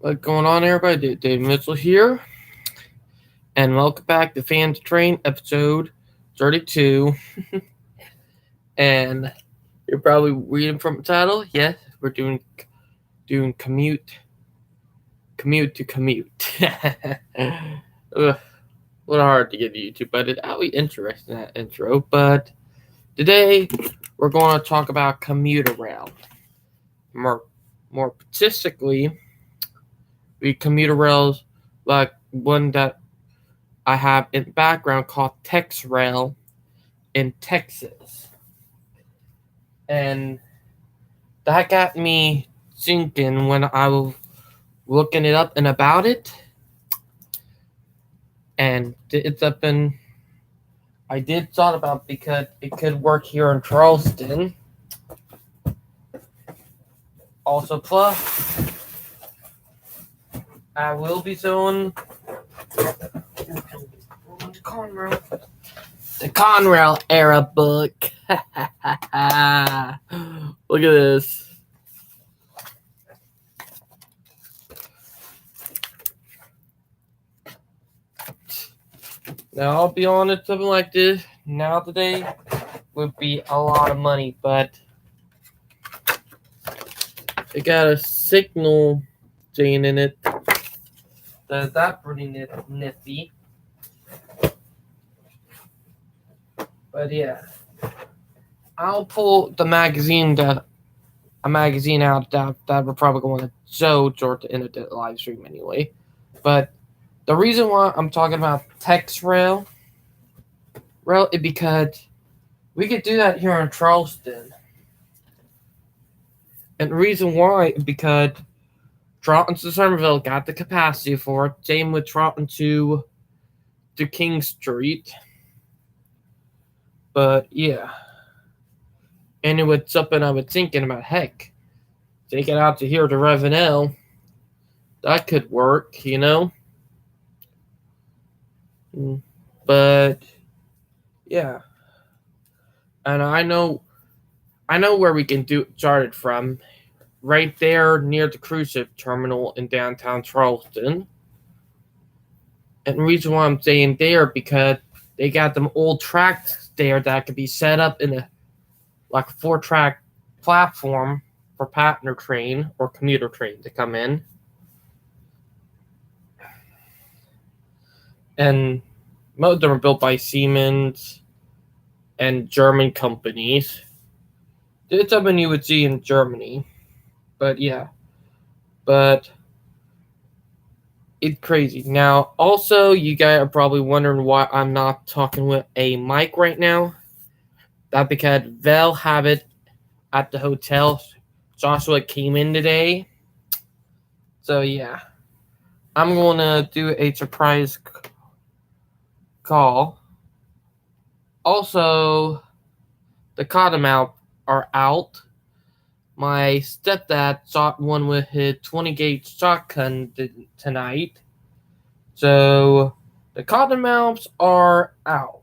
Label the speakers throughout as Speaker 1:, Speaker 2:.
Speaker 1: What's going on, everybody? Dave Mitchell here, and welcome back to Fan to Train, episode 32. And you're probably reading from the title. Yes, we're doing commute to commute. Ugh, a little hard to get used to, but it's always interesting that intro. But today we're going to talk about commuter rail. More specifically, we commuter rails like one that I have in the background called TexRail in Texas. And that got me thinking when I was looking it up and about it. And it's up in I did thought about because it could work here in Charleston. Also plus I will be showing the Conrail era book. Look at this. Now, I'll be honest, something like this now today would be a lot of money, but it got a signal thing in it. That's pretty nifty. But yeah, I'll pull the magazine out that we're probably going to show toward the end of the live stream anyway. But the reason why I'm talking about TexRail is because we could do that here in Charleston. And the reason why is because Charlton to Somerville got the capacity for it. Same with Charlton to King Street. But yeah. And it was something I was thinking about. Heck, take it out to here to Ravenel. That could work, you know? But yeah. And I know where we can start it from. Right there near the cruise ship terminal in downtown Charleston. And the reason why I'm saying there because they got them old tracks there that could be set up in a 4-track platform for passenger train or commuter train to come in. And most of them are built by Siemens and German companies. It's something you would see in Germany. But yeah. But it's crazy. Now, also, you guys are probably wondering why I'm not talking with a mic right now. That's because they'll have it at the hotel. Joshua came in today. So, yeah. I'm going to do a surprise call. Also, the cottonmouth are out. My stepdad shot one with his 20-gauge shotgun tonight. So, the cottonmouths are out.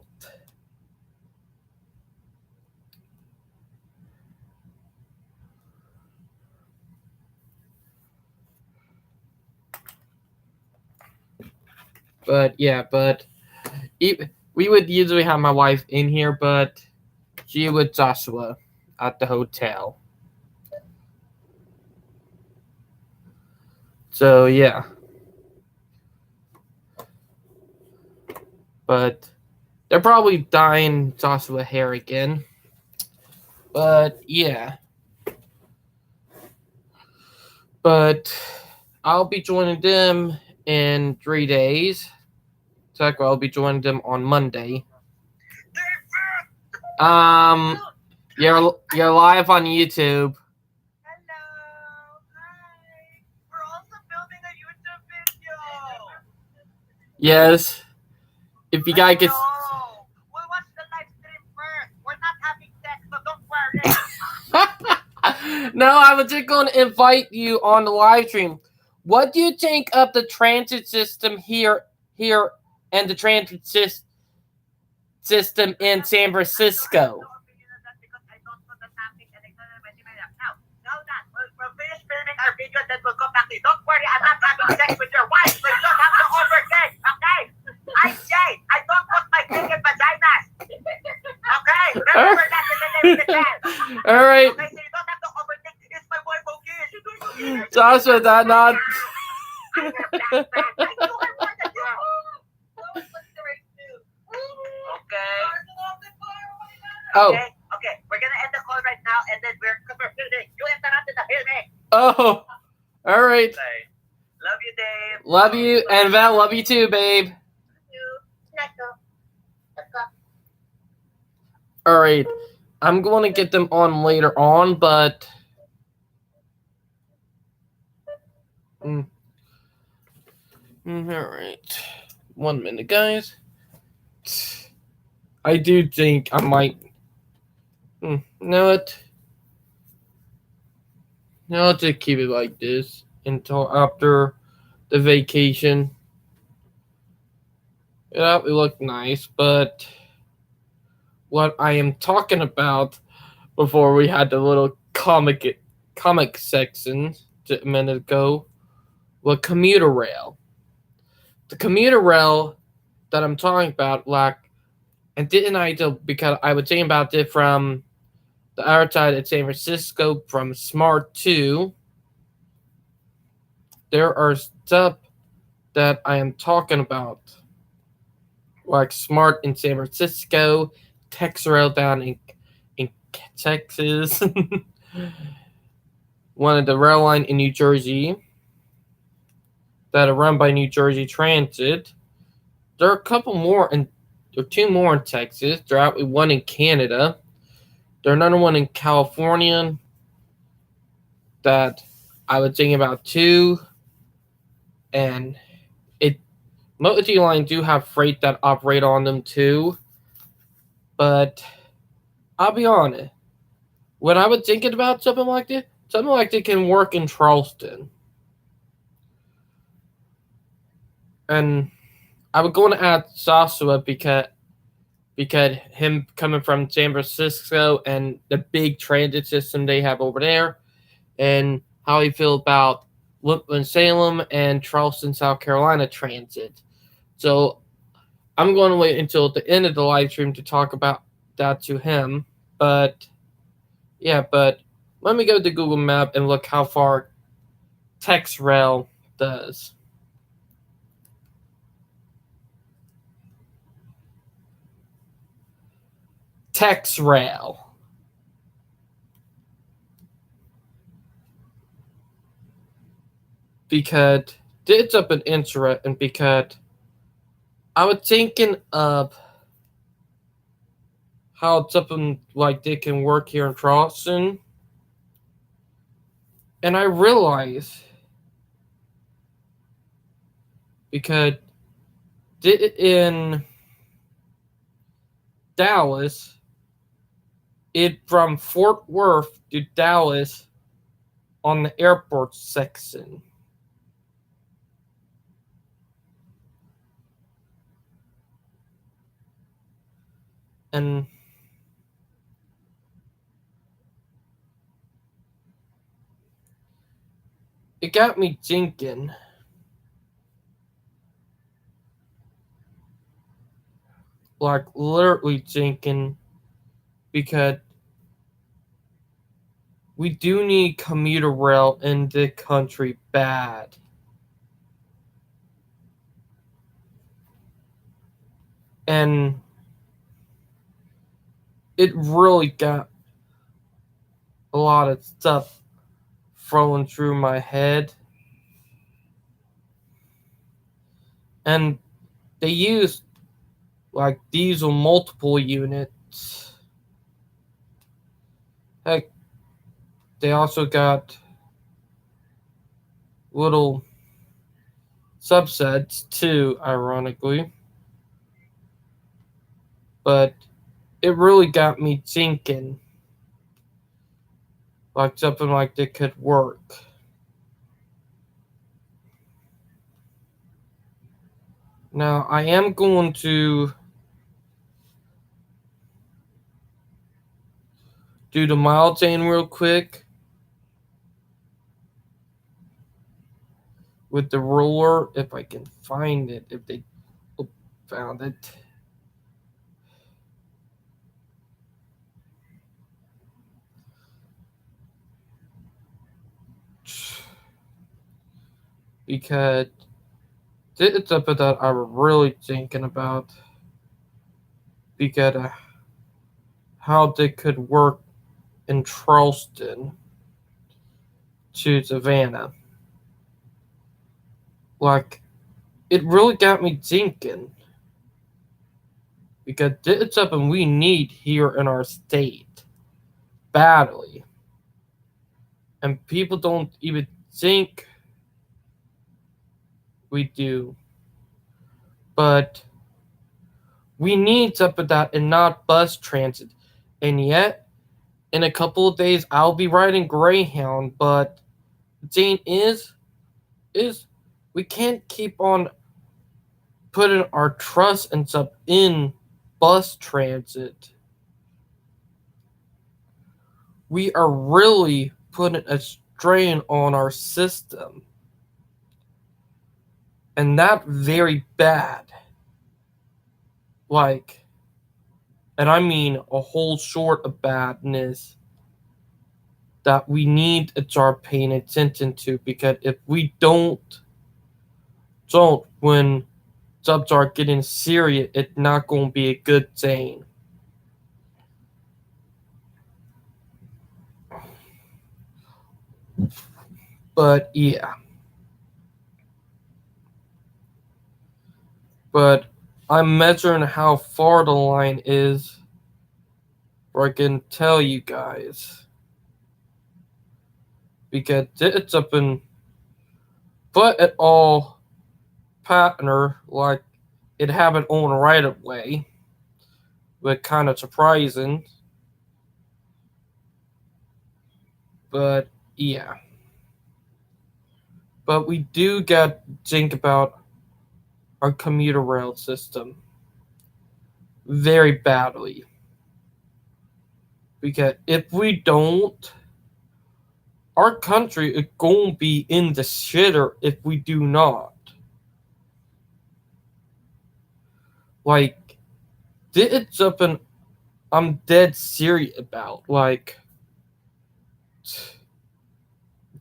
Speaker 1: But yeah, we would usually have my wife in here, but she with Joshua at the hotel. So yeah. But they're probably dyeing Joshua hair again. But yeah. But I'll be joining them in 3 days. So I'll be joining them on Monday. You're live on YouTube.
Speaker 2: Hello, hi. We're also filming a YouTube video.
Speaker 1: Yes. If you guys get.
Speaker 2: We'll watch the live stream first. We're not having sex, so don't worry.
Speaker 1: No, I was just going to invite you on the live stream. What do you think of the transit system here and the transit system in San Francisco?
Speaker 2: we'll finish filming our video, then we'll go back to you. Don't worry, I'm not having sex with your wife, so you don't have to overthink, okay? I'm Jay. I don't put my dick in vaginas. Okay? Remember that in the name of the channel.
Speaker 1: All right,
Speaker 2: Okay, so you don't have to overthink. It's my wife, okay? You don't know.
Speaker 1: Joshua, that not.
Speaker 2: I'm your black man. I knew I wanted you. Okay.
Speaker 1: Oh,
Speaker 2: Okay. We're gonna end the call right now, and then we're filming. You interrupted the filming.
Speaker 1: oh, all right.
Speaker 2: Okay. Love you, Dave.
Speaker 1: Love you, and Val, love you too, babe. All right, I'm going to get them on later on, but all right, 1 minute, guys. I do think I might. No, I'll just keep it like this until after the vacation. Yeah, it looked nice, but what I am talking about before we had the little comic section a minute ago was commuter rail. The commuter rail that I'm talking about, like, and didn't I do because I was thinking about it from the other side of San Francisco from Smart 2. There are stuff that I am talking about, like Smart in San Francisco, Texrail down in Texas, one of the rail line in New Jersey that are run by New Jersey Transit. There are a couple more, and there are two more in Texas. There are one in Canada. There's another one in California that I was thinking about too. And multi-line do have freight that operate on them too. But I'll be honest, when I was thinking about something like this can work in Charleston. And I was going to add Joshua because him coming from San Francisco and the big transit system they have over there, and how he feel about Winston-Salem and Charleston, South Carolina transit. So I'm going to wait until the end of the live stream to talk about that to him. But let me go to Google Map and look how far TexRail does. TexRail. Because it's up an interest, and because I was thinking of how something like this can work here in Charleston, and I realized because in Dallas, it from Fort Worth to Dallas on the airport section. And it got me thinking, like literally thinking, because we do need commuter rail in the country bad. And it really got a lot of stuff flowing through my head. And they use like diesel multiple units. Heck, they also got little subsets too, ironically. But it really got me thinking, like something like that could work. Now, I am going to do the mile chain real quick. with the ruler, if I can find it, if they found it. Because it's something that I'm really thinking about. Because how they could work in Charleston to Savannah. Like, it really got me thinking. Because it's something we need here in our state badly. And people don't even think we do. But we need something that and not bus transit. And yet, in a couple of days, I'll be riding Greyhound. But the thing is we can't keep on putting our trust and stuff in bus transit. We are really putting a strain on our system. And that's very bad. Like, and I mean a whole sort of badness that we need to start paying attention to, because if we don't when subs are getting serious, it's not going to be a good thing. But yeah, but I'm measuring how far the line is, or I can tell you guys, because it's up in, but it all partner like it have its own right of way, but kind of surprising. But yeah, but we do got to think about our commuter rail system very badly, because if we don't, our country is going to be in the shitter if we do not. Like, it's something I'm dead serious about. Like,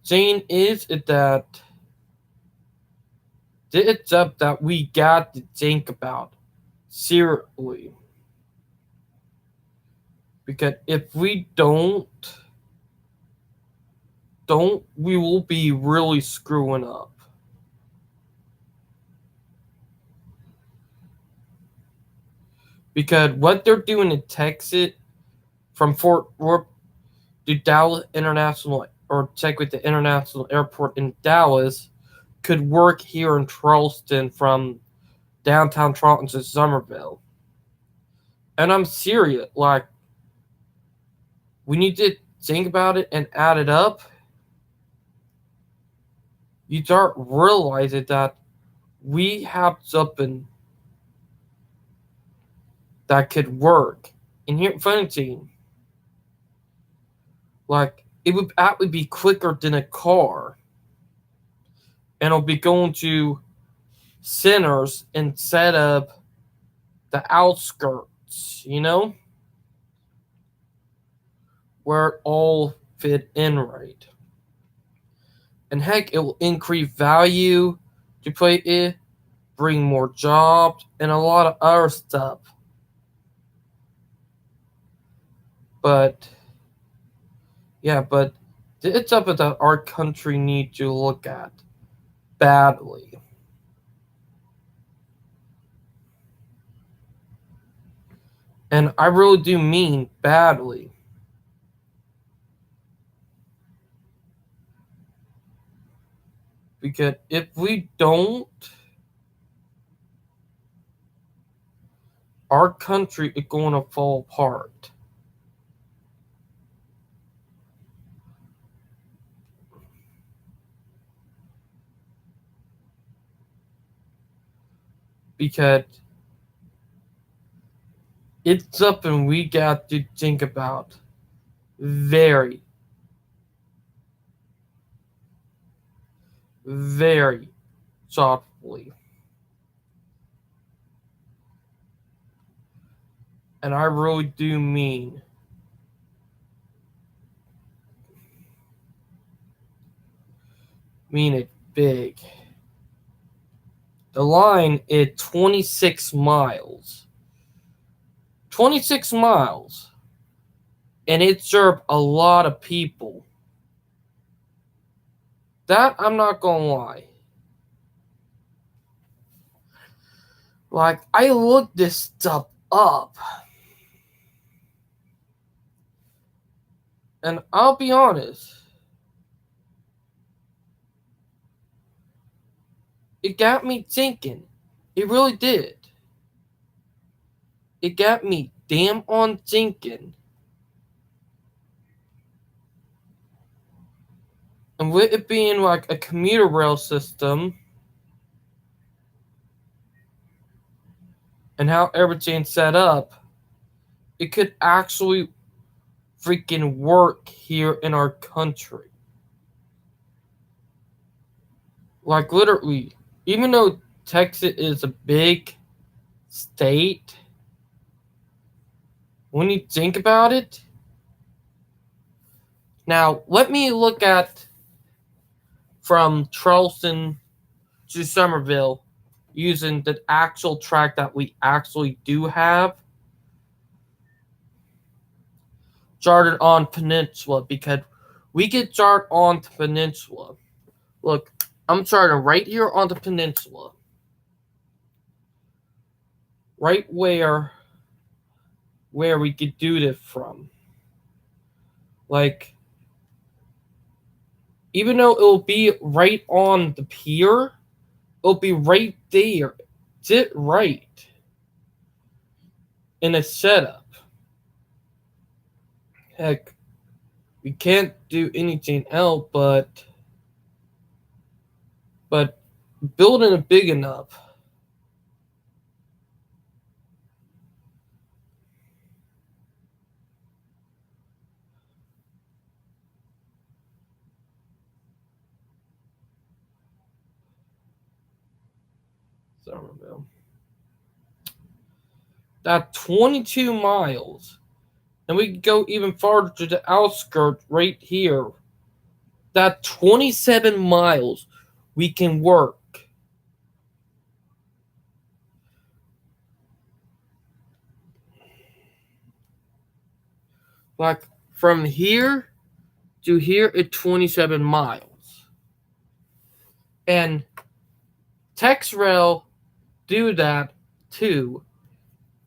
Speaker 1: Jane is that it's up that we got to think about seriously. Because if we don't, we will be really screwing up. Because what they're doing in Texas from Fort Worth to Dallas International, or check with the International Airport in Dallas, could work here in Charleston from downtown Charleston to Somerville. And I'm serious. Like, we need to think about it and add it up. You start realizing that we have something that could work. And here, funny thing, like, it would actually be quicker than a car. And it'll be going to centers instead of the outskirts, where it all fit in right. And heck, it will increase value to play it, bring more jobs, and a lot of other stuff. But yeah, but it's something that our country needs to look at badly. And I really do mean badly. Because if we don't, our country is going to fall apart. Because it's something we got to think about very, very softly. And I really do mean it big. The line is 26 miles. 26 miles. And it served a lot of people. That I'm not gonna lie. Like, I looked this stuff up. And I'll be honest. It got me thinking. It really did. It got me damn on thinking. And with it being like a commuter rail system and how everything's set up, it could actually freaking work here in our country. Like, literally, even though Texas is a big state, when you think about it, now let me look at from Charleston to Somerville using the actual track that we actually do have charted on Peninsula, because we get charted on the Peninsula. Look, I'm charting right here on the Peninsula. Right where we could do this from. Like, even though it'll be right on the pier, it'll be right there. Sit right in a setup. Heck, we can't do anything else but building it big enough. Somerville. That's 22 miles. And we can go even farther to the outskirts right here. That 27 miles we can work. Like, from here to here is 27 miles. And TexRail do that too.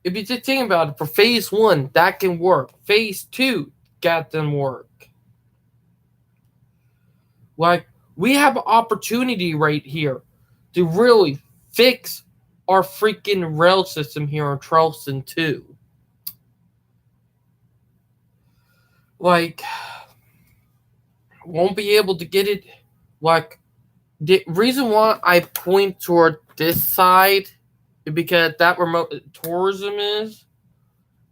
Speaker 1: If you just think about it, for phase 1, that can work. Phase 2 got them work. Like, we have an opportunity right here to really fix our freaking rail system here in Charleston too. Like, won't be able to get it. Like, the reason why I point toward this side is because that remote tourism is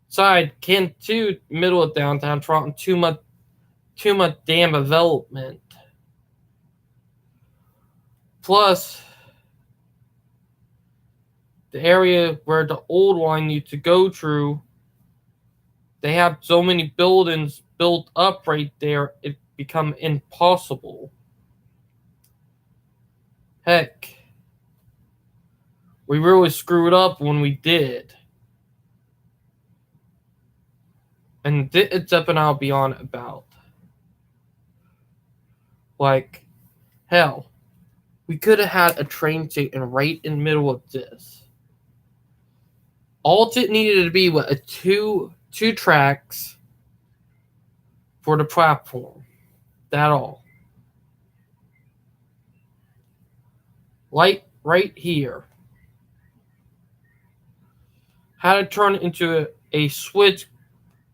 Speaker 1: side can too middle of downtown Toronto too much damn development. Plus, the area where the old line used to go through, they have so many buildings built up right there, it become impossible. Heck, we really screwed up when we did. And it's up and I'll be on about. Like, hell, we could have had a train station right in the middle of this. All it needed to be was a two tracks for the platform. That all. Like right here. Had to turn it into a switch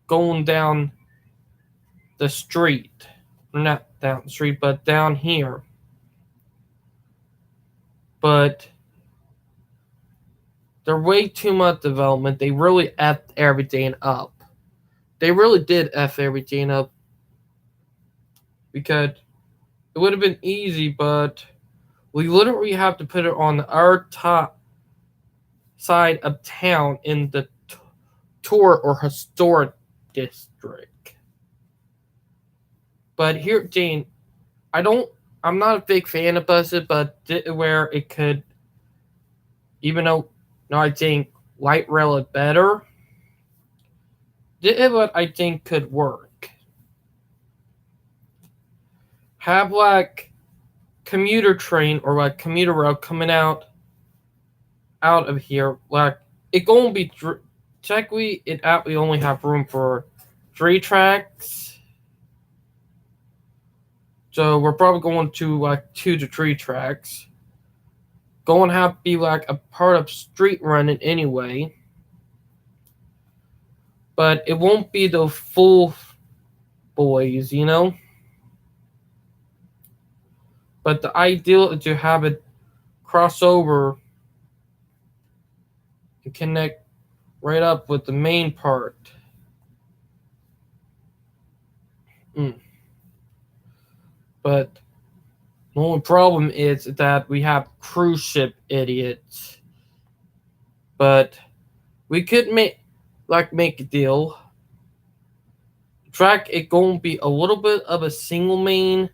Speaker 1: going down the street. Not down the street, but down here. But there's way too much development. They really effed everything up. They really did F everything up. Because it would have been easy, but We literally have to put it on our top side of town in the tour or historic district. But here, Jane, I don't. I'm not a big fan of buses, but where it could, even though, no, I think light rail is better. This is what I think could work. Have like commuter train or like commuter rail coming out of here. Like it gonna be technically it we only have room for 3 tracks. So we're probably going to like 2 to 3 tracks. Going to have to be like a part of street running anyway. But it won't be the full boys, you know? But the ideal is to have it cross over and connect right up with the main part. Mm. But the only problem is that we have cruise ship idiots. But we could make a deal. Track it gonna be a little bit of a single main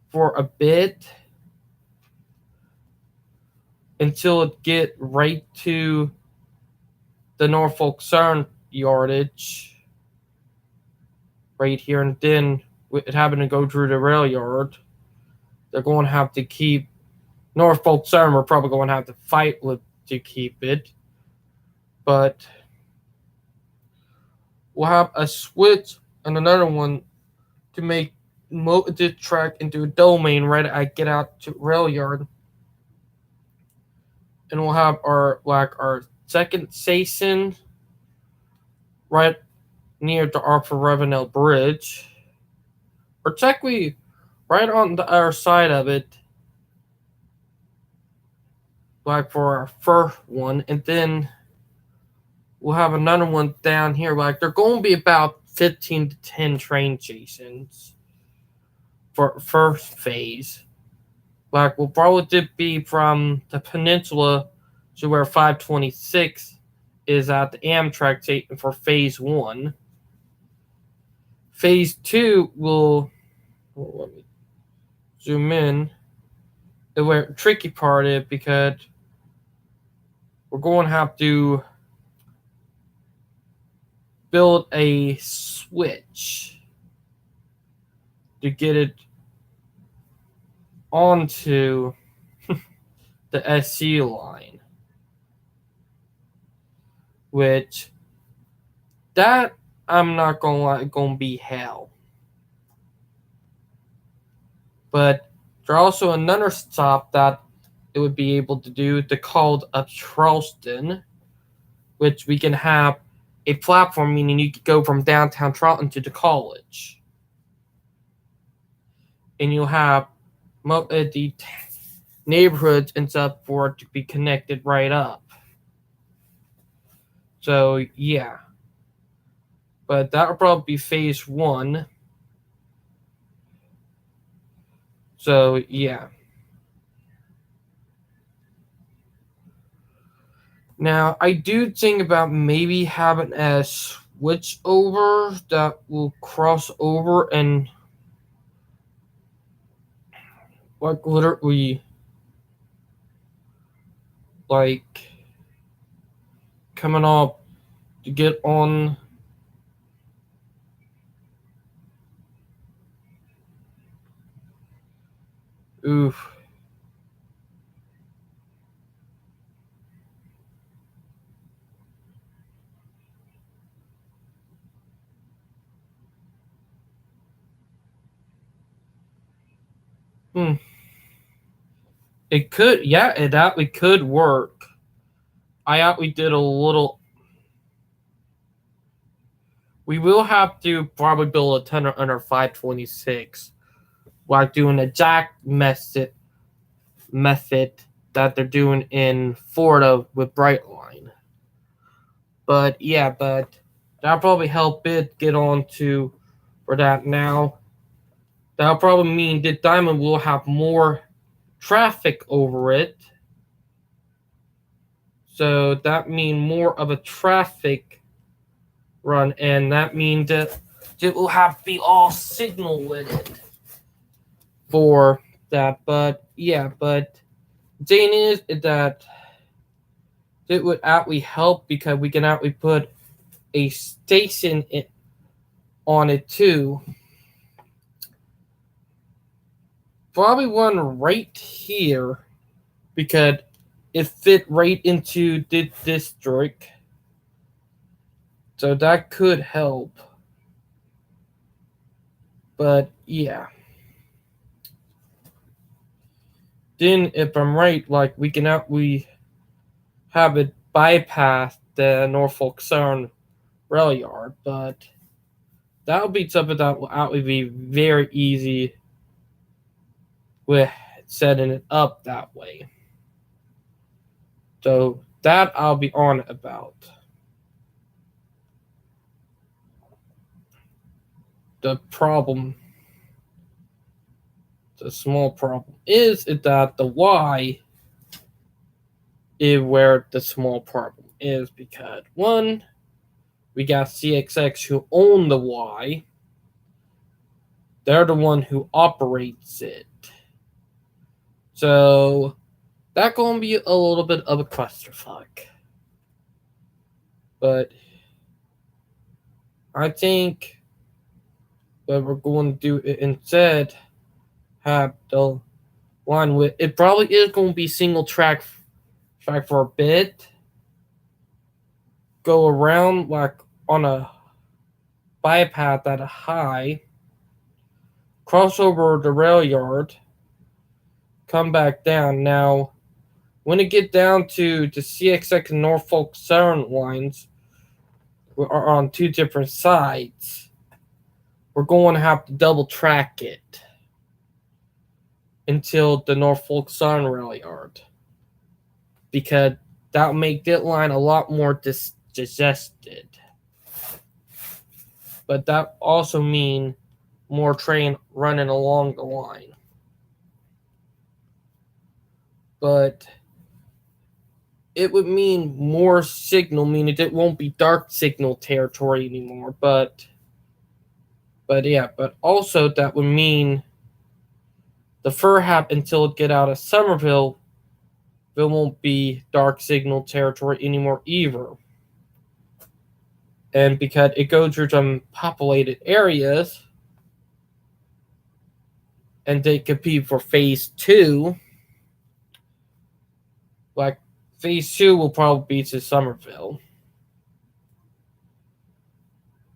Speaker 1: for a bit until it get right to the Norfolk Southern yardage right here, and then it having to go through the rail yard. They're going to have to keep Norfolk Southern. We're probably going to have to fight with to keep it, but we'll have a switch and another one to make this track into a domain right I get out to rail yard, and we'll have our second station right near the Arthur Ravenel Bridge, or technically right on the other side of it, like for our first one, and then we'll have another one down here. Like they're going to be about 15 to 10 train stations for first phase. Like we'll probably be from the peninsula to where 526 is at the Amtrak station for phase 1. Phase 2 will, let me zoom in. The tricky part is because we're going to have to build a switch to get it onto the SC line, which that I'm not gonna lie, gonna be hell. But there's also another stop that it would be able to do, the called up Charleston, which we can have a platform, meaning you could go from downtown Charleston to the college, and you'll have the neighborhoods and stuff for it to be connected right up. So yeah, but that will probably be phase 1. So yeah. Now I do think about maybe having a switch over that will cross over and like literally like coming up to get on oof. Hmm. It could, yeah, it actually could work. I actually did a little. We will have to probably build a tunnel under 526, like doing a jack method that they're doing in Florida with Brightline. But yeah, but that'll probably help it get on to for that now. That'll probably mean that Diamond will have more traffic over it. So that means more of a traffic run, and that means that it will have to be all signal with it for that. But yeah, but the thing is that it would actually help because we can actually put a station on it too. Probably one right here because it fit right into the district. So that could help. But yeah. Then if I'm right, like we have it bypass the Norfolk Southern rail yard, but that would be something that will actually be very easy with setting it up that way. So that I'll be on about. The problem, the small problem is that the Y is where the small problem is because one, we got CXX who own the Y. They're the one who operates it. So that's gonna be a little bit of a clusterfuck. But I think what we're going to do instead have the line with it probably is going to be single track for a bit. Go around like on a bypass at a high, cross over the rail yard, come back down. Now, when it get down to the CXX and Norfolk Southern lines, we are on two different sides. We're going to have to double track it until the Norfolk Southern rail yard because that'll make that line a lot more digested. But that also mean more train running along the line. But it would mean more signal, meaning it won't be dark signal territory anymore. But yeah, but also that would mean the Furhap until it get out of Somerville, it won't be dark signal territory anymore either. And because it goes through some populated areas, and they compete for phase 2, like phase 2 will probably be to Somerville.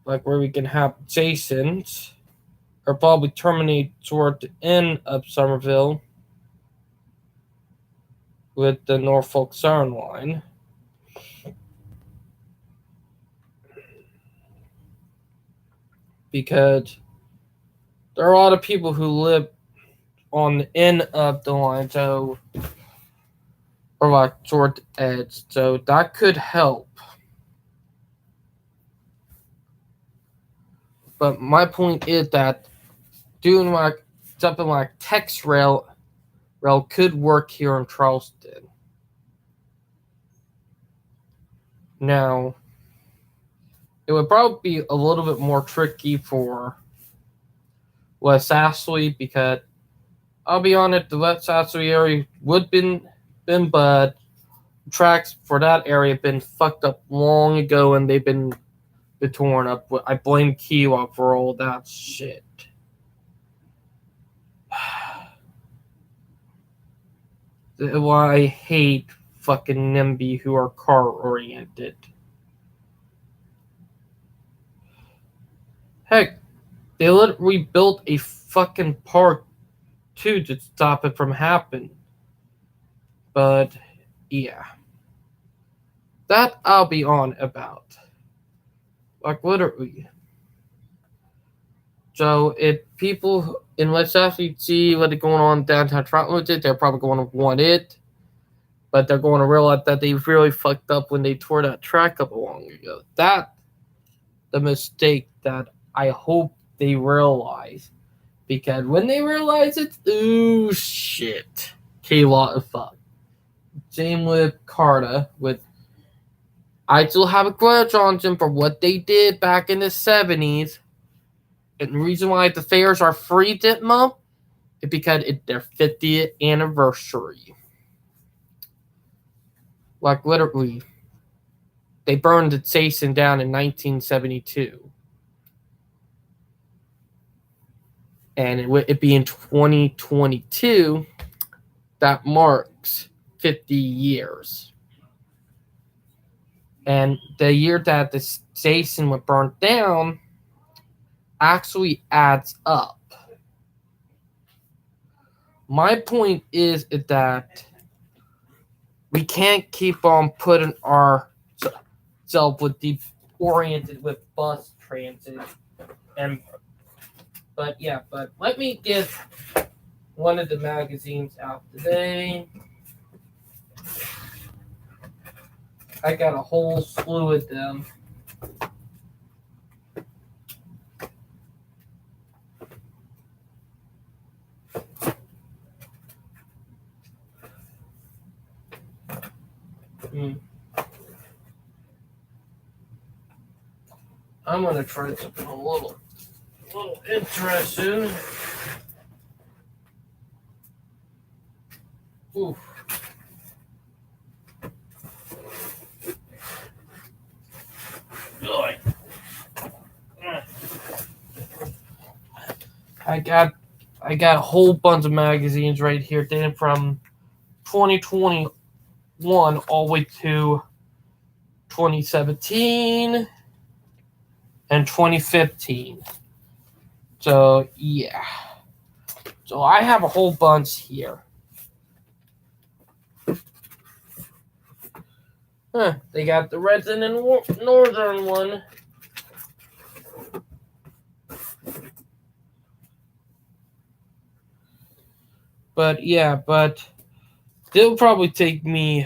Speaker 1: Like where we can have Jason's, or probably terminate toward the end of Somerville with the Norfolk Southern line. Because there are a lot of people who live on the end of the line, so or like toward the edge, so that could help. But my point is that doing like something like text rail could work here in Charleston. Now, it would probably be a little bit more tricky for West Ashley because I'll be honest, the West Ashley area would been but tracks for that area have been fucked up long ago and they've been torn up. I blame Kiwa for all that shit. Why I hate fucking NIMBY who are car oriented. Heck, they literally built a fucking park too to stop it from happening. But yeah. That I'll be on about. Like literally. So if people in West Ashley see what's going on downtown Toronto with it, they're probably going to want it. But they're going to realize that they really fucked up when they tore that track up long ago. That's the mistake that I hope they realize. Because when they realize it, ooh shit. K-Lot of fuck. Same with Carta. I still have a grudge on them for what they did back in the 70s. And the reason why the fairs are free this month is because it's their 50th anniversary. Like literally, they burned the station down in 1972. And it being 2022, that marks 50 years. And the year that the station was burnt down actually adds up. My point is that we can't keep on putting ourselves oriented with bus transit. But let me get one of the magazines out today. I got a whole slew of them. I'm gonna try something a little interesting. Oof. I got a whole bunch of magazines right here, dating from 2021 all the way to 2017 and 2015. So yeah. So I have a whole bunch here. They got the Resident Northern one. But it'll probably take me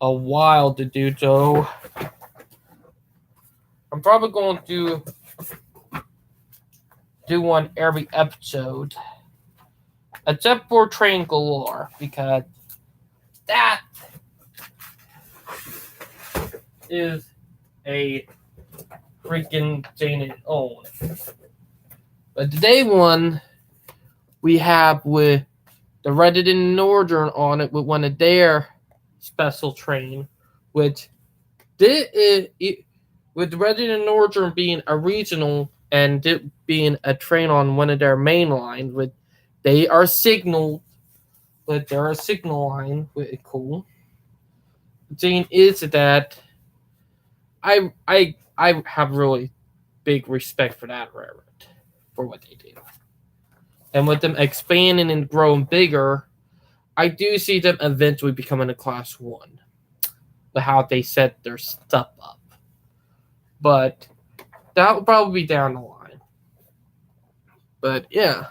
Speaker 1: a while to do so. I'm probably going to do one every episode, except for Train Galore, because that is a freaking thing its own. But today one we have with the Resident Northern on it with one of their special train, which with the Resident Northern being a regional and it being a train on one of their main lines, with they are signaled, but they're a signal line, which is cool. The thing is that I have really big respect for that railroad for what they do. And with them expanding and growing bigger, I do see them eventually becoming a class 1. But how they set their stuff up. But that will probably be down the line. But yeah.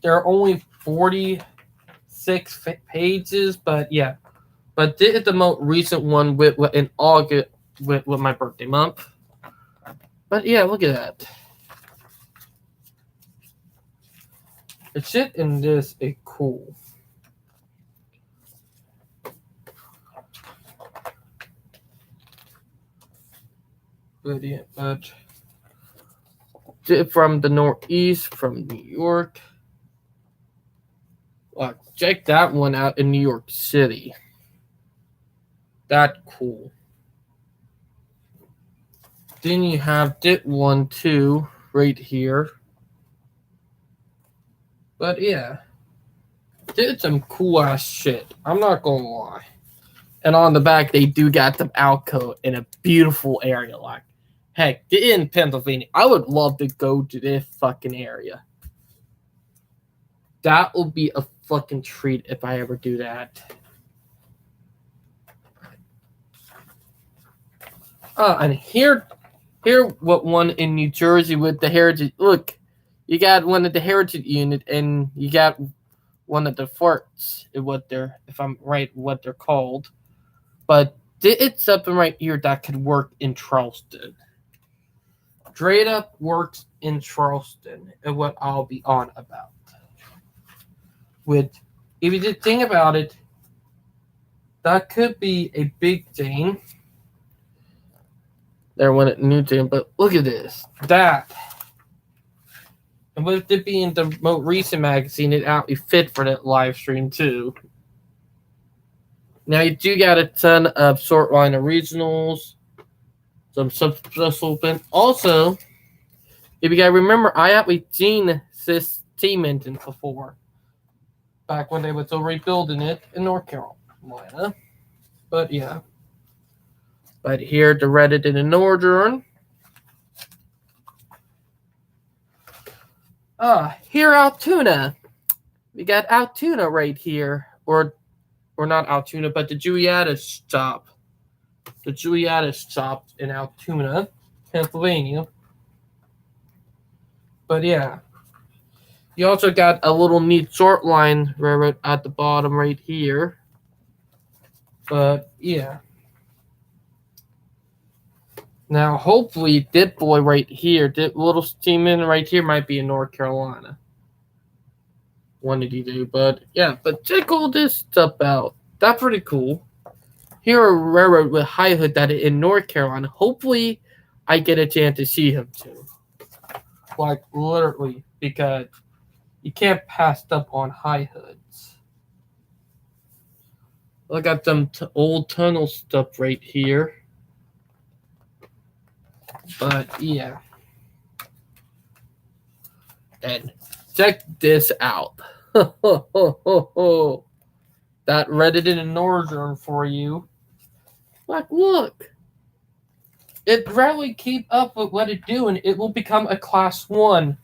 Speaker 1: There are only 46 pages, but yeah. But this is the most recent one in August with my birthday month. But yeah, look at that. The shit in this is cool. But yeah, from the Northeast, from New York. Wow, check that one out in New York City. That cool. Then you have this one too, right here. But yeah, did some cool ass shit. I'm not gonna lie. And on the back, they do got some alcove in a beautiful area. Like, heck, in Pennsylvania, I would love to go to this fucking area. That will be a fucking treat if I ever do that. And here what one in New Jersey with the Heritage. Look, you got one of the Heritage unit, and you got one of the forts. If I'm right, what they're called. But it's something right here that could work in Charleston. straight up works in Charleston, and what I'll be on about. With, if you did think about it, that could be a big thing. There went a new thing, but look at this. That. And with it being the most recent magazine, it actually fit for that live stream too. Now you do got a ton of short line originals, some supplement. Also, if you guys remember, I actually seen this team engine before. Back when they were still rebuilding it in North Carolina. But yeah. But here the Reddit in the Northern. Here Altoona. We got Altoona right here. Or not Altoona, but the Julieta's shop. The Julieta's shop in Altoona, Pennsylvania. But yeah. You also got a little neat short line railroad at the bottom right here. But yeah. Now hopefully this boy right here, this little steam-in right here might be in North Carolina. One did you do, but yeah, but check all this stuff out. That's pretty cool. Here a railroad with high hood that is in North Carolina. Hopefully I get a chance to see him too. Like literally, because you can't pass up on high hoods. Look at some old tunnel stuff right here. But yeah. And check this out. That Reddit in the Northern for you. Like, look. It rarely keep up with what it's doing. It will become a class 1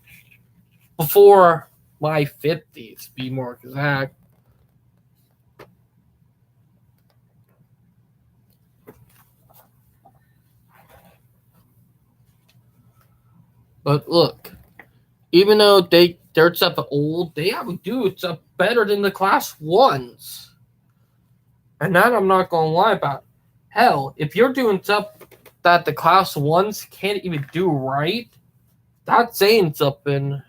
Speaker 1: before my 50s, be more exact. But look, even though their stuff old, they have to do stuff better than the class 1s. And that I'm not gonna lie about. Hell, if you're doing stuff that the class 1s can't even do right, that's saying something.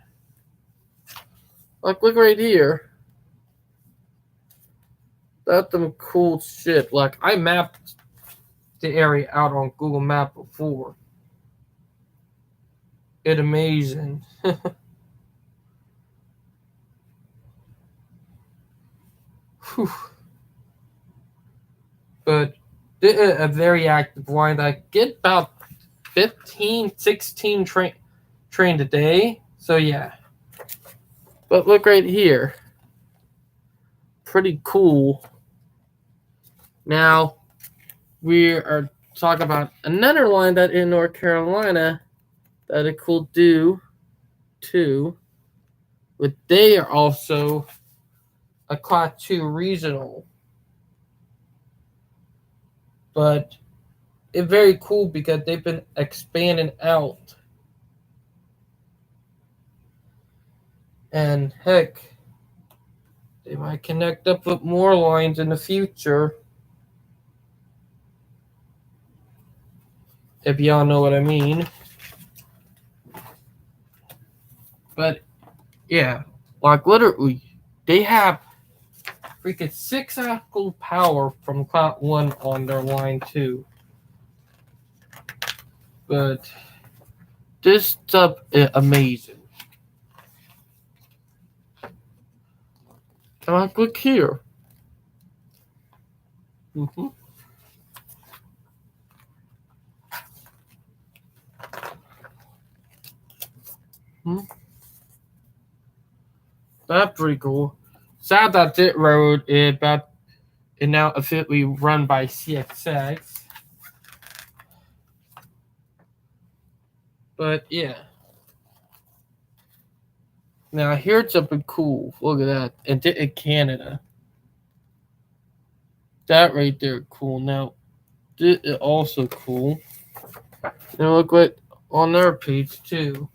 Speaker 1: Like, look right here. That's some cool shit. Like, I mapped the area out on Google Map before. It's amazing. But this is a very active line. I get about 15, 16 trained a day. So yeah. But look right here. Pretty cool. Now we are talking about another line that in North Carolina that it could do too. But they are also a class 2 regional. But it's very cool because they've been expanding out. And heck, they might connect up with more lines in the future. If y'all know what I mean. But yeah, like literally, they have freaking 6 axle power from Class 1 on their line too. But this stuff is amazing. And like, look here. Mm-hmm. That's pretty cool. Sad that this road is now officially run by CXX. But yeah. Now here's something cool. Look at that. And in Canada. That right there, cool. Now this is also cool. Now look what on their page too.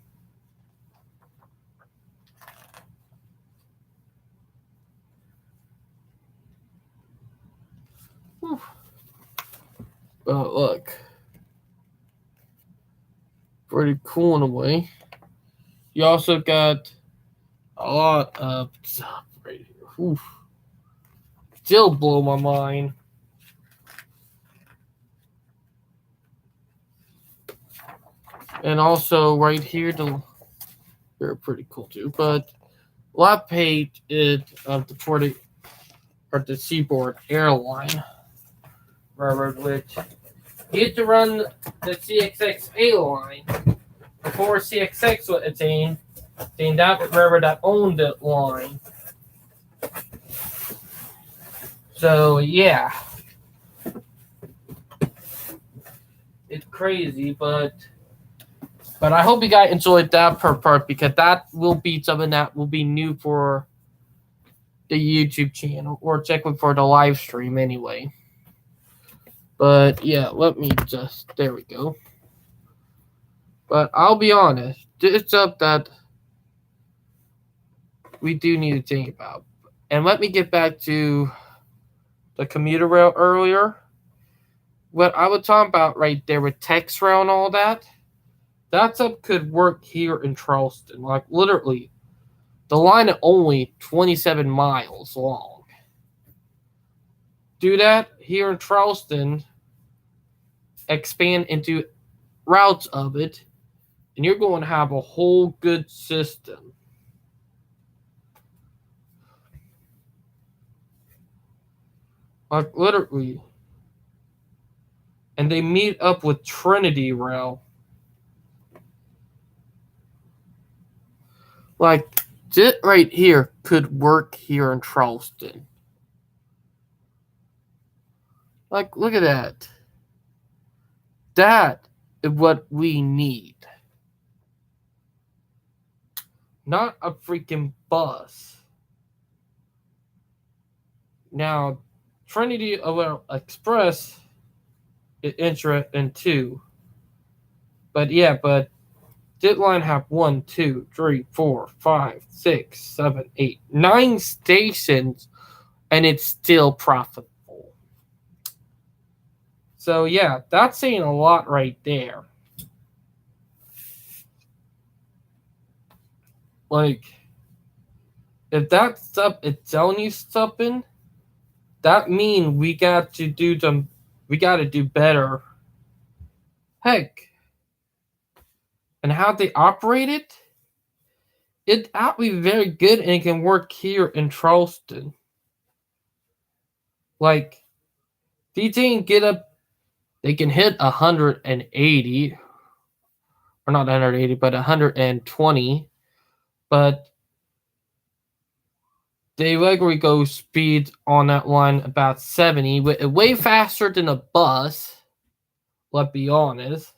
Speaker 1: But look. pretty cool in a way. You also got a lot of stuff right here. Oof. Still blow my mind. And also right here, they're pretty cool too. But last page is of the Seaboard Airline Railroad, which used to run the CXXA line before CXX was attained. That railroad that owned the line. So yeah, it's crazy, but I hope you guys enjoyed that part because that will be something that will be new for the YouTube channel or check it for the live stream anyway. But yeah, let me just there we go. But I'll be honest, it's up that we do need to think about. And let me get back to the commuter rail earlier. What I was talking about right there with text rail and all that, that stuff could work here in Charleston. Like literally, the line is only 27 miles long. Do that here in Charleston, expand into routes of it, and you're going to have a whole good system. Like literally. And they meet up with Trinity Rail. Like, this right here could work here in Charleston. Like, look at that. That is what we need. Not a freaking bus. Now, Trinity Express is interesting too. But yeah, did line have 1, 2, 3, 4, 5, 6, 7, 8, 9 stations, and it's still profitable. So yeah, that's saying a lot right there. Like, if that stuff is telling you something, that means we got to do better. Heck, and how they operate it actually very good and it can work here in Charleston. Like, these things they can hit 180, or not 180, but 120, but they regularly go speed on that line about 70, way faster than a bus, let's be honest.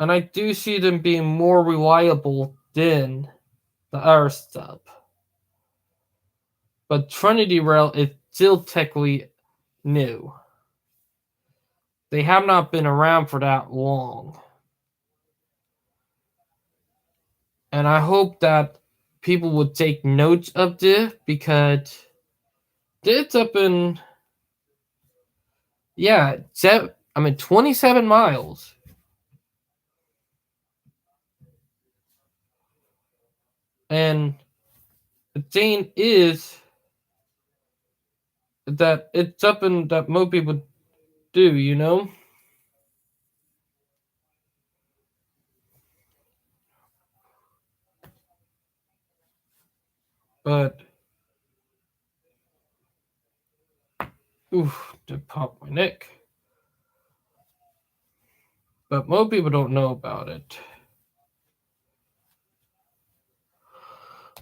Speaker 1: And I do see them being more reliable than the other stuff. But Trinity Rail is still technically new. They have not been around for that long. And I hope that people would take notes of this because it's up in 27 miles. And the thing is that it's something that most people do, you know? But oof, that popped my neck. But most people don't know about it.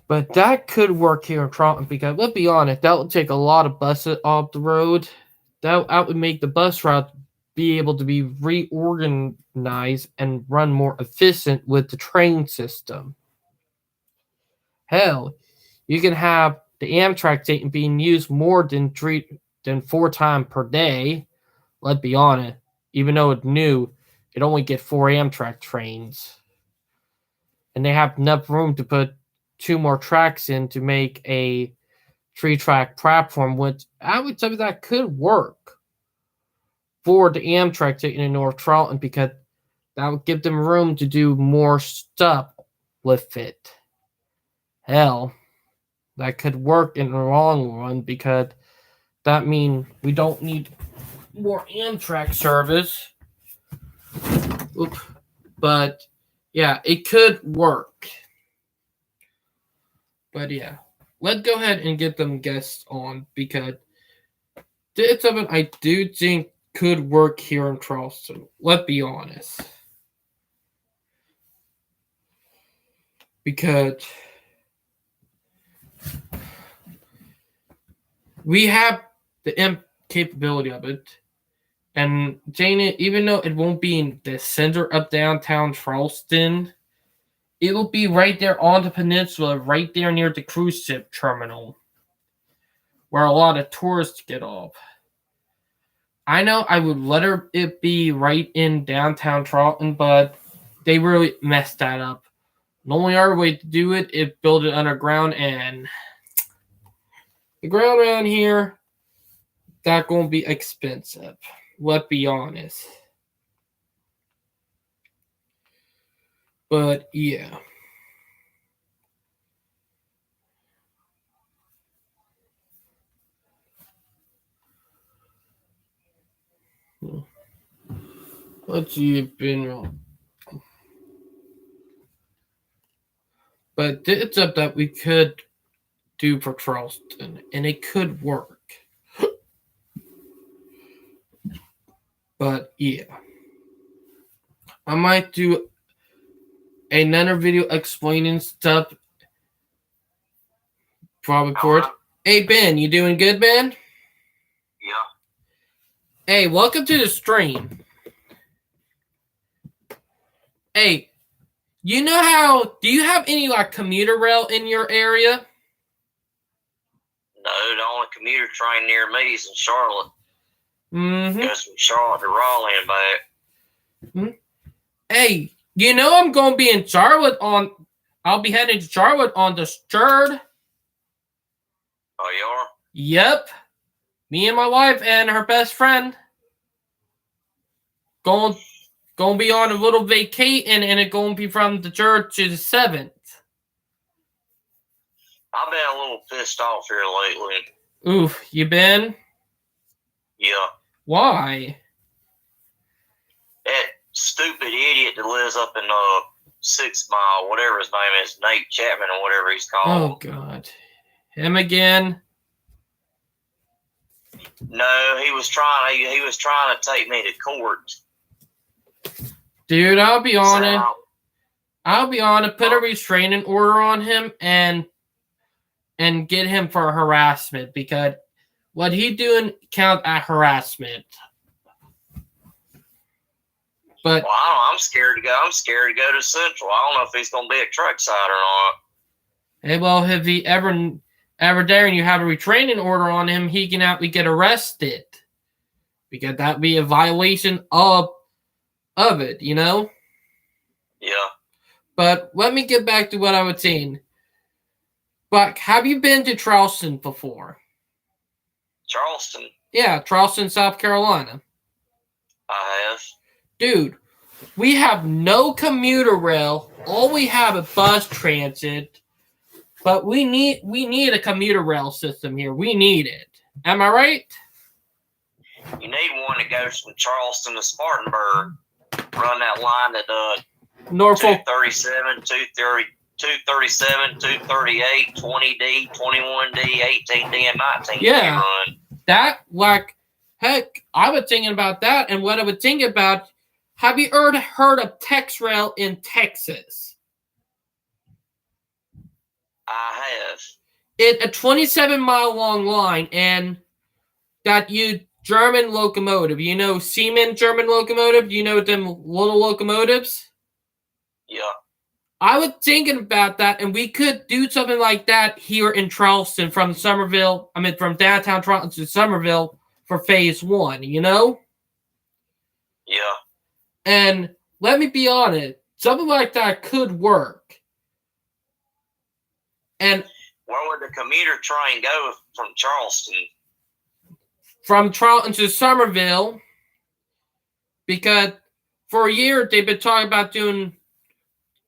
Speaker 1: But that could work here in Charleston because let's be honest, that would take a lot of buses off the road. That would make the bus route be able to be reorganized and run more efficient with the train system. Hell, you can have the Amtrak station being used more than 4 times per day. Let's be honest, even though it's new, it only get 4 Amtrak trains. And they have enough room to put 2 more tracks in to make a 3-track platform, which I would say that could work for the Amtrak station in North Charleston because That would give them room to do more stuff with it. Hell, that could work in the long run because that means we don't need more Amtrak service. Oop. But yeah, it could work. But yeah, let's go ahead and get them guests on because it's something I do think could work here in Charleston. Let's be honest. Because we have the capability of it. And Jane, even though it won't be in the center of downtown Charleston, it will be right there on the peninsula, right there near the cruise ship terminal, where a lot of tourists get off. I know I would let it be right in downtown Charleston, but they really messed that up. The only other way to do it is build it underground, and the ground around here, that's going to be expensive. Let's be honest. But yeah. Let's see if been. But it's up that we could do for Charleston, and it could work. But yeah. I might do another video explaining stuff probably for it. Hey Ben, you doing good, Ben?
Speaker 2: Yeah.
Speaker 1: Hey, welcome to the stream. Hey, do you have any like commuter rail in your area?
Speaker 2: No, the only commuter train near me is in Charlotte.
Speaker 1: Mm-hmm.
Speaker 2: Goes from Charlotte to Raleigh and back.
Speaker 1: Mm-hmm. Hey, I'm going to be in Charlotte I'll be heading to Charlotte on the 3rd.
Speaker 2: Oh, you are?
Speaker 1: Yep. Me and my wife and her best friend. Going to be on a little vacation, and it's going to be from the 3rd to the 7th.
Speaker 2: I've been a little pissed off here lately.
Speaker 1: Oof, you been?
Speaker 2: Yeah.
Speaker 1: Why?
Speaker 2: That stupid idiot that lives up in 6 Mile, whatever his name is, Nate Chapman or whatever he's called.
Speaker 1: Oh God, him again?
Speaker 2: No, he was trying to take me to court.
Speaker 1: Dude, I'll be on it. Put a restraining order on him and get him for harassment because what he doing counts as harassment. But
Speaker 2: well, I'm scared to go. I'm scared to go to Central. I don't know if he's gonna be at Trackside or not.
Speaker 1: Hey, well, if he ever there and you have a restraining order on him, he can actually get arrested because that'd be a violation of it,
Speaker 2: Yeah.
Speaker 1: But let me get back to what I was saying. Buck, have you been to Charleston before?
Speaker 2: Charleston?
Speaker 1: Yeah, Charleston, South Carolina.
Speaker 2: I have.
Speaker 1: Dude, we have no commuter rail. All we have is bus transit. But we need a commuter rail system here. We need it. Am I right?
Speaker 2: You need one that goes from Charleston to Spartanburg. Run that line at
Speaker 1: Norfolk
Speaker 2: 237, 237, 238, 20D, 21D, 18D, and 19D
Speaker 1: Yeah.
Speaker 2: run.
Speaker 1: That, like, heck, I was thinking about that, and what I was thinking about, have you heard of TexRail in Texas?
Speaker 2: I have.
Speaker 1: It's a 27-mile long line, and that German locomotive. You know Siemens German locomotive? You know them little locomotives?
Speaker 2: Yeah.
Speaker 1: I was thinking about that, and we could do something like that here in Charleston from downtown Charleston to Somerville for phase 1, you know?
Speaker 2: Yeah.
Speaker 1: And let me be honest, something like that could work. And
Speaker 2: where would the commuter train go from Charleston?
Speaker 1: From Charleston to Somerville, because for a year they've been talking about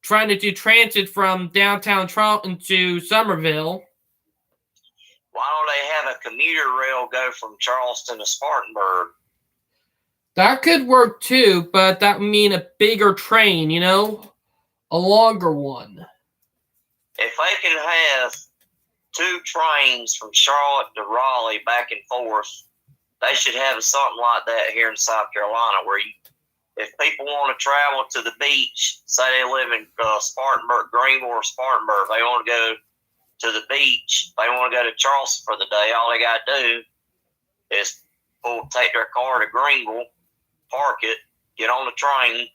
Speaker 1: trying to do transit from downtown Charlton to Somerville.
Speaker 2: Why don't they have a commuter rail go from Charleston to Spartanburg?
Speaker 1: That could work too, but that would mean a bigger train, a longer one.
Speaker 2: If they can have 2 trains from Charlotte to Raleigh back and forth, they should have something like that here in South Carolina, where if people want to travel to the beach, say they live in Spartanburg, Greenville or Spartanburg, they want to go to the beach, they want to go to Charleston for the day, all they got to do is take their car to Greenville, park it, get on the train,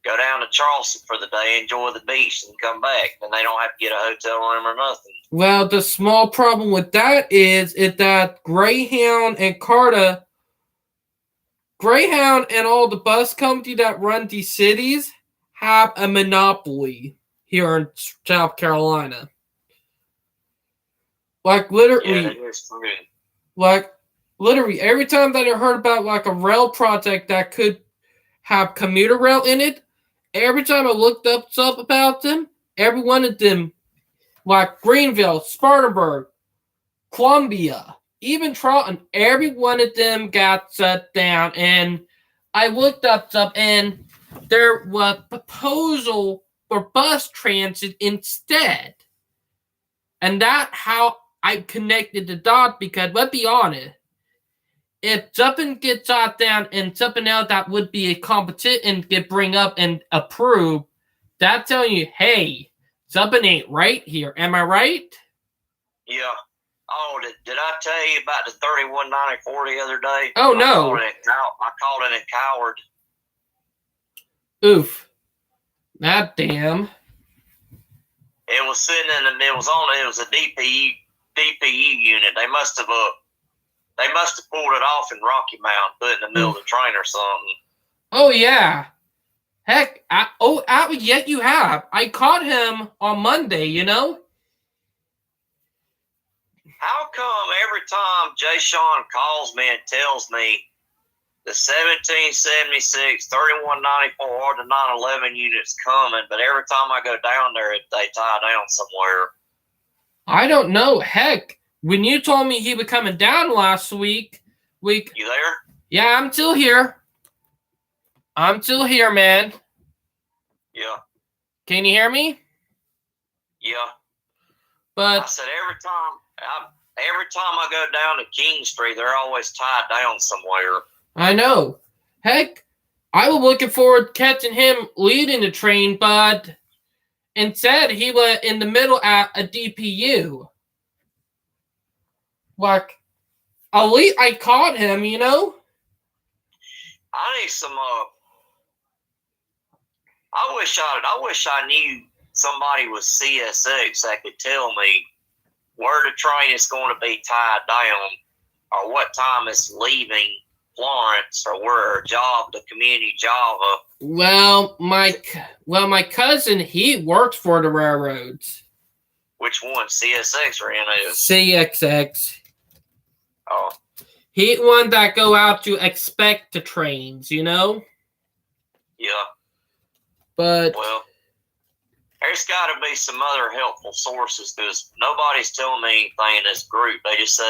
Speaker 2: go down to Charleston for the day, enjoy the beach, and come back. And they don't have to get a hotel room or nothing.
Speaker 1: Well, the small problem with that is that Greyhound and all the bus companies that run these cities have a monopoly here in South Carolina. Like literally,
Speaker 2: yeah, that is true.
Speaker 1: Like literally every time that I heard about like a rail project that could have commuter rail in it, every time I looked up stuff about them, every one of them, like Greenville, Spartanburg, Columbia, even Charlton, every one of them got shut down. And I looked up stuff, and there was proposal for bus transit instead. And that's how I connected the dots, because let's be honest, if something gets shot down and something else that would be a competition and get bring up and approved, that's telling you, hey, something ain't right here. Am I right?
Speaker 2: Yeah. Oh, did I tell you about the 3194 the other day?
Speaker 1: Oh, no.
Speaker 2: I called it a coward.
Speaker 1: Oof. God damn.
Speaker 2: It was sitting it was a DPU unit. They must have pulled it off in Rocky Mount, put it in the middle of the train or something.
Speaker 1: Oh yeah. Heck, yet you have. I caught him on Monday,
Speaker 2: How come every time Jay Sean calls me and tells me the 1776, 3194, or the 911 unit's coming, but every time I go down there, they tie down somewhere?
Speaker 1: I don't know. Heck, when you told me he was coming down last week,
Speaker 2: You there?
Speaker 1: Yeah, I'm still here. Man.
Speaker 2: Yeah.
Speaker 1: Can you hear me?
Speaker 2: Yeah.
Speaker 1: But
Speaker 2: I said every time I go down to King Street, they're always tied down somewhere.
Speaker 1: I know. Heck, I was looking forward to catching him leading the train, but instead he was in the middle at a DPU. Like, at least I caught him,
Speaker 2: I need some. I wish I knew somebody with CSX that could tell me where the train is going to be tied down, or what time it's leaving Florence, or where the community Java.
Speaker 1: Well, my cousin, he works for the railroads.
Speaker 2: Which one, CSX or NS?
Speaker 1: CXX.
Speaker 2: Oh.
Speaker 1: He one that go out to expect the trains,
Speaker 2: Yeah.
Speaker 1: But
Speaker 2: well, there's got to be some other helpful sources, because nobody's telling me anything in this group. They just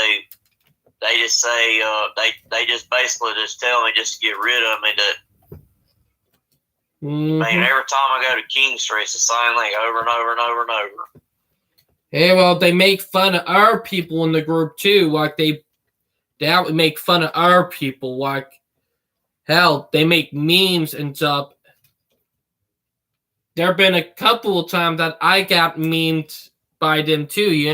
Speaker 2: basically just tell me just to get rid of me.
Speaker 1: Mm-hmm.
Speaker 2: Man, every time I go to King Street, it's the same thing over and over and over and over.
Speaker 1: Hey, well, they make fun of our people in the group too. Like they would make fun of our people. Like, hell, they make memes and stuff. There have been a couple of times that I got memed by them too,
Speaker 2: Yeah.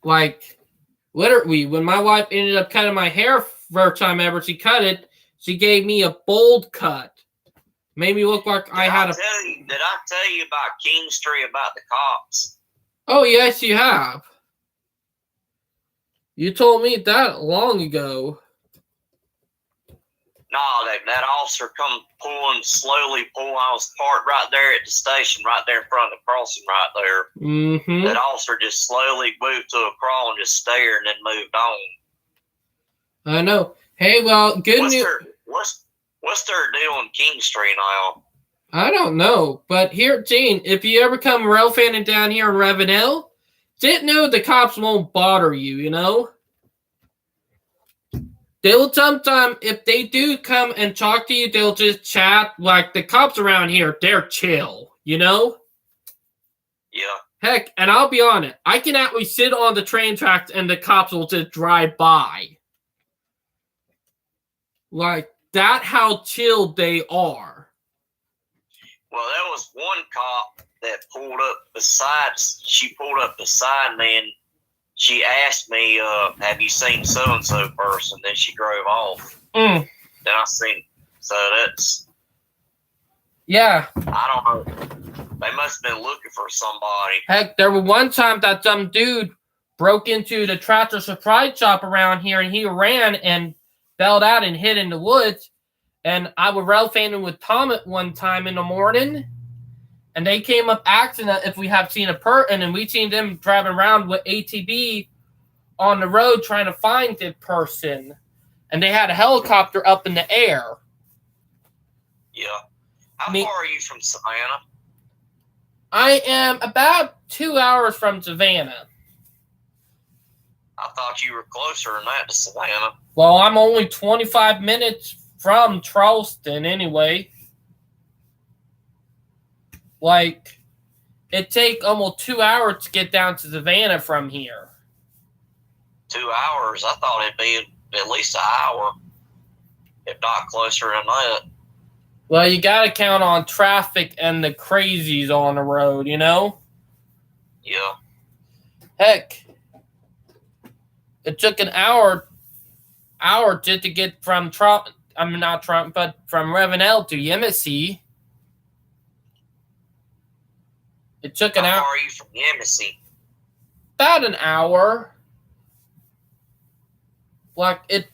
Speaker 1: Like, literally, when my wife ended up cutting my hair first time ever, she cut it. She gave me a bold cut. Made me look like I had
Speaker 2: Did I tell you about King Street, about the cops?
Speaker 1: Oh, yes, you have. You told me that long ago.
Speaker 2: No, that officer come slowly pulling. I was parked right there at the station, right there in front of the crossing right there.
Speaker 1: Mm-hmm.
Speaker 2: That officer just slowly moved to a crawl and just stared and then moved on.
Speaker 1: I know. Hey, well, good news.
Speaker 2: What's their deal on King Street now?
Speaker 1: I don't know, but here, Gene, if you ever come rail fanning down here in Ravenel, didn't know the cops won't bother you, you know? They'll sometimes, if they do come and talk to you, they'll just chat. Like, the cops around here, they're chill, you know?
Speaker 2: Yeah.
Speaker 1: Heck, and I'll be honest, I can actually sit on the train tracks and the cops will just drive by. Like, that how chill they are.
Speaker 2: Well, there was one cop that pulled up beside me and she asked me, have you seen so-and-so person? Then she drove off.
Speaker 1: Mm.
Speaker 2: Then I seen, so that's...
Speaker 1: Yeah.
Speaker 2: I don't know. They must have been looking for somebody.
Speaker 1: Heck, there was one time that some dude broke into the Tractor Supply shop around here and he ran and bailed out and hid in the woods. And I was rail fanning with Tom at one time in the morning. And they came up asking if we have seen a person, and we seen them driving around with ATV on the road trying to find the person. And they had a helicopter up in the air.
Speaker 2: Yeah. How far are you from Savannah?
Speaker 1: I am about 2 hours from Savannah.
Speaker 2: I thought you were closer than that to Savannah.
Speaker 1: Well, I'm only 25 minutes from Charleston anyway. Like, it take almost 2 hours to get down to Savannah from here.
Speaker 2: 2 hours? I thought it'd be at least an hour, if not closer than that.
Speaker 1: Well, you gotta count on traffic and the crazies on the road, you know?
Speaker 2: Yeah. Heck,
Speaker 1: it took an hour just to get from from Ravenel to Yemassee. It took an hour.
Speaker 2: How far are you from Yemassee?
Speaker 1: About an hour. Like, it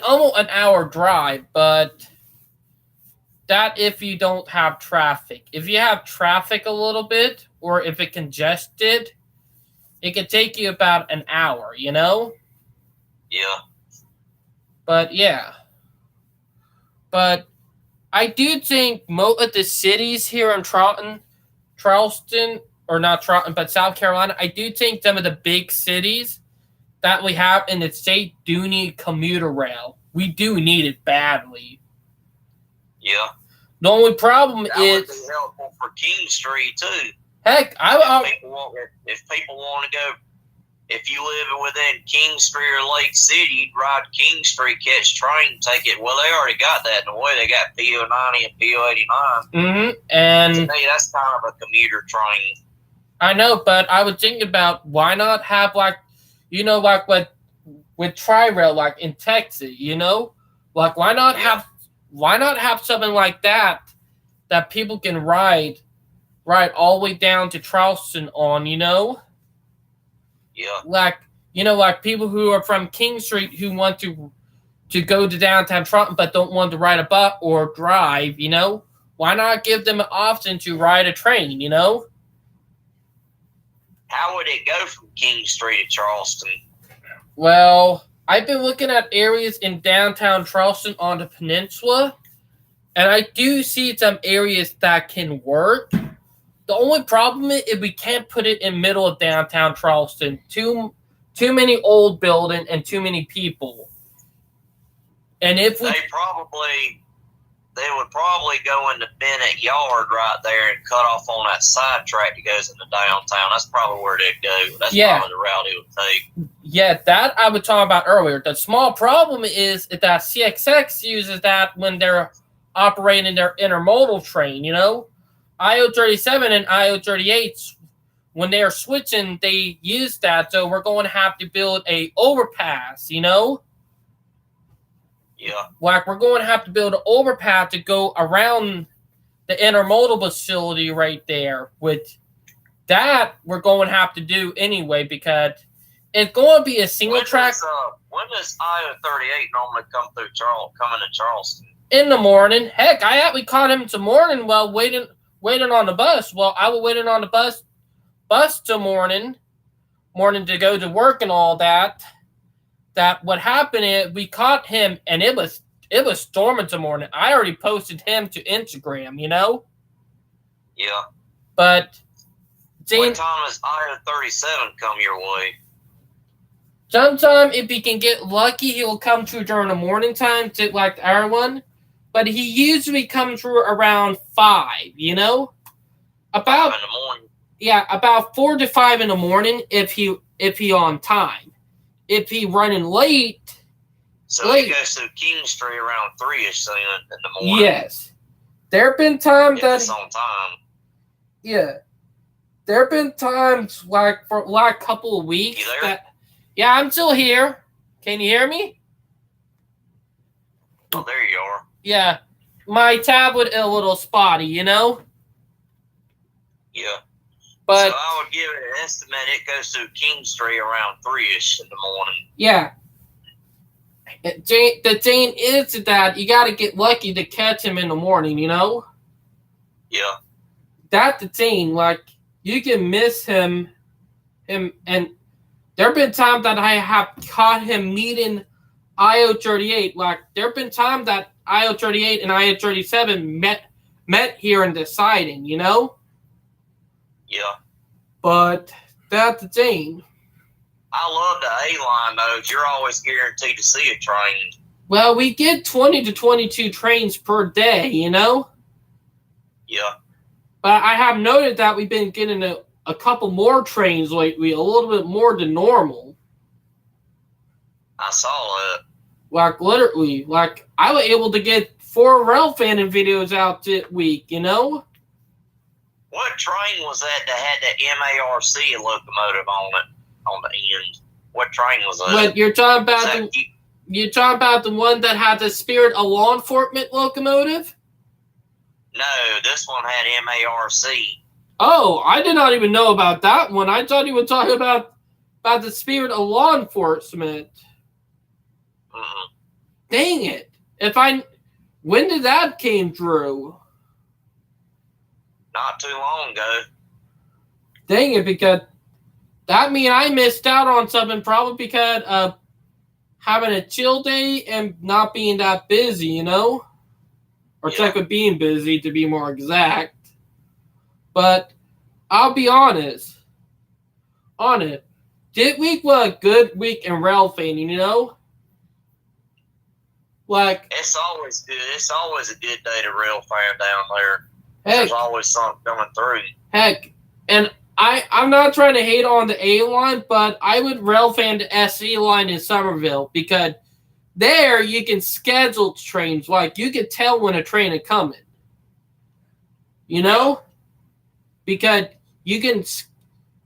Speaker 1: almost an hour drive, but that if you don't have traffic. If you have traffic a little bit, or if it congested, it could take you about an hour, you know?
Speaker 2: Yeah.
Speaker 1: But, yeah. But I do think most of the cities here in Charleston, or not Charleston, but South Carolina, I do think some of the big cities that we have in the state do need commuter rail. We do need it badly.
Speaker 2: Yeah.
Speaker 1: The only problem
Speaker 2: that
Speaker 1: is...
Speaker 2: That would be helpful for King Street, too.
Speaker 1: Heck,
Speaker 2: if people want to go, if you live within King Street or Lake City, you'd ride King Street, catch train, take it. Well, they already got that in the way. They got PO90 and PO89.
Speaker 1: Mm-hmm. And
Speaker 2: to me, that's kind of a commuter train.
Speaker 1: I know, but I was thinking about why not have, like, you know, like with Tri-Rail, like in Texas, you know? Like, why not have something like that people can ride all the way down to Charleston on, you know?
Speaker 2: Yeah.
Speaker 1: Like, you know, like people who are from King Street who want to go to downtown Charleston but don't want to ride a bus or drive, you know? Why not give them an option to ride a train, you know?
Speaker 2: How would it go from King Street to Charleston?
Speaker 1: Well, I've been looking at areas in downtown Charleston on the peninsula, and I do see some areas that can work. The only problem is we can't put it in middle of downtown Charleston. Too many old buildings and too many people. And if we...
Speaker 2: They would probably go into Bennett Yard right there and cut off on that side track that goes into downtown. That's probably where they'd go. That's probably the route it would take.
Speaker 1: Yeah, that I was talking about earlier. The small problem is that CXX uses that when they're operating their intermodal train, you know? IO37 and IO38, when they're switching, they use that. So we're going to have to build a overpass, you know?
Speaker 2: Yeah.
Speaker 1: Like, we're going to have to build an overpass to go around the intermodal facility right there. With that, we're going to have to do anyway because it's going to be a single track.
Speaker 2: When does IO38 normally come into Charleston?
Speaker 1: In the morning. Heck, I actually caught him this morning while waiting on the bus. Well, I was waiting on the bus till morning to go to work and all that. That what happened is we caught him and it was It was storming this morning. I already posted him to Instagram,
Speaker 2: Yeah.
Speaker 1: But
Speaker 2: What time does I-37 come your way?
Speaker 1: sometime if he can get lucky, he will come through during the morning time to like our one. But he usually comes through around 5, About
Speaker 2: 5 in the morning.
Speaker 1: Yeah, about 4 to 5 in the morning if he on time. If he running late.
Speaker 2: So he goes through King Street around 3ish in the morning.
Speaker 1: Yes. There have been times that
Speaker 2: it's on time.
Speaker 1: Yeah. There have been times like for like a couple of weeks
Speaker 2: You there?
Speaker 1: that yeah, I'm still here. Can you hear me?
Speaker 2: Oh, there you are.
Speaker 1: Yeah. My tablet is a little spotty,
Speaker 2: Yeah.
Speaker 1: But
Speaker 2: so I would give it an estimate. It goes through King Street around 3ish in the morning.
Speaker 1: Yeah. The thing is that you got to get lucky to catch him in the morning,
Speaker 2: Yeah.
Speaker 1: That's the thing. Like, you can miss him, and there have been times that I have caught him meeting IO38. Like, there have been times that IO38 and IO37 met here in deciding,
Speaker 2: Yeah.
Speaker 1: But that's the thing.
Speaker 2: I love the A-line, though. You're always guaranteed to see a train.
Speaker 1: Well, we get 20 to 22 trains per day,
Speaker 2: Yeah.
Speaker 1: But I have noted that we've been getting a couple more trains lately, a little bit more than normal.
Speaker 2: I saw that.
Speaker 1: Like, literally, like, I was able to get 4 rail fanning videos out this week,
Speaker 2: What train was that had the MARC locomotive on it, on the end? What train was that?
Speaker 1: But you're talking about the one that had the Spirit of Law Enforcement locomotive?
Speaker 2: No, this one had MARC.
Speaker 1: Oh, I did not even know about that one. I thought you were talking about the Spirit of Law Enforcement.
Speaker 2: Mm-mm.
Speaker 1: Dang it! When did that came through?
Speaker 2: Not too long ago.
Speaker 1: Dang it! Because that means I missed out on something, probably because of having a chill day and not being that busy, Or check with being busy, to be more exact. But I'll be honest. On it. This week was a good week in rail fanning, Like,
Speaker 2: it's always good. It's always a good day to rail fan down there.
Speaker 1: Heck,
Speaker 2: there's always something coming through.
Speaker 1: Heck, and I'm not trying to hate on the A line, but I would rail fan the SC line in Somerville because there you can schedule trains. Like, you can tell when a train is coming.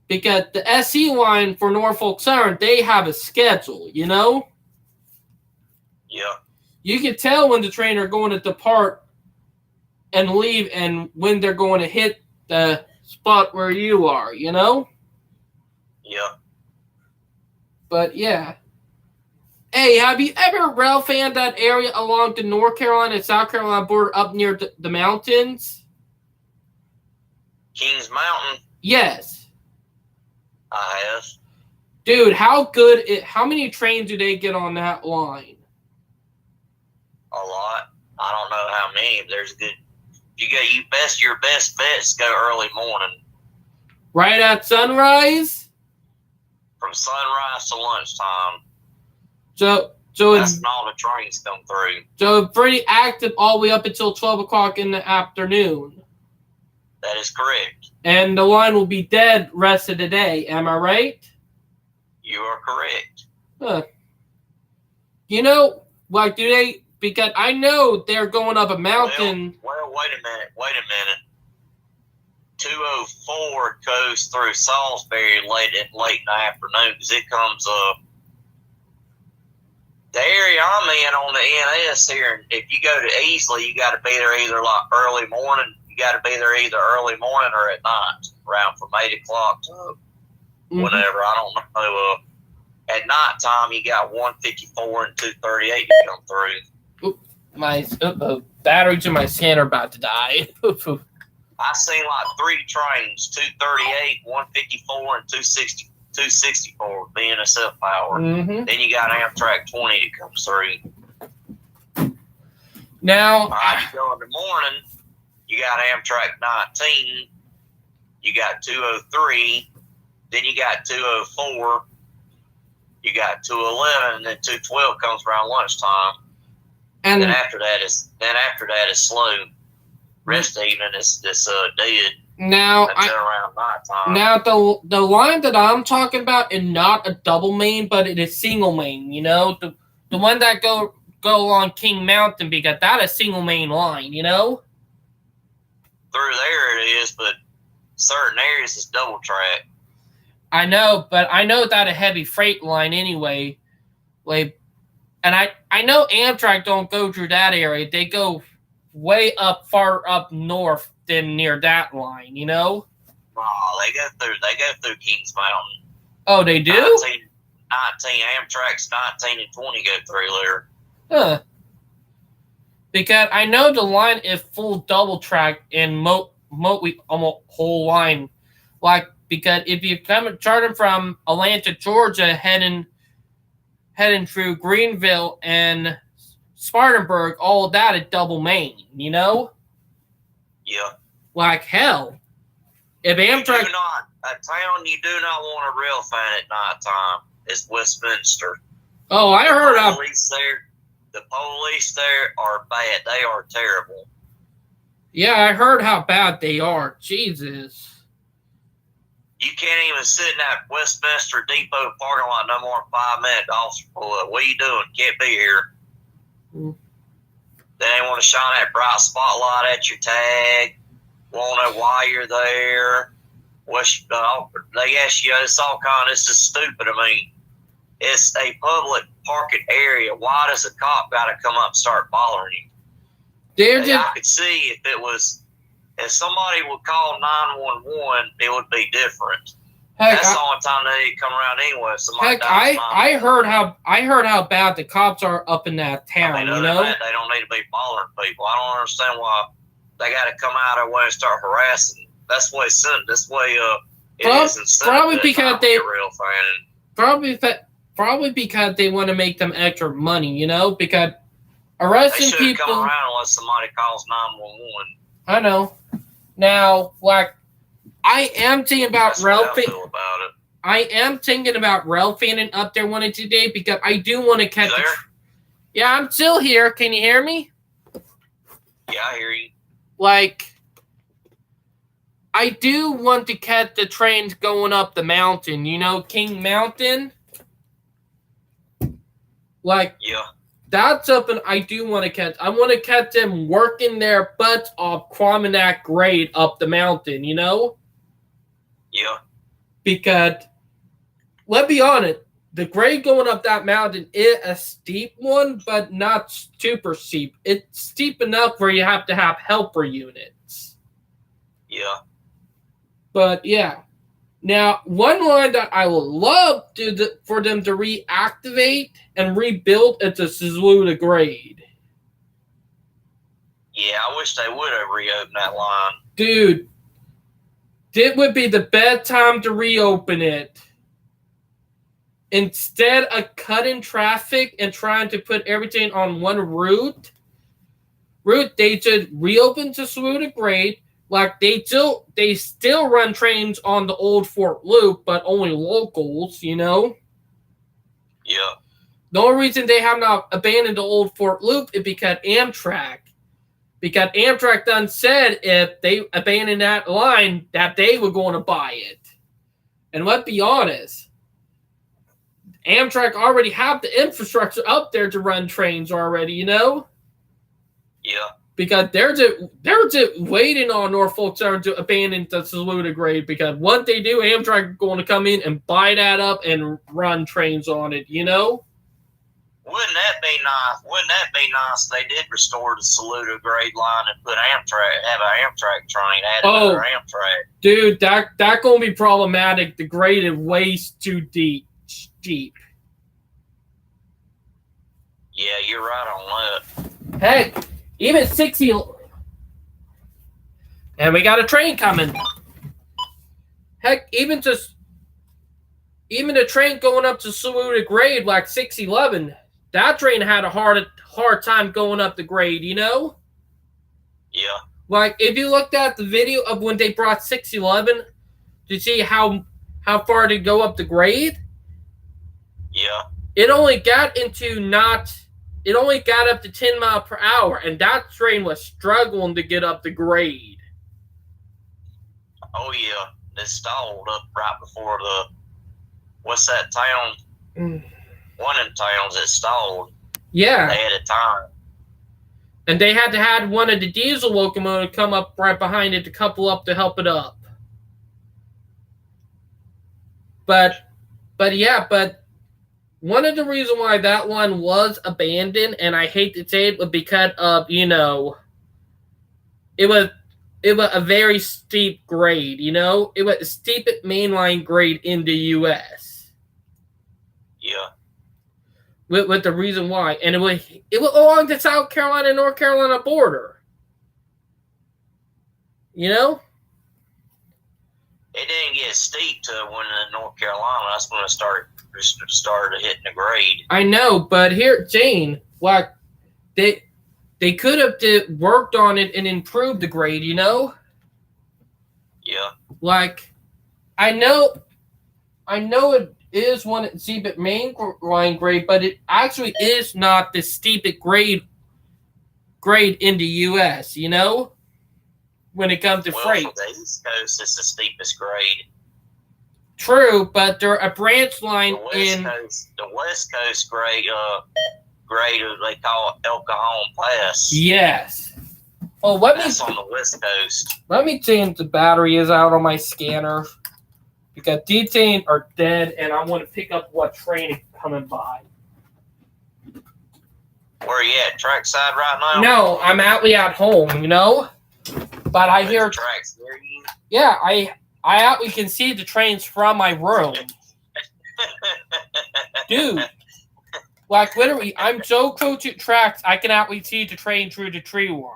Speaker 1: Because the SC line for Norfolk Southern, they have a schedule,
Speaker 2: Yeah.
Speaker 1: You can tell when the train are going to depart and leave and when they're going to hit the spot where you are,
Speaker 2: Yeah.
Speaker 1: But yeah. Hey, have you ever rail fanned that area along the North Carolina and South Carolina border up near the mountains?
Speaker 2: Kings Mountain?
Speaker 1: Yes.
Speaker 2: I have.
Speaker 1: Dude, how many trains do they get on that line?
Speaker 2: A lot. I don't know how many. There's good. Your best bets go early morning.
Speaker 1: Right at sunrise?
Speaker 2: From sunrise to lunchtime.
Speaker 1: So
Speaker 2: that's when all the trains come through.
Speaker 1: So it's pretty active all the way up until 12 o'clock in the afternoon.
Speaker 2: That is correct.
Speaker 1: And the line will be dead rest of the day. Am I right?
Speaker 2: You are correct.
Speaker 1: Huh. Like, do they... Because I know they're going up a mountain.
Speaker 2: Well, wait a minute. 204 goes through Salisbury late in the afternoon because it comes up. The area I'm in on the NS here, if you go to Easley, you got to be there either like early morning. You got to be there either early morning or at night, around from 8 o'clock to whenever. I don't know. At night time, you got 154 and 238 to come through.
Speaker 1: My battery to my scanner about to die.
Speaker 2: I seen like 3 trains, 238, 154, and 264 BNSF power.
Speaker 1: Mm-hmm.
Speaker 2: Then you got Amtrak 20 that comes through.
Speaker 1: Now,
Speaker 2: You go in the morning, you got Amtrak 19, you got 203, then you got 204, you got 211, and then 212 comes around lunchtime.
Speaker 1: and
Speaker 2: Then after that is slow. Rest of the evening is dead
Speaker 1: now
Speaker 2: until around nighttime.
Speaker 1: now the line that I'm talking about is not a double main, but it is single main. You know, the one that go along King Mountain, because that is single main line. You know.
Speaker 2: Through there it is, but certain areas is double track.
Speaker 1: I know, but I know that a heavy freight line anyway. Like, and I know Amtrak don't go through that area. They go way up, far up north than near that line. You know.
Speaker 2: Oh, they go through Kings Mountain.
Speaker 1: Oh, they do.
Speaker 2: 19 Amtrak's 19 and 20 go through there.
Speaker 1: Huh. Because I know the line is full double track and almost whole line. Like, because if you come charting from Atlanta, Georgia, heading through Greenville and Spartanburg, all that is double main, you know?
Speaker 2: Yeah.
Speaker 1: Like hell. If Amtrak,
Speaker 2: a town you do not want to rail fan at nighttime is Westminster.
Speaker 1: oh, I heard of
Speaker 2: the police there are bad. They are terrible.
Speaker 1: Yeah, I heard how bad they are. Jesus.
Speaker 2: You can't even sit in that Westminster Depot parking lot no more than 5 minutes. Officer pull up. What are you doing? Can't be here. They ain't want to shine that bright spotlight at your tag. Won't know why you're there. They ask you, it's all kind of, this is stupid. I mean, it's a public parking area. Why does a cop got to come up and start bothering you? I could see if somebody would call 911, it would be different. Heck, that's the only time they need to come around anyway.
Speaker 1: I heard how bad the cops are up in that town.
Speaker 2: You know, they don't need to be bothering people. I don't understand why they got to come out of their way and start harassing. That's the way it is.
Speaker 1: Probably because they probably because they want to make them extra money. You know, because arresting people. They should come
Speaker 2: around unless somebody calls 911.
Speaker 1: I know. Now, like, I am thinking about I am thinking about rail fanning up there one of today because I do want to catch. Yeah, I'm still here. Can you hear me?
Speaker 2: Yeah, I hear you.
Speaker 1: Like, I do want to catch the trains going up the mountain. You know, King Mountain. Like,
Speaker 2: yeah.
Speaker 1: That's something I do want to catch. I want to catch them working their butts off climbing that grade up the mountain, you know?
Speaker 2: Yeah.
Speaker 1: Because, let's be honest, the grade going up that mountain is a steep one, but not super steep. It's steep enough where you have to have helper units.
Speaker 2: Yeah.
Speaker 1: But, yeah. Now, one line that I would love for them to reactivate and rebuild is the Saluda grade.
Speaker 2: Yeah, I wish they would have reopened that line.
Speaker 1: Dude, it would be the best time to reopen it. Instead of cutting traffic and trying to put everything on one route, they should reopen the Saluda grade. Like, they still run trains on the old Fort Loop, but only locals, you know?
Speaker 2: Yeah.
Speaker 1: The only reason they have not abandoned the old Fort Loop is because Amtrak done said if they abandoned that line, that they were going to buy it. And let's be honest, Amtrak already have the infrastructure up there to run trains already, you know?
Speaker 2: Yeah.
Speaker 1: Because they're just waiting on Norfolk Southern to abandon the Saluda grade, because once they do, Amtrak is going to come in and buy that up and run trains on it, you know?
Speaker 2: Wouldn't that be nice? They did restore the Saluda grade line and have an Amtrak train, add another Amtrak.
Speaker 1: Dude, that going to be problematic. The grade is way too deep.
Speaker 2: Yeah, you're right on that.
Speaker 1: Heck, even 60... And we got a train coming. Heck, even the train going up to Saluda grade, like 611, that train had a hard time going up the grade, you know?
Speaker 2: Yeah.
Speaker 1: Like, if you looked at the video of when they brought 611 to see how far to go up the grade,
Speaker 2: Yeah.
Speaker 1: it only got up to 10 mile per hour, and that train was struggling to get up the grade.
Speaker 2: Oh yeah, it stalled up right before what's that town? One of the towns that stalled.
Speaker 1: Yeah.
Speaker 2: They had a time.
Speaker 1: And they had to have one of the diesel locomotives come up right behind it to couple up to help it up. But one of the reasons why that one was abandoned, and I hate to say it, was because of, it was a very steep grade, It was the steepest mainline grade in the U.S.
Speaker 2: Yeah.
Speaker 1: With the reason why. And it was along the South Carolina and North Carolina border. It
Speaker 2: didn't get steep till when in North Carolina. That's when it started hitting the grade.
Speaker 1: I know, but here, Jane, like, they could have worked on it and improved the grade,
Speaker 2: Yeah.
Speaker 1: Like, I know it is one steepest main line grade, but it actually is not the steepest grade in the U.S., when it comes to freight.
Speaker 2: For the East Coast, it's the steepest grade.
Speaker 1: True, but they're a branch line
Speaker 2: the West Coast grade they call it El Cajon Pass.
Speaker 1: Yes. Oh,
Speaker 2: that's on the West Coast.
Speaker 1: Let me change the battery is out on my scanner because these things are dead, and I want to pick up what train is coming by.
Speaker 2: Where are you at? Trackside right now?
Speaker 1: No, I'm actually at home, But I hear
Speaker 2: tracks near you.
Speaker 1: Yeah, I actually can see the trains from my room. Dude. Like, literally, I'm so close to tracks, I can actually see the train through the tree line.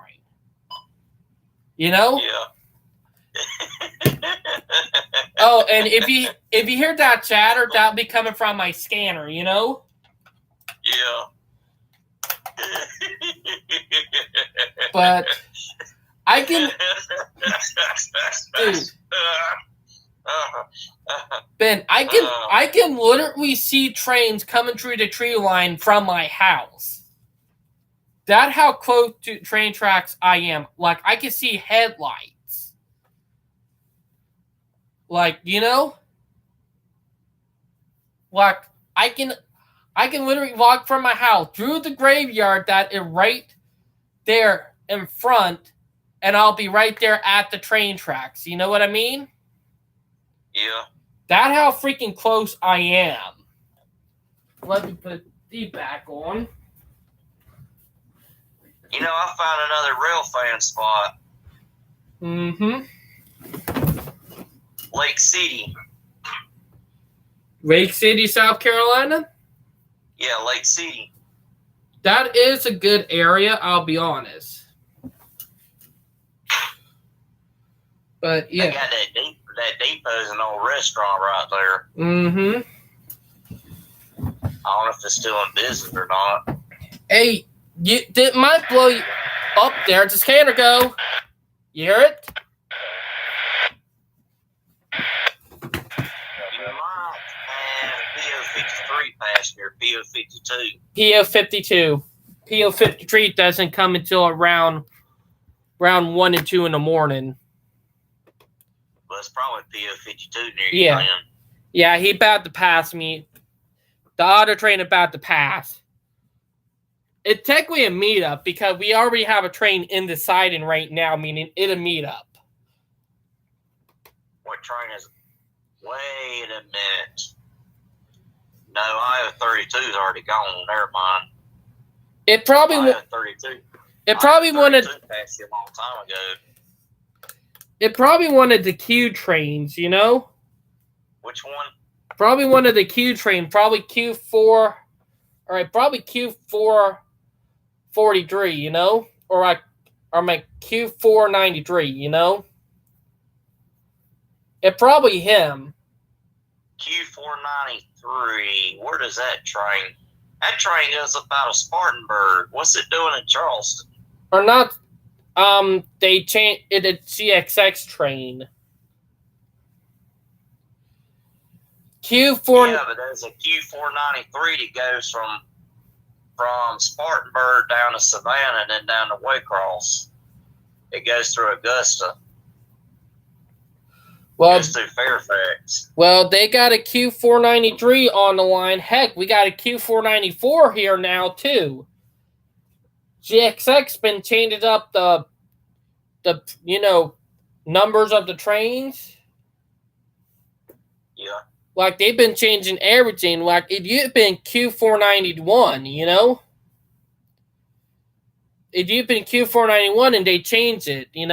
Speaker 2: Yeah.
Speaker 1: Oh, and if you hear that chatter, that'll be coming from my scanner,
Speaker 2: Yeah.
Speaker 1: But I can, dude, Ben, I can literally see trains coming through the tree line from my house. That's how close to train tracks I am. Like, I can see headlights. Like, like, I can literally walk from my house through the graveyard that is right there in front, and I'll be right there at the train tracks. You know what I mean?
Speaker 2: Yeah.
Speaker 1: That's how freaking close I am. Let me put the back on.
Speaker 2: I found another rail fan spot.
Speaker 1: Mm-hmm.
Speaker 2: Lake City.
Speaker 1: Lake City, South Carolina?
Speaker 2: Yeah, Lake City.
Speaker 1: That is a good area, I'll be honest. But, yeah.
Speaker 2: They got that depot's an old restaurant right there.
Speaker 1: Mm-hmm.
Speaker 2: I don't know if it's still in business or not.
Speaker 1: Hey, it might blow you up there. It's a scanner go. You hear it?
Speaker 2: You might have PO53 passenger, PO52.
Speaker 1: PO52. PO53 doesn't come until around 1 and 2 in the morning.
Speaker 2: Well, it's probably PO52 near you.
Speaker 1: Yeah. Yeah, he about to pass me. The auto train about to pass. It's technically a meetup because we already have a train in the siding right now, meaning it's a meetup.
Speaker 2: What train is it? Wait a minute. No, IO32 is already gone. Never mind.
Speaker 1: It probably
Speaker 2: IO32.
Speaker 1: It probably wanted.
Speaker 2: Passed you a long time ago.
Speaker 1: It probably wanted the Q trains,
Speaker 2: Which one?
Speaker 1: Probably one of the Q train, probably Q4. All right, probably Q443, or my Q493, It probably him.
Speaker 2: Q493. Where does that train? That train goes up out of Spartanburg. What's it doing in Charleston?
Speaker 1: Or not? They changed it a CXX train. Q4.
Speaker 2: Yeah, but there's a Q493 that goes from Spartanburg down to Savannah and then down to Waycross. It goes through Augusta.
Speaker 1: Well,
Speaker 2: goes through Fairfax.
Speaker 1: Well, they got a Q493 on the line. Heck, we got a Q494 here now too. GXX been changing up the numbers of the trains.
Speaker 2: Yeah.
Speaker 1: Like they've been changing everything. Like it used to been Q491, It used to been Q491 and they changed it,
Speaker 2: It's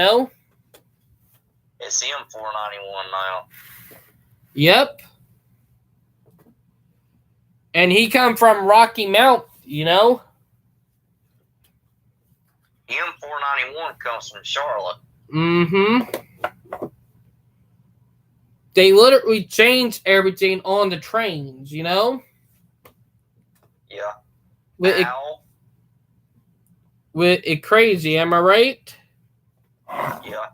Speaker 2: M491 now.
Speaker 1: Yep. And he come from Rocky Mount,
Speaker 2: M491 comes from Charlotte.
Speaker 1: Mm-hmm. They literally changed everything on the trains,
Speaker 2: Yeah.
Speaker 1: With it crazy, am I right?
Speaker 2: Yeah.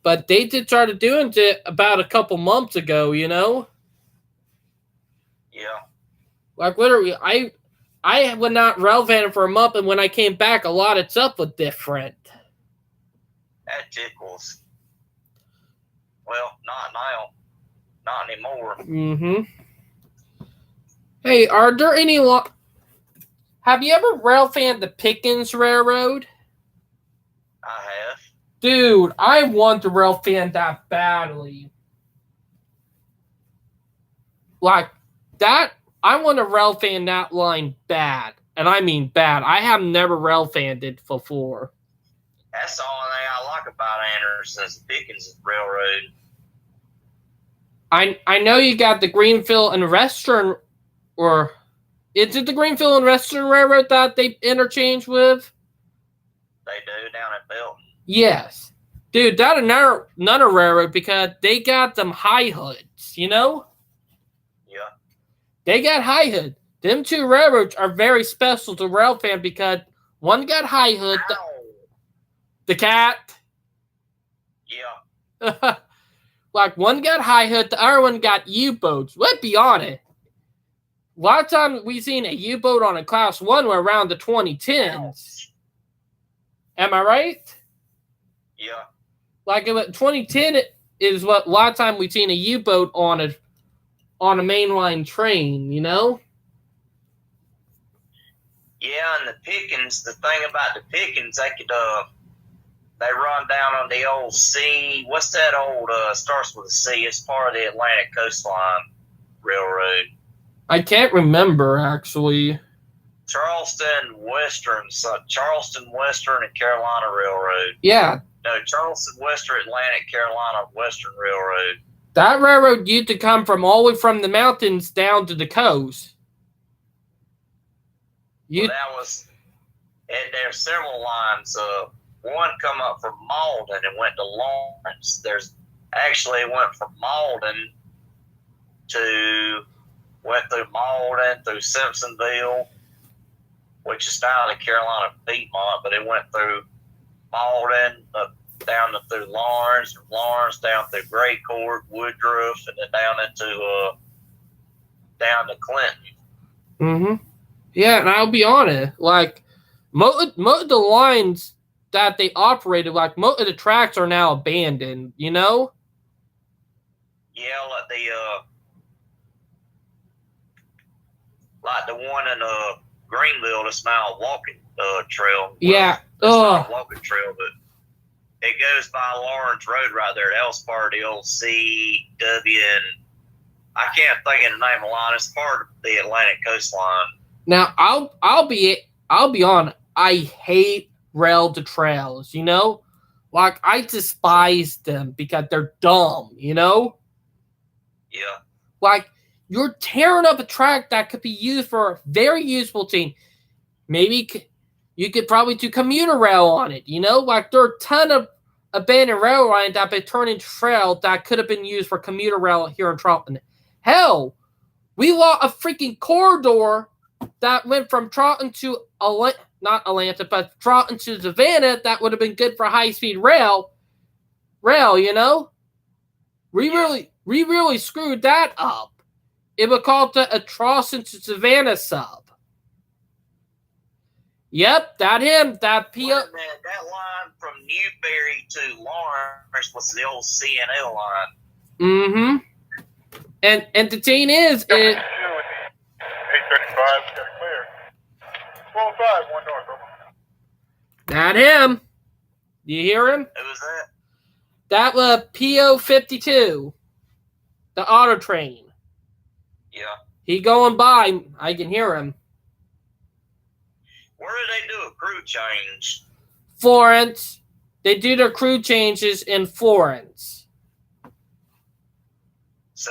Speaker 1: But they did try to do it about a couple months ago,
Speaker 2: Yeah.
Speaker 1: Like literally, I went not relevant for a month, and when I came back, a lot of stuff was different.
Speaker 2: That tickles. Well, not now. Not anymore.
Speaker 1: Mm-hmm. Hey, are there any have you ever rail fanned the Pickens Railroad?
Speaker 2: I have.
Speaker 1: Dude, I want to rail fan that badly. Like that, I want to rail fan that line bad, and I mean bad. I have never rail fanned it before.
Speaker 2: That's the only thing I like about Anderson's Pickens Railroad.
Speaker 1: I know you got the Greenfield and Western, or is it the Greenfield and Western Railroad that they interchange with?
Speaker 2: They do down at Belton.
Speaker 1: Yes. Dude, that another railroad because they got them high hoods,
Speaker 2: Yeah.
Speaker 1: They got high hood. Them two railroads are very special to rail fan because one got high hood. The cat.
Speaker 2: Yeah.
Speaker 1: Like one got high hood, the other one got U-boats. Let's be honest. A lot of times we've seen a U-boat on a class 1 around the 2010s. Am I right?
Speaker 2: Yeah.
Speaker 1: Like 2010 is what a lot of time we've seen a U-boat on a mainline train,
Speaker 2: Yeah, and the Pickens, the thing about the Pickens, they run down on the old C. What's that old, starts with a C. It's part of the Atlantic Coastline Railroad.
Speaker 1: I can't remember, actually.
Speaker 2: Charleston Western and Carolina Railroad.
Speaker 1: Yeah.
Speaker 2: No, Charleston Western, Atlantic, Carolina Western Railroad.
Speaker 1: That railroad used to come from all the way from the mountains down to the coast.
Speaker 2: That was, and there's several lines. One come up from Malden and went to Lawrence. Went from Malden went through Malden, through Simpsonville, which is down the Carolina Piedmont, but it went through Malden, down through Lawrence, from Lawrence down through Gray Court, Woodruff, and then down to Clinton.
Speaker 1: Mm-hmm. Yeah, and I'll be honest, like most of the lines that they operated, like most of the tracks are now abandoned,
Speaker 2: Yeah, like the one in Greenville, it's now a walking trail.
Speaker 1: Yeah.
Speaker 2: It's not a walking trail, but it goes by Lawrence Road right there. That was part of the old CW, and I can't think of the name of the line. It's part of the Atlantic Coastline.
Speaker 1: Now I'll be honest. I hate rail to trails. Like I despise them because they're dumb.
Speaker 2: Yeah.
Speaker 1: Like you're tearing up a track that could be used for a very useful thing. Maybe you could probably do commuter rail on it. Like there are a ton of abandoned rail lines that have been turned into trail that could have been used for commuter rail here in Charleston. Hell, we lost a freaking corridor that went from Taunton to not Atlanta, but Taunton to Savannah, that would have been good for high-speed rail. You know, we really screwed that up. It would call it a Charleston to Savannah sub. Yep, that him. That
Speaker 2: Wait a minute, that line from Newberry to Lawrence was the old CNL line.
Speaker 1: Mm-hmm. And the thing is, it.
Speaker 3: 835, got it clear. 12-5, 1 north, over.
Speaker 1: That him. Do you hear him?
Speaker 2: Who was that?
Speaker 1: That was PO 52, the auto train.
Speaker 2: Yeah.
Speaker 1: He going by. I can hear him.
Speaker 2: Where do they do a crew change?
Speaker 1: Florence. They do their crew changes in Florence.
Speaker 2: So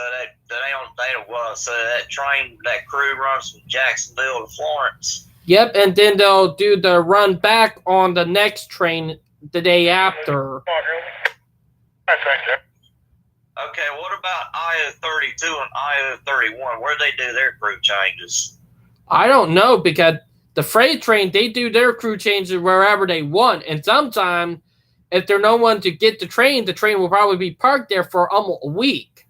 Speaker 2: so that train, that crew runs from Jacksonville to Florence.
Speaker 1: Yep, and then they'll do the run back on the next train the day after.
Speaker 2: Okay, what about IO32 and IO31? Where do they do their crew changes?
Speaker 1: I don't know, because the freight train, they do their crew changes wherever they want. And sometimes, if there's no one to get the train will probably be parked there for almost a week.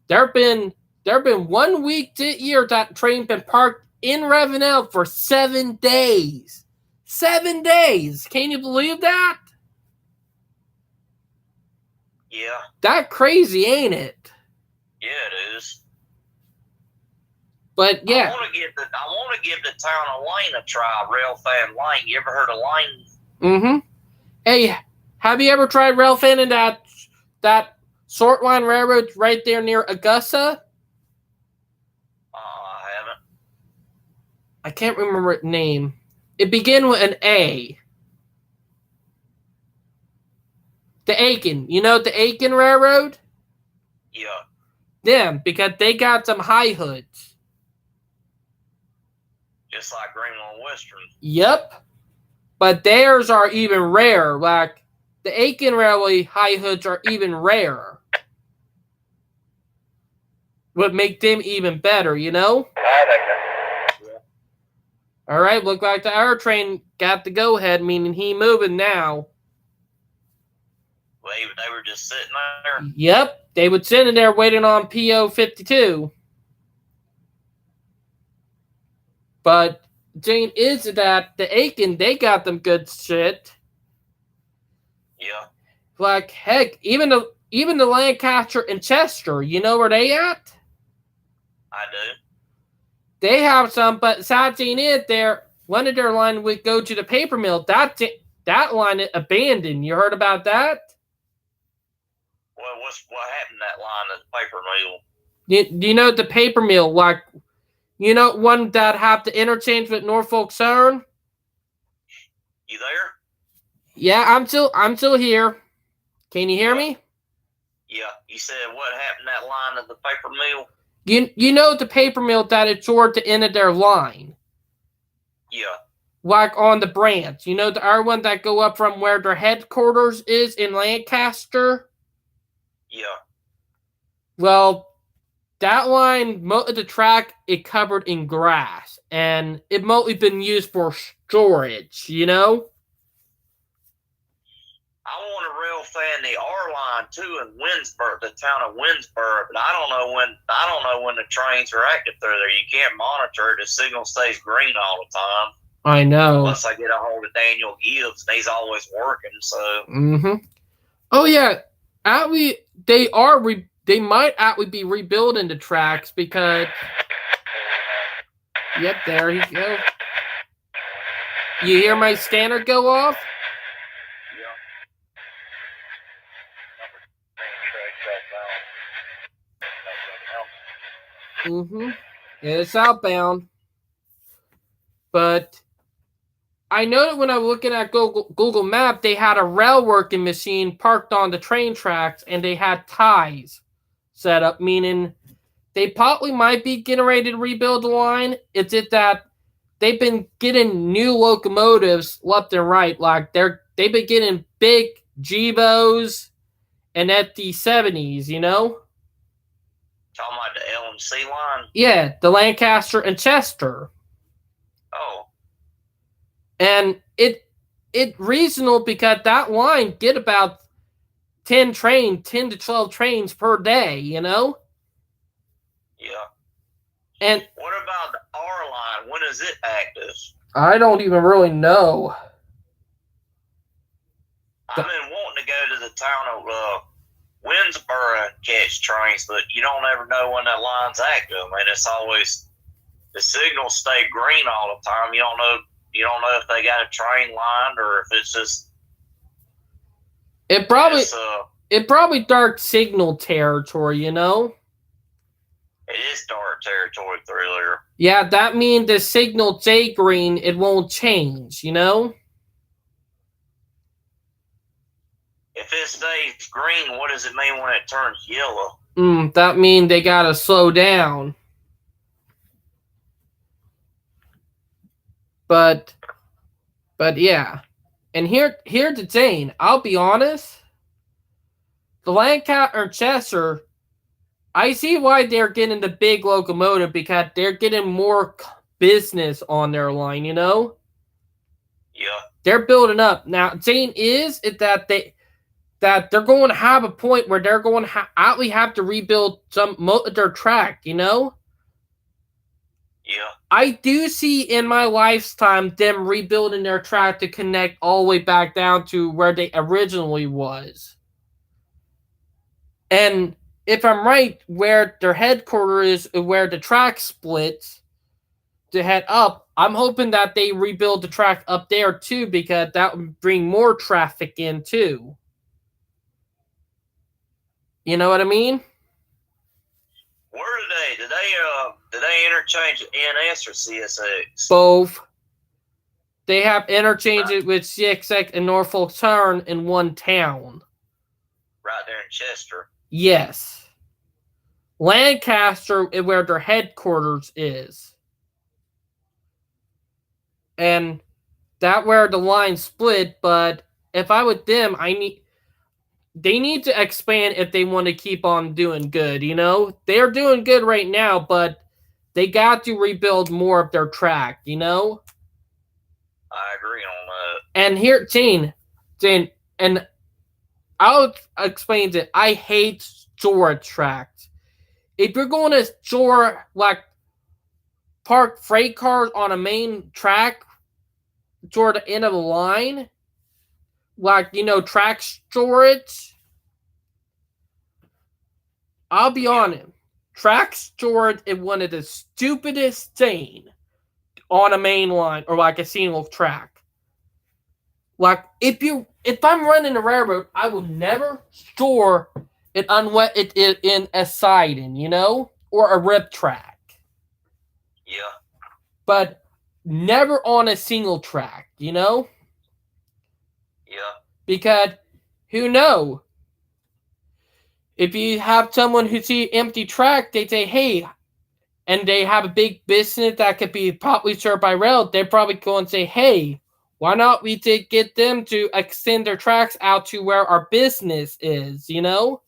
Speaker 1: There been 1 week this year that train been parked in Ravenel for 7 days. 7 days. Can you believe that?
Speaker 2: Yeah.
Speaker 1: That crazy, ain't it?
Speaker 2: Yeah, it is.
Speaker 1: But yeah.
Speaker 2: I want to give the town of Lane a try. Railfan Lane. You ever heard of Lane?
Speaker 1: Mm-hmm. Hey, have you ever tried railfan in that short line railroad right there near Augusta?
Speaker 2: I haven't.
Speaker 1: I can't remember its name. It began with an A. The Aiken. You know the Aiken Railroad?
Speaker 2: Yeah.
Speaker 1: Them, because they got some high hoods.
Speaker 2: Just like Greenlawn Western.
Speaker 1: Yep. But theirs are even rare. Like, the Aiken Railway high hoods are even rare. Would make them even better, you know? All right, look like the air train got the go-ahead, meaning he moving now.
Speaker 2: They were just sitting there?
Speaker 1: Yep, they would sit in there waiting on PO 52. But the thing is that the Aiken, they got them good shit.
Speaker 2: Yeah.
Speaker 1: Like, heck, even the Lancaster and Chester, you know where they at?
Speaker 2: I do.
Speaker 1: They have some, but sad thing is, one of their line would go to the paper mill. That line is abandoned. You heard about that?
Speaker 2: Well, what happened to that line at the paper mill?
Speaker 1: Do you know the paper mill? Like, you know, one that have the interchange with Norfolk Southern?
Speaker 2: You there?
Speaker 1: Yeah, I'm still here. Can you hear me?
Speaker 2: Yeah. You said what happened to that line at the paper mill?
Speaker 1: You know the paper mill that is toward the end of their line.
Speaker 2: Yeah.
Speaker 1: Like on the branch. You know the other one that go up from where their headquarters is in Lancaster?
Speaker 2: Yeah.
Speaker 1: Well, that line, most of the track, it covered in grass. And it mostly been used for storage, you know?
Speaker 2: I want a rail fan the R line too in Winsburg, the town of Winsburg, but I don't know when the trains are active through there. You can't monitor it. The signal stays green all the time.
Speaker 1: I know.
Speaker 2: Unless I get a hold of Daniel Gibbs, and he's always working. So.
Speaker 1: Mm-hmm. Oh yeah, they might actually be rebuilding the tracks because. Yep, there you go. You hear my standard go off? Mm-hmm. It's outbound. But I know that when I was looking at Google Map, they had a rail working machine parked on the train tracks and they had ties set up, meaning they probably might be getting ready to rebuild the line. It's just that they've been getting new locomotives left and right. Like they've been getting big Jevos and FD70s, you know?
Speaker 2: Talking about the LMC line?
Speaker 1: Yeah, the Lancaster and Chester. and it reasonable because that line get about 10 to 12 trains per day, you know?
Speaker 2: Yeah.
Speaker 1: And
Speaker 2: What about the R line? When is it active?
Speaker 1: I don't even really know.
Speaker 2: I've been wanting to go to the town of Winnsboro and catch trains, but you don't ever know when that line's active. I mean, it's always the signals stay green all the time. You don't know if they got a train lined or if it's just
Speaker 1: it probably dark signal territory, you know?
Speaker 2: it is dark territory through there.
Speaker 1: Yeah, that means the signal J green, it won't change, you know?
Speaker 2: If it stays green, what does it mean when it turns yellow?
Speaker 1: That means they gotta slow down. But yeah. And here's the thing. I'll be honest. The Lancaster Chester, I see why they're getting the big locomotive because they're getting more business on their line, you know?
Speaker 2: Yeah.
Speaker 1: They're building up. Now, the thing is that they're going to have a point where they're going to actually have to rebuild most of their track, you know?
Speaker 2: Yeah.
Speaker 1: I do see in my lifetime them rebuilding their track to connect all the way back down to where they originally was. And if I'm right, where their headquarters is, where the track splits to head up, I'm hoping that they rebuild the track up there too, because that would bring more traffic in too. You know what I mean?
Speaker 2: Where did they interchange NS or CSX?
Speaker 1: Both. They have interchanges with CXX and Norfolk Southern in one town.
Speaker 2: Right there in Chester.
Speaker 1: Yes. Lancaster is where their headquarters is. And that where the line split, but if I with them, they need to expand if they want to keep on doing good, you know? They're doing good right now, but they got to rebuild more of their track, you know?
Speaker 2: I agree on that.
Speaker 1: And here, Jane, and I'll explain it. I hate store tracks. If you're going to store, like, park freight cars on a main track toward the end of the line, like, you know, track storage, I'll be honest. Track storage is one of the stupidest things on a main line or like a single track. Like if I'm running a railroad, I will never store it in a siding, you know, or a rip track.
Speaker 2: Yeah.
Speaker 1: But never on a single track, you know?
Speaker 2: Yeah.
Speaker 1: Because who knows? If you have someone who see empty track, they say, hey, and they have a big business that could be probably served by rail, they're probably going to say, hey, why not we get them to extend their tracks out to where our business is, you know?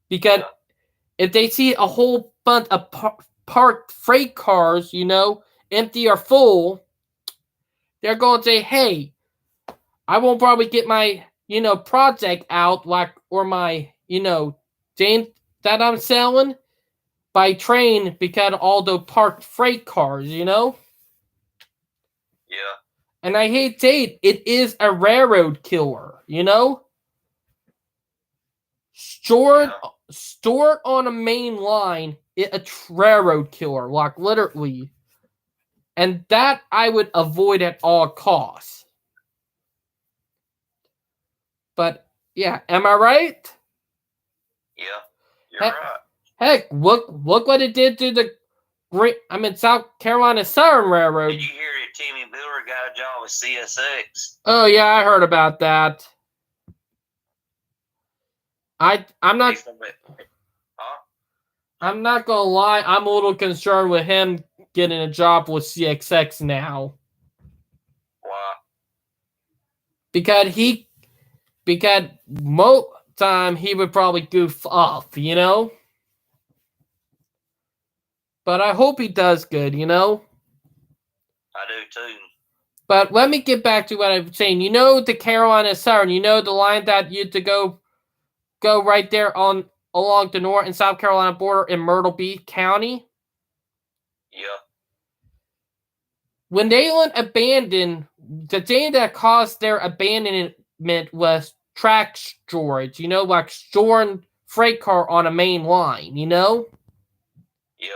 Speaker 1: Because if they see a whole bunch of parked freight cars, you know, empty or full, they're going to say, hey, I won't probably get my, you know, project out, like, or my, you know, thing that I'm selling by train because of all the parked freight cars, you know?
Speaker 2: Yeah.
Speaker 1: And I hate to say it is a railroad killer, you know? Stored on a main line, it's a railroad killer, like literally. And that I would avoid at all costs. But yeah, am I right?
Speaker 2: Yeah. You're right.
Speaker 1: Heck, look what it did to the South Carolina Southern Railroad.
Speaker 2: Did you hear that Timmy Miller got a job with CSX?
Speaker 1: Oh yeah, I heard about that. I'm not gonna lie, I'm a little concerned with him getting a job with CXX now.
Speaker 2: Why?
Speaker 1: Because most time he would probably goof off, you know? But I hope he does good, you know?
Speaker 2: I do too.
Speaker 1: But let me get back to what I was saying. You know the Carolina Southern. You know the line that you had to go right there on along the North and South Carolina border in Myrtle Beach County.
Speaker 2: Yeah.
Speaker 1: When they went abandoned, the thing that caused their abandonment was track storage. You know, like storing freight car on a main line. You know.
Speaker 2: Yeah.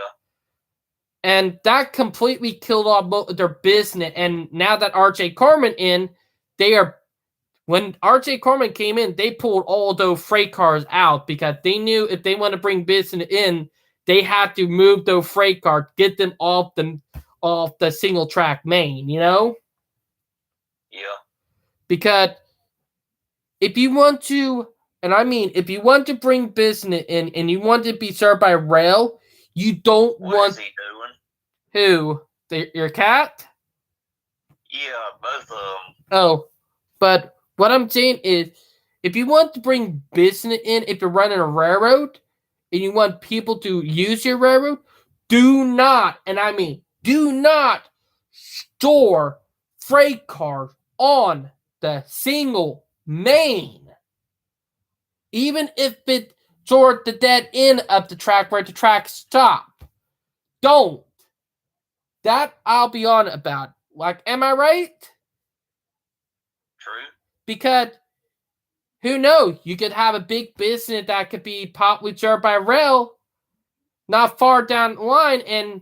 Speaker 1: And that completely killed off their business. And now that R.J. Corman in, when R.J. Corman came in, they pulled all those freight cars out because they knew if they want to bring business in, they had to move those freight cars, get them off the single track main, you know?
Speaker 2: Yeah.
Speaker 1: Because if you want to, and I mean, if you want to bring business in and you want to be served by rail, you don't
Speaker 2: What
Speaker 1: want
Speaker 2: is he doing?
Speaker 1: who? Your cat?
Speaker 2: Yeah, both of them.
Speaker 1: Oh, but what I'm saying is, if you want to bring business in, if you're running a railroad and you want people to use your railroad, do not, and I mean, do not store freight cars on the single main. Even if it's toward the dead end of the track where the track stop. Don't. That I'll be on about. Like, am I right?
Speaker 2: True.
Speaker 1: Because who knows? You could have a big business that could be possibly served by rail not far down the line, and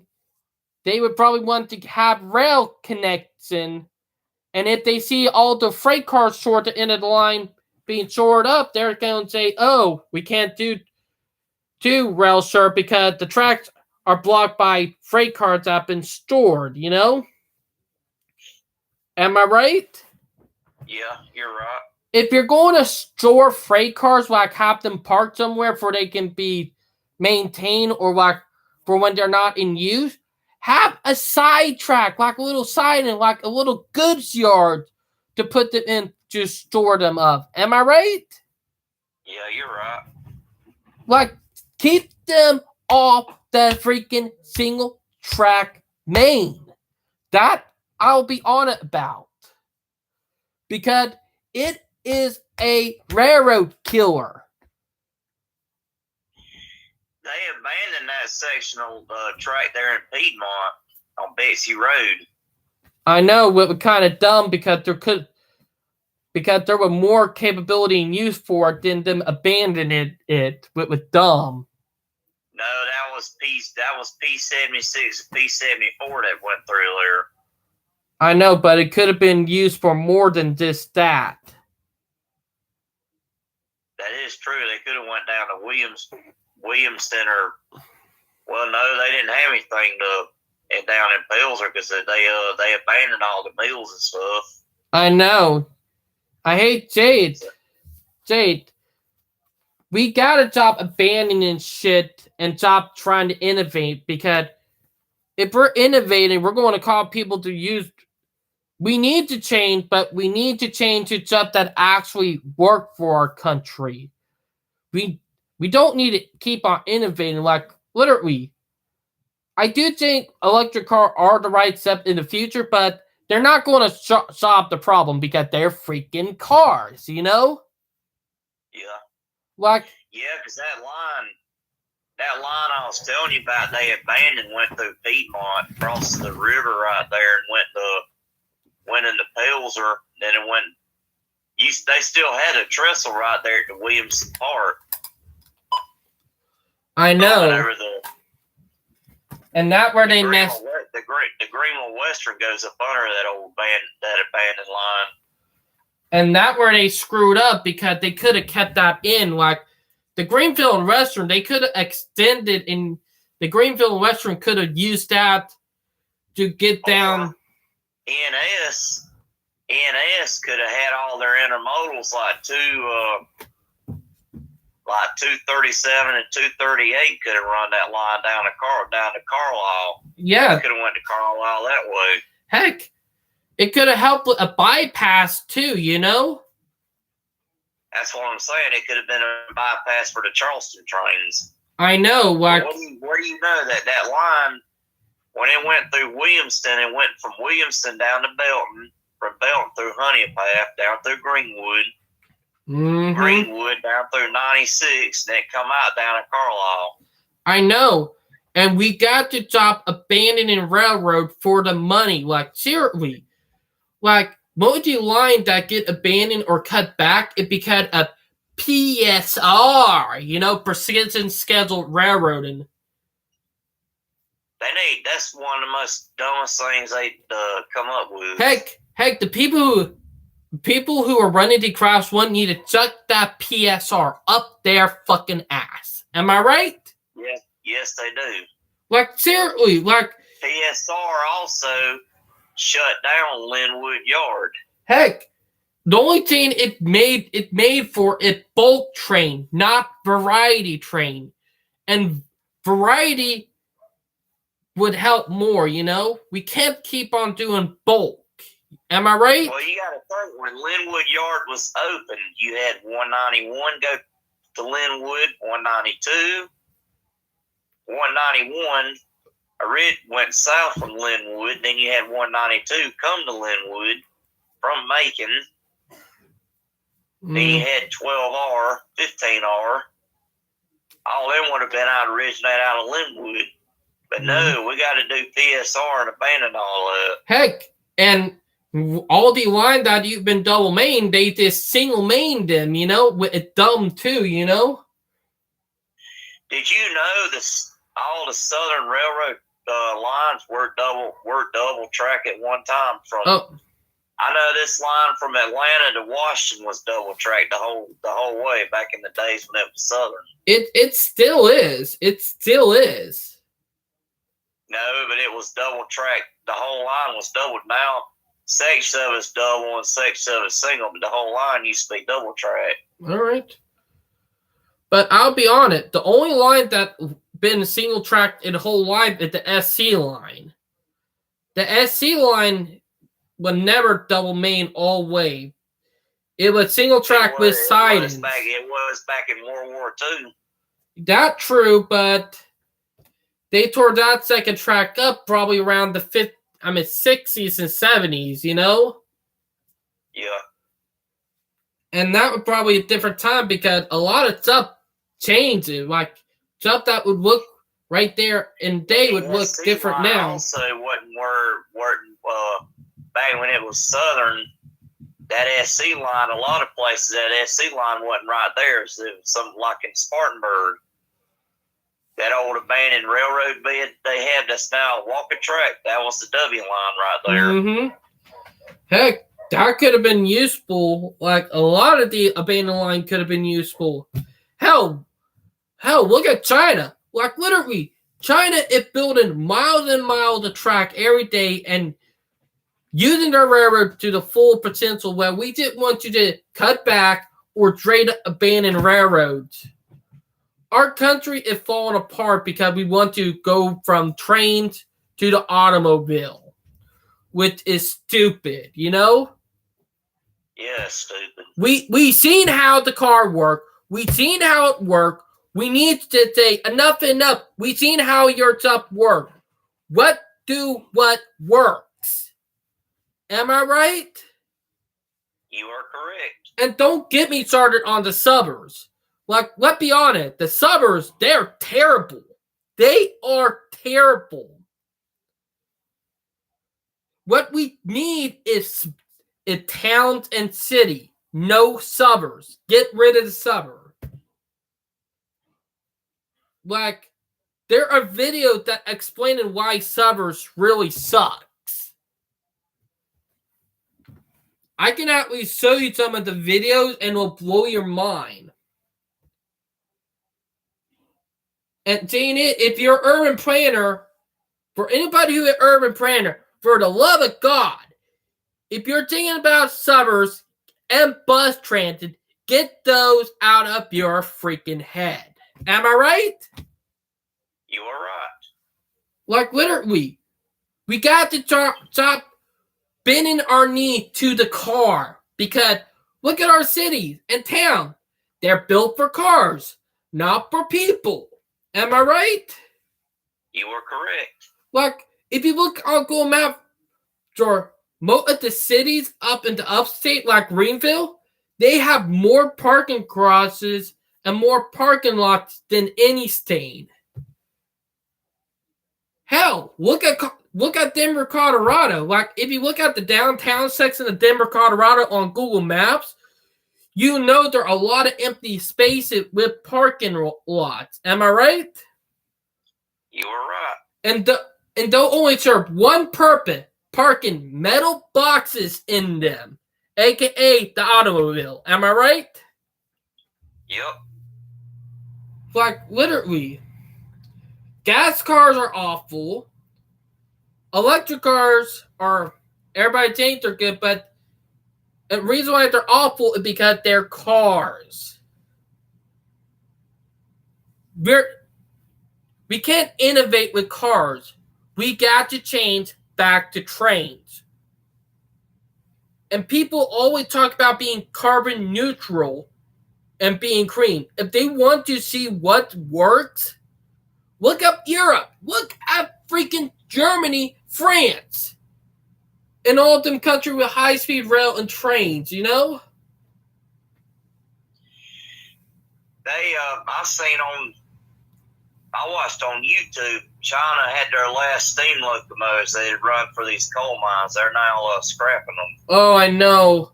Speaker 1: they would probably want to have rail connection. And if they see all the freight cars toward the end of the line being shored up, they're going to say, oh, we can't do rail short because the tracks are blocked by freight cars that have been stored, you know? Am I right?
Speaker 2: Yeah, you're right.
Speaker 1: If you're going to store freight cars, like have them parked somewhere where they can be maintained or like for when they're not in use, have a side track, like a little side and like a little goods yard to put them in to store them up. Am I right?
Speaker 2: Yeah, you're right.
Speaker 1: Like, keep them off the freaking single track main. That I'll be on it about. Because it is a railroad killer.
Speaker 2: They abandoned that sectional track there in Piedmont on Betsy Road.
Speaker 1: I know it was kind of dumb because there were more capability and use for it than them abandoning it. It was dumb.
Speaker 2: No, that was P76 and P74 that went through there.
Speaker 1: I know, but it could have been used for more than just that.
Speaker 2: That is true. They could have went down to Williamston or, well, no, they didn't have anything down in Pilser because they abandoned all the mills and stuff.
Speaker 1: I know. I hate Jade. Jade, we gotta stop abandoning shit and stop trying to innovate because if we're innovating, we're going to call people to use. We need to change, but we need to change to stuff that actually work for our country. We don't need to keep on innovating. Like literally, I do think electric cars are the right step in the future, but they're not going to solve the problem because they're freaking cars. You know?
Speaker 2: Yeah.
Speaker 1: Like.
Speaker 2: Yeah, because that line I was telling you about, they abandoned, went through Piedmont, crossed the river right there, and went into Pilser. Then it went. They still had a trestle right there at the Williamson Park.
Speaker 1: I know. And that where they messed.
Speaker 2: The Greenville Western goes up under that abandoned line.
Speaker 1: And that where they screwed up because they could have kept that in. Like the Greenville and Western, they could have extended in the Greenville and Western could have used that to get down.
Speaker 2: ENS could have had all their intermodals like 237 and 238 could have run that line down to Carlisle.
Speaker 1: Yeah,
Speaker 2: could have went to Carlisle that way.
Speaker 1: Heck, it could have helped with a bypass too. You know.
Speaker 2: That's what I'm saying. It could have been a bypass for the Charleston trains.
Speaker 1: I know. Like,
Speaker 2: where do you know that line, when it went through Williamston, it went from Williamston down to Belton, from Belton through Honey Path down through Greenwood,
Speaker 1: Mm-hmm.
Speaker 2: Greenwood down through 96, and then come out down at Carlisle.
Speaker 1: I know. And we got to stop abandoning railroad for the money. Like, seriously. Like, multi-line that get abandoned or cut back, it became a PSR, precision scheduled railroading.
Speaker 2: That's one of the most dumbest things they come up with.
Speaker 1: Heck, the people who are running the crafts want you to chuck that PSR up their fucking ass. Am I right?
Speaker 2: Yes, they do.
Speaker 1: Like, seriously, like...
Speaker 2: PSR also shut down Linwood Yard.
Speaker 1: Heck, the only thing it made for a bulk train, not variety train. And variety would help more, We can't keep on doing bulk. Am I right?
Speaker 2: Well, you got to think, when Linwood Yard was open, you had 191 go to Linwood, 192, 191 went south from Linwood, then you had 192 come to Linwood from Macon, then you had 12R, 15R, all them would have been originated out of Linwood. But no, we got to do PSR and abandon all that.
Speaker 1: Heck, and all the line that you've been double main, they just single mained them, with a dumb too,
Speaker 2: Did you know all the Southern Railroad lines were double track at one time? I know this line from Atlanta to Washington was double tracked the whole way back in the days when it was Southern.
Speaker 1: It still is. It still is.
Speaker 2: No, but it was double tracked. The whole line was doubled. Now, section of it's double and section of it's single, but the whole line used to be double tracked.
Speaker 1: All right. But I'll be honest, the only line that been single tracked in the whole line is the SC line. The SC line was never double main all way. It was single track with sidings.
Speaker 2: It was back in World War II.
Speaker 1: That's true, but they tore that second track up probably around the 60s and 70s,
Speaker 2: Yeah.
Speaker 1: And that was probably a different time because a lot of stuff changed. Like, stuff that would look right there in day would look different now.
Speaker 2: Also, wasn't back when it was Southern, that SC line, a lot of places that SC line wasn't right there. So it was something like in Spartanburg. That old abandoned railroad bed they had that's now a walking track, that was the W line right there.
Speaker 1: Mm-hmm. Heck, that could have been useful. Like, a lot of the abandoned line could have been useful. Hell, look at China. Like, literally, China is building miles and miles of track every day and using their railroad to the full potential where we didn't want you to cut back or trade abandoned railroads. Our country is falling apart because we want to go from trains to the automobile, which is stupid,
Speaker 2: Yeah, stupid.
Speaker 1: We seen how the car worked. We seen how it worked. We need to say enough. We seen how your stuff worked. What works? Am I right?
Speaker 2: You are correct.
Speaker 1: And don't get me started on the suburbs. Like, let's be honest, the suburbs, they're terrible. They are terrible. What we need is towns and city. No suburbs. Get rid of the suburb. Like, there are videos that explaining why suburbs really sucks. I can at least show you some of the videos and it'll blow your mind. And seeing it, if you're an urban planner, for anybody who is an urban planner, for the love of God, if you're thinking about suburbs and bus transit, get those out of your freaking head. Am I right?
Speaker 2: You are right.
Speaker 1: Like, literally, we got to stop bending our knee to the car because look at our cities and town. They're built for cars, not for people. Am I right?
Speaker 2: You are correct.
Speaker 1: Like, if you look on Google Maps, most of the cities up in the upstate, like Greenville, they have more parking garages and more parking lots than any state. Hell, look at Denver, Colorado. Like if you look at the downtown section of Denver, Colorado on Google Maps, you know there are a lot of empty spaces with parking lots. Am I right?
Speaker 2: You were right.
Speaker 1: And they'll only serve one purpose: parking metal boxes in them, aka the automobile. Am I right?
Speaker 2: Yep.
Speaker 1: Like literally, gas cars are awful. Electric cars are, everybody thinks they're good, but the reason why they're awful is because they're cars. We can't innovate with cars. We got to change back to trains. And people always talk about being carbon neutral and being green. If they want to see what works, look up Europe. Look at freaking Germany, France, and all of them countries with high-speed rail and trains, you know?
Speaker 2: I watched on YouTube, China had their last steam locomotives they had run for these coal mines. They're now scrapping them.
Speaker 1: Oh, I know.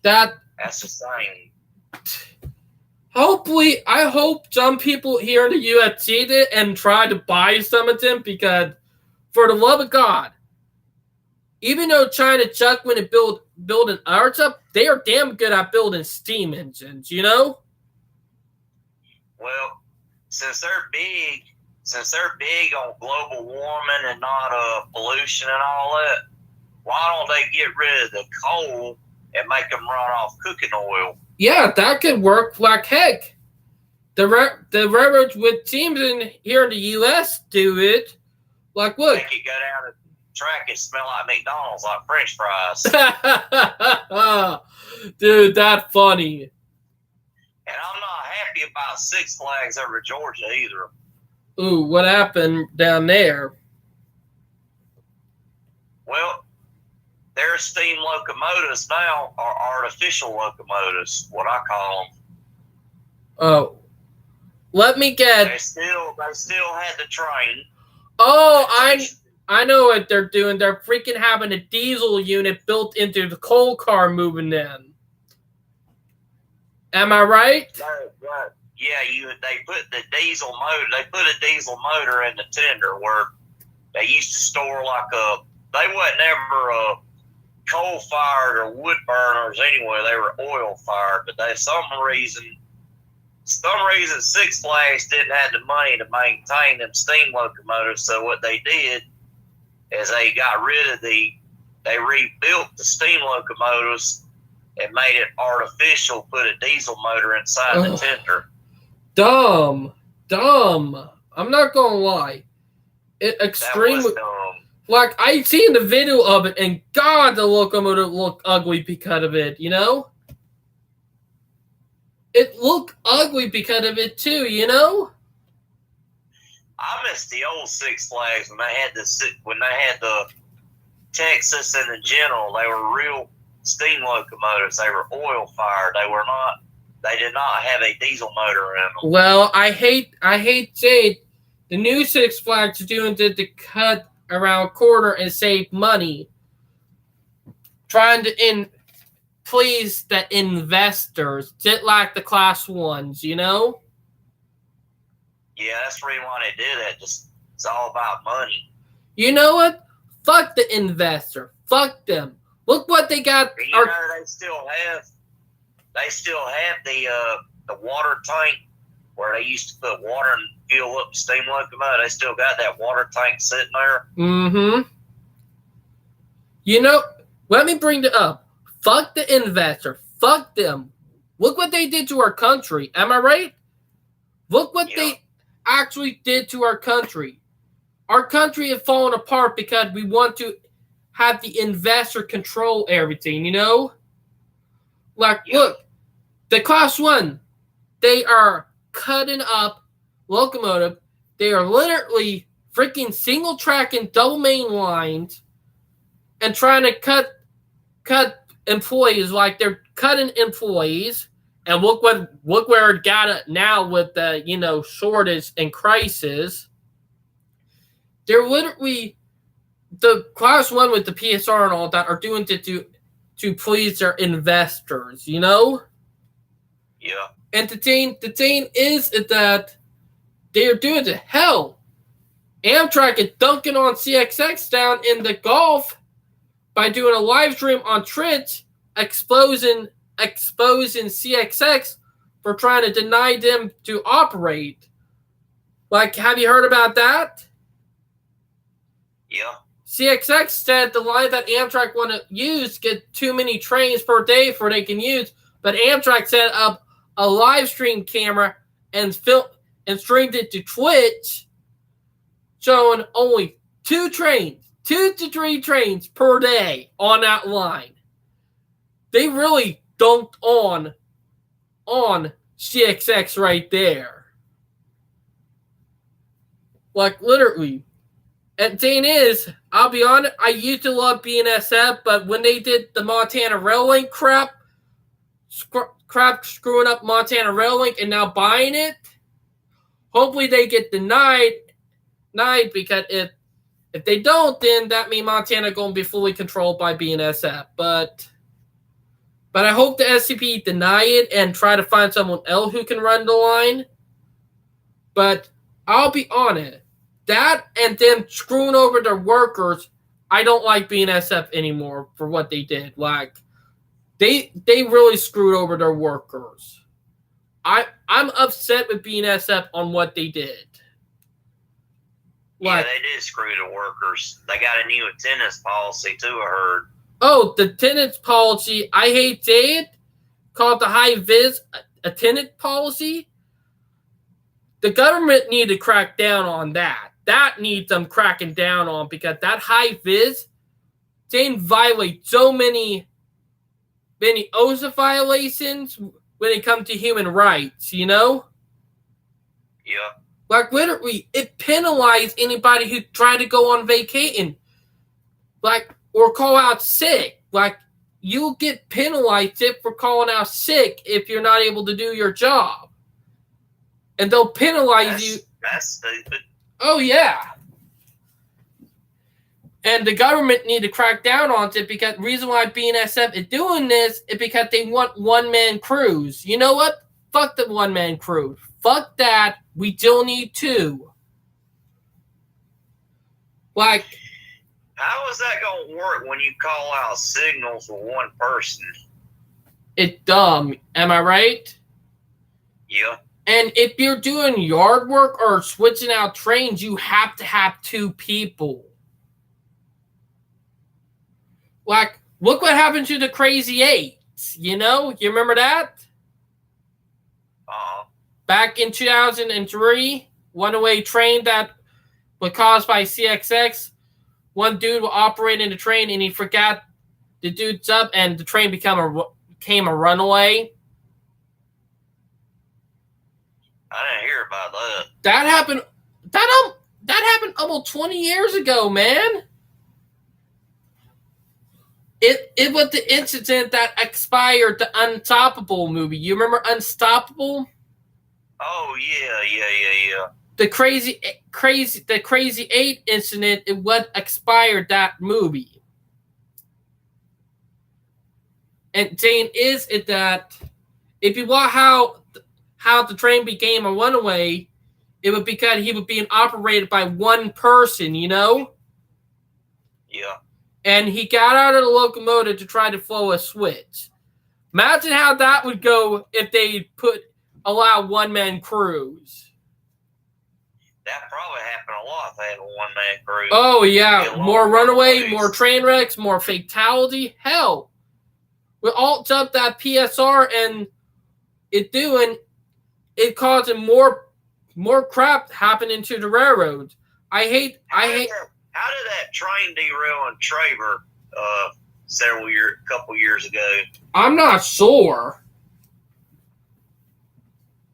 Speaker 2: That's the same.
Speaker 1: Hopefully, I hope some people here in the U.S. see it and try to buy some of them because, for the love of God, even though China sucks when it building ours up, they are damn good at building steam engines, you know?
Speaker 2: Well, since they're big on global warming and not pollution and all that, why don't they get rid of the coal and make them run off cooking oil?
Speaker 1: Yeah, that could work like heck. The railroads with teams here in the U.S. do it. Like, look.
Speaker 2: They could go down the track and smell like McDonald's, like French fries.
Speaker 1: Dude, that's funny.
Speaker 2: And I'm not happy about Six Flags over Georgia either.
Speaker 1: Ooh, what happened down there?
Speaker 2: Well, their steam locomotives now are artificial locomotives, what I call them.
Speaker 1: Oh, let me get.
Speaker 2: They still had the train.
Speaker 1: Oh, I know what they're doing. They're freaking having a diesel unit built into the coal car moving them. Am I right?
Speaker 2: Right. Yeah, they put the diesel motor. They put a diesel motor in the tender where they used to store they wasn't ever coal fired or wood burners anyway. They were oil fired, but they some reason Six Flags didn't have the money to maintain them steam locomotives. So what they did is they rebuilt the steam locomotives and made it artificial, put a diesel motor inside the tender.
Speaker 1: Dumb. I'm not gonna lie. Extremely
Speaker 2: dumb.
Speaker 1: Like, I seen the video of it, and God, the locomotive looked ugly because of it, you know? It looked ugly because of it, too, you know?
Speaker 2: I miss the old Six Flags when they had the Texas and the General. They were real steam locomotives. They were oil fired. They did not have a diesel motor in them.
Speaker 1: Well, I hate saying the new Six Flags are doing to cut around corner and save money, trying to please the investors, just like the class ones, you know?
Speaker 2: Yeah, that's the reason why they did that. Just it's all about money.
Speaker 1: You know what? Fuck the investor. Fuck them. Look what they got.
Speaker 2: You know, they still have the water tank where they used to put water and fuel up the steam locomotive. They still got that water tank sitting there.
Speaker 1: Mm-hmm. You know, let me bring it up. Fuck the investor. Fuck them. Look what they did to our country. Am I right? Look what they actually did to our country. Our country is falling apart because we want to have the investor control everything, you know? Like, look, the class one, they are cutting up locomotive. They are literally freaking single track and double main lines and trying to cut employees, like they're cutting employees. And look where it got it now with the shortage and crisis. They're literally the class one with the PSR and all that are doing it to please their investors,
Speaker 2: Yeah.
Speaker 1: And the thing is that they're doing it. Hell, Amtrak is dunking on CXX down in the Gulf by doing a live stream on Twitch, exposing CXX for trying to deny them to operate. Like, have you heard about that?
Speaker 2: Yeah.
Speaker 1: CXX said the line that Amtrak want to use get too many trains per day for they can use, but Amtrak set up a live stream camera and streamed it to Twitch, showing only 2 to 3 trains per day on that line. They really dunked on CXX right there. Like, literally. And the thing is, I'll be honest, I used to love BNSF, but when they did the Montana Rail Link crap screwing up Montana Rail Link and now buying it, hopefully they get denied because if they don't, then that means Montana going to be fully controlled by BNSF. But I hope the SCP deny it and try to find someone else who can run the line. But I'll be honest, that and them screwing over their workers, I don't like BNSF anymore for what they did. Like, they really screwed over their workers. I'm upset with BNSF on what they did.
Speaker 2: Like, yeah, they did screw the workers. They got a new attendance policy too, I heard.
Speaker 1: Oh, the attendance policy, I hate saying it, called the high-vis attendance policy. The government need to crack down on that. That needs them cracking down on, because that high-vis, they violate so many OSHA violations when it comes to human rights,
Speaker 2: Yeah.
Speaker 1: Like, literally, it penalizes anybody who try to go on vacation. Like, or call out sick. Like, you'll get penalized for calling out sick if you're not able to do your job. And they'll penalize you.
Speaker 2: That's stupid.
Speaker 1: Oh, yeah. And the government need to crack down on it, because the reason why BNSF is doing this is because they want one-man crews. You know what? Fuck the one-man crew. Fuck that. We still need 2. Like,
Speaker 2: how is that going to work when you call out signals with one person?
Speaker 1: It's dumb. Am I right?
Speaker 2: Yeah.
Speaker 1: And if you're doing yard work or switching out trains, you have to have 2 people. Like, look what happened to the Crazy 8. You remember that? Back in 2003, one-way train that was caused by CXX. One dude was operating the train and he forgot the dude's up, and the train became a runaway.
Speaker 2: I didn't hear about that.
Speaker 1: That happened. That happened almost 20 years ago, man. It was the incident that expired the Unstoppable movie. You remember Unstoppable?
Speaker 2: Oh yeah.
Speaker 1: The Crazy 8 incident, it what expired that movie. And thing is that if you want how the train became a runaway, it was because he was being operated by one person,
Speaker 2: Yeah.
Speaker 1: And he got out of the locomotive to try to flow a switch. Imagine how that would go if they allow one-man crews.
Speaker 2: That probably happened a lot if they had a one-man crew.
Speaker 1: Oh, yeah. More runaway, more train wrecks, more fatality. Hell, with all up that PSR and it causing more crap happening to the railroads. How did
Speaker 2: that train derail in Traver a couple years ago?
Speaker 1: I'm not sure.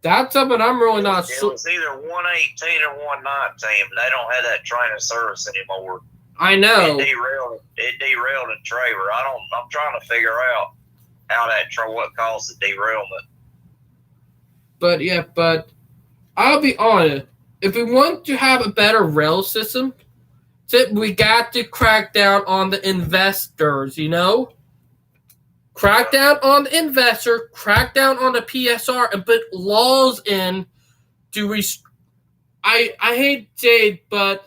Speaker 1: That's something I'm really not sure.
Speaker 2: It was either 118 or 119, but they don't have that train in service anymore.
Speaker 1: I know.
Speaker 2: It derailed a trailer. I'm trying to figure out what caused the derailment.
Speaker 1: But I'll be honest. If we want to have a better rail system, we got to crack down on the investors, Crack down on the investor, crack down on the PSR, and put laws in to I hate to say it, but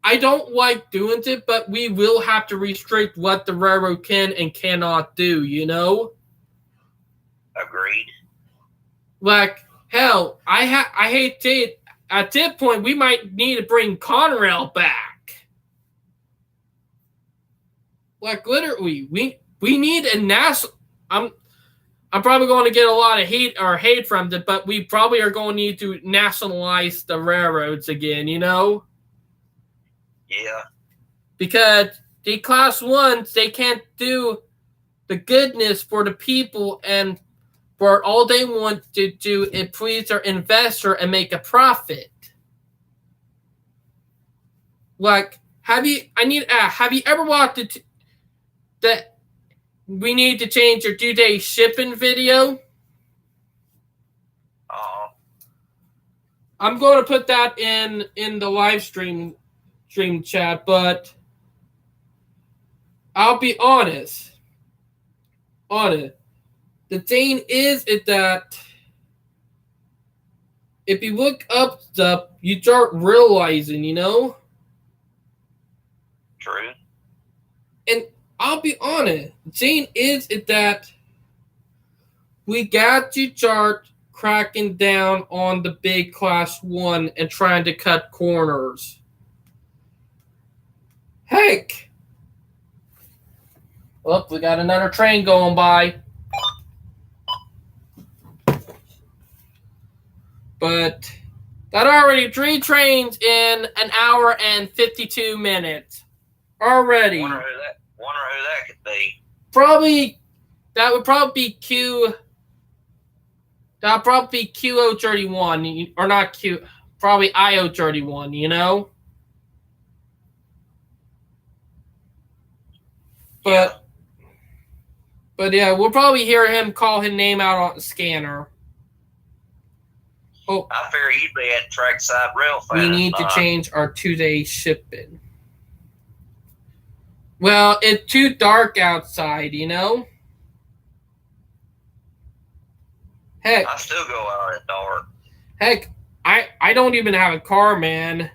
Speaker 1: I don't like doing it, but we will have to restrict what the railroad can and cannot do,
Speaker 2: Agreed.
Speaker 1: Like, hell, I hate to say it, at this point, we might need to bring Conrail back. Like, literally, we need a national. I'm probably going to get a lot of hate from it, but we probably are going to need to nationalize the railroads again,
Speaker 2: Yeah.
Speaker 1: Because the class ones, they can't do the goodness for the people, and for all they want to do is please their investor and make a profit. Like, have you ever watched that we need to change your due date shipping video? I'm going to put that in the live stream chat, but I'll be honest. The thing is that if you look up stuff, you start realizing,
Speaker 2: True.
Speaker 1: And I'll be honest. The thing is that we got to start cracking down on the big class one and trying to cut corners. Heck. Oh, we got another train going by. But that already 3 trains in an hour and 52 minutes. Already.
Speaker 2: Wonder who that could be.
Speaker 1: That would probably be That'll probably be QO31, or not Q, probably IO31, But yeah, we'll probably hear him call his name out on the scanner. Oh,
Speaker 2: I figure he'd be at trackside rail.
Speaker 1: We need to change our 2-day shipping. Well, it's too dark outside, Heck,
Speaker 2: I still go out at dark.
Speaker 1: Heck, I don't even have a car, man.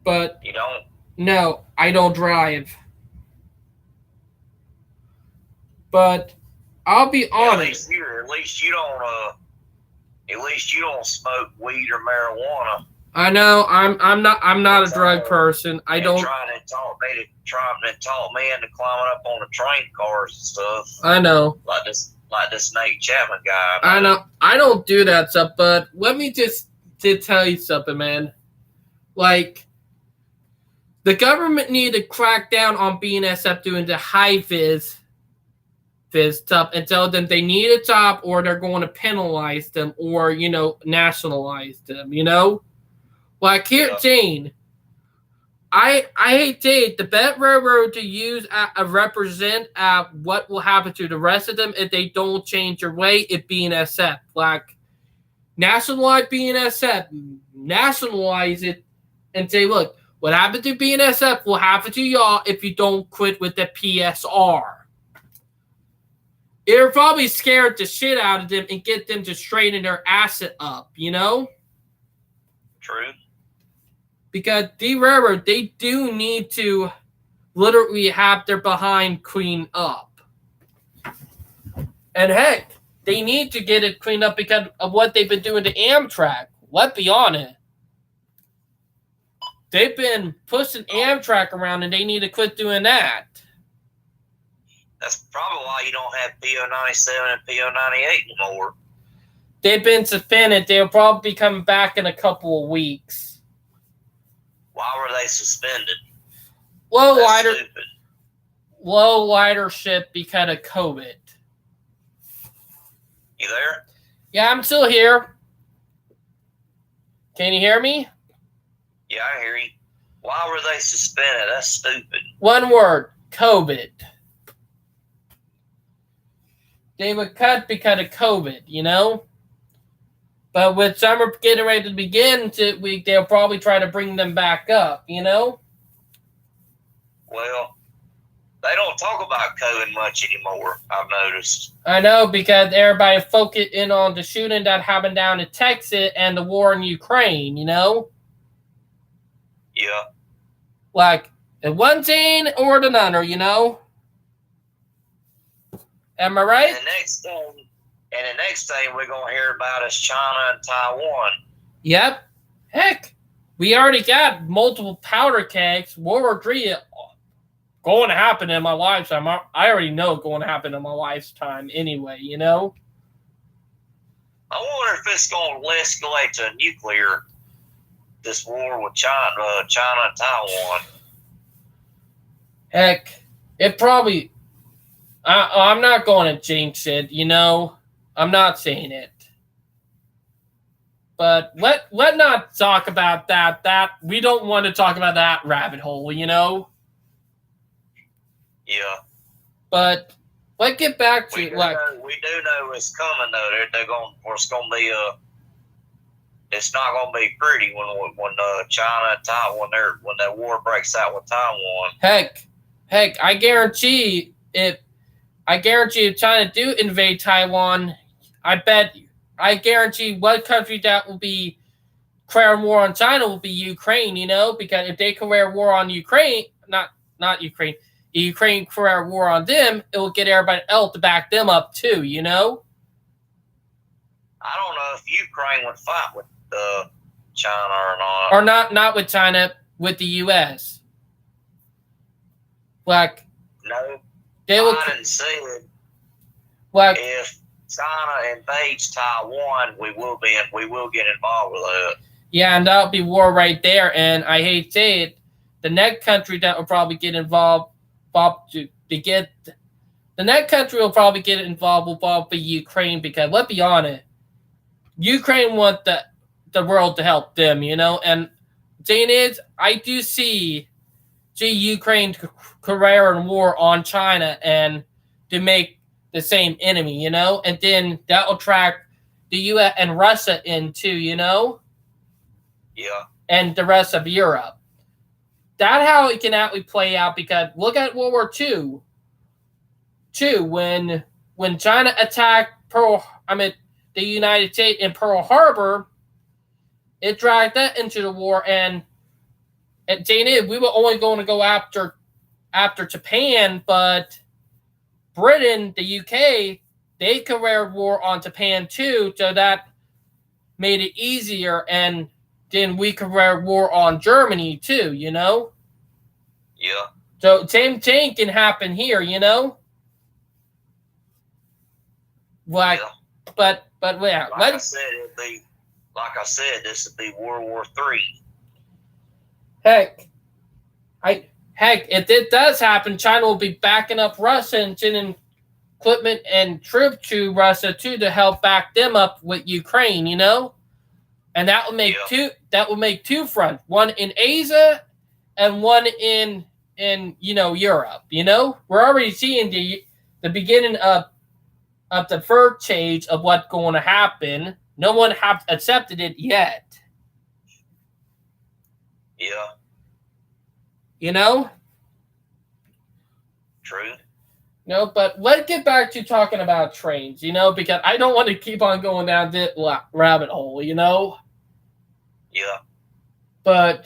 Speaker 1: But
Speaker 2: you don't?
Speaker 1: No, I don't drive. But I'll be honest.
Speaker 2: At least you don't smoke weed or marijuana.
Speaker 1: I know I'm not a drug person. I don't.
Speaker 2: Trying to talk me into climbing up on the train cars and stuff.
Speaker 1: I know.
Speaker 2: Like this Nate Chapman guy.
Speaker 1: I know. I don't do that stuff, but let me just tell you something, man. Like, the government need to crack down on BNSF doing the high vis stuff and tell them they need a stop, or they're going to penalize them, or nationalize them. Like here, Jane. I hate to say it, the best railroad to use represent what will happen to the rest of them if they don't change their way is BNSF. Like, nationalize BNSF, nationalize it, and say, look, what happened to BNSF will happen to y'all if you don't quit with the PSR. It'll probably scare the shit out of them and get them to straighten their asset up,
Speaker 2: True.
Speaker 1: Because the railroad, they do need to literally have their behind cleaned up. And heck, they need to get it cleaned up because of what they've been doing to Amtrak. Let's be honest. They've been pushing Amtrak around, and they need to quit doing that.
Speaker 2: That's probably why you don't have PO97 and PO98 anymore.
Speaker 1: They've been suspended. They'll probably be coming back in a couple of weeks.
Speaker 2: Why were they suspended?
Speaker 1: Low ridership because of COVID.
Speaker 2: You there?
Speaker 1: Yeah, I'm still here. Can you hear me?
Speaker 2: Yeah, I hear you. Why were they suspended? That's stupid.
Speaker 1: One word, COVID. They were cut because of COVID, you know? But with summer getting ready to begin, they'll probably try to bring them back up, you know?
Speaker 2: Well, they don't talk about COVID much anymore, I've noticed.
Speaker 1: I know, because everybody focused in on the shooting that happened down in Texas and the war in Ukraine, you know?
Speaker 2: Yeah.
Speaker 1: Like, the one thing or the other, you know? Am I right?
Speaker 2: And the next thing we're gonna hear about is China and Taiwan.
Speaker 1: Yep. Heck, we already got multiple powder kegs. World War III going to happen in my lifetime. I already know it's going to happen in my lifetime anyway, you know?
Speaker 2: I wonder if it's going to escalate to nuclear, this war with China and Taiwan.
Speaker 1: Heck, it probably... I'm not going to jinx it, you know? I'm not saying it. But let not talk about that. We don't want to talk about that rabbit hole, you know?
Speaker 2: Yeah.
Speaker 1: But let's get back to
Speaker 2: we do know it's coming though. They're going. It's going to be it's not going to be pretty when China and Taiwan when that war breaks out with Taiwan.
Speaker 1: Heck, I guarantee if China do invade Taiwan, I guarantee one country that will be declaring war on China will be Ukraine, you know, because if they declare war on Ukraine, not Ukraine, Ukraine declare war on them, it will get everybody else to back them up too, you know?
Speaker 2: I don't know if Ukraine would fight with China or not.
Speaker 1: Or not with China, with the U.S. Like,
Speaker 2: no,
Speaker 1: they will,
Speaker 2: I didn't see it.
Speaker 1: Like,
Speaker 2: if China invades Taiwan, we will get involved with that.
Speaker 1: Yeah, and that'll be war right there. And I hate to say it, the next country that will probably get involved, the next country will probably get involved will probably be Ukraine, because let's be honest, Ukraine want the world to help them, you know. And the thing is, I do see Ukraine declaring war on China and to make the same enemy, you know, and then that will attract the U.S. and Russia in too, you know.
Speaker 2: Yeah.
Speaker 1: And the rest of Europe. That's how it can actually play out, because look at World War II. When China attacked the United States in Pearl Harbor, it dragged that into the war, and we were only going to go after Japan, but Britain, the UK, they declared war on Japan too, so that made it easier, and then we declared war on Germany too, you know?
Speaker 2: Yeah.
Speaker 1: So same thing can happen here, you know? Like,
Speaker 2: yeah.
Speaker 1: But yeah.
Speaker 2: Like I said, this would be World War III.
Speaker 1: Heck, if it does happen, China will be backing up Russia and sending equipment and troops to Russia too to help back them up with Ukraine, you know? And that will make two fronts, one in Asia and one in Europe, you know? We're already seeing the beginning of the first stage of what's going to happen. No one has accepted it yet.
Speaker 2: Yeah.
Speaker 1: You know?
Speaker 2: True.
Speaker 1: No, but let's get back to talking about trains, you know, because I don't want to keep on going down this rabbit hole, you know?
Speaker 2: Yeah.
Speaker 1: But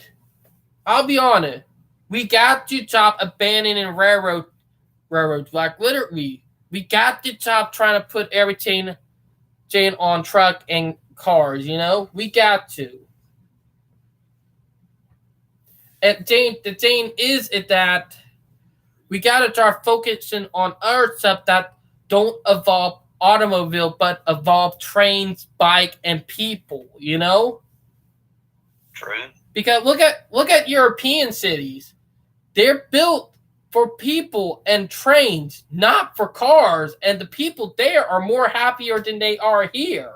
Speaker 1: I'll be honest, we got to stop abandoning railroads. Like, literally, we got to stop trying to put everything on truck and cars, you know? We got to. And the thing is that we got to start focusing on other stuff that don't evolve automobile, but evolve trains, bike, and people, you know?
Speaker 2: True.
Speaker 1: Because look at European cities. They're built for people and trains, not for cars, and the people there are more happier than they are here.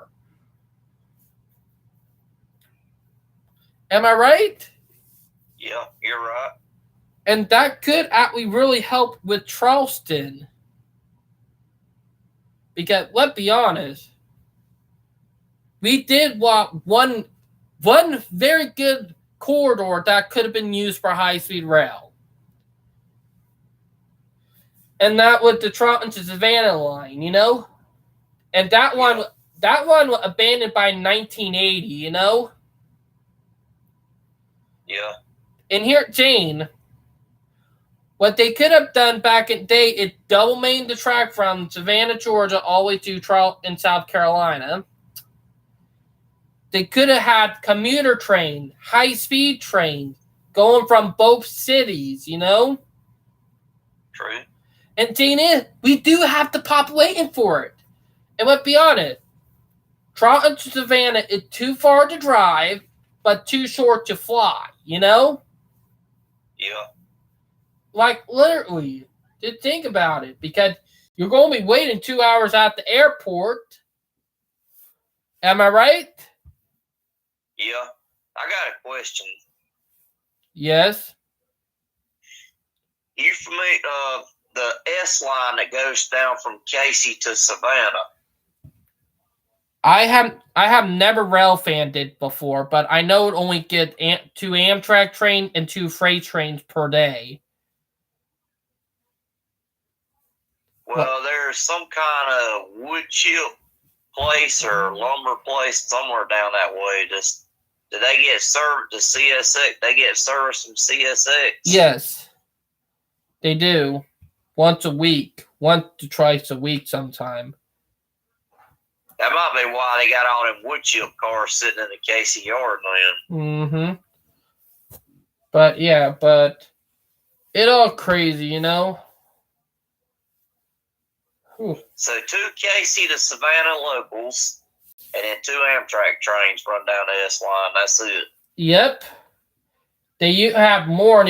Speaker 1: Am I right?
Speaker 2: Yeah, you're right.
Speaker 1: And that could actually really help with Charleston. Because let's be honest, we did want one very good corridor that could have been used for high-speed rail. And that was the Charleston to Savannah line, you know? And that one was abandoned by 1980, you know?
Speaker 2: Yeah.
Speaker 1: And here, Jane, what they could have done back in the day is double main the track from Savannah, Georgia, all the way to Charleston, South Carolina. They could have had commuter train, high-speed train, going from both cities, you know?
Speaker 2: True.
Speaker 1: And thing is, we do have the population for it. And let's be honest, Charleston to Savannah is too far to drive, but too short to fly, you know?
Speaker 2: Yeah.
Speaker 1: Like, literally, just think about it, because you're going to be waiting 2 hours at the airport. Am I right?
Speaker 2: Yeah. I got a question.
Speaker 1: Yes.
Speaker 2: You familiar the S line that goes down from Casey to Savannah?
Speaker 1: I have never rail fanned it before, but I know it only get 2 Amtrak trains and 2 freight trains per day.
Speaker 2: Well, there's some kind of wood chip place or lumber place somewhere down that way. Just do they get served to CSX? They get service from CSX?
Speaker 1: Yes, they do. Once a week. Once to twice a week sometime.
Speaker 2: That might be why they got all them wood chip cars sitting in the Casey yard then.
Speaker 1: Mm-hmm. But yeah, it all crazy, you know? Whew.
Speaker 2: So 2 Casey to Savannah locals, and then 2 Amtrak trains run down the S line. That's it.
Speaker 1: Yep. They have more.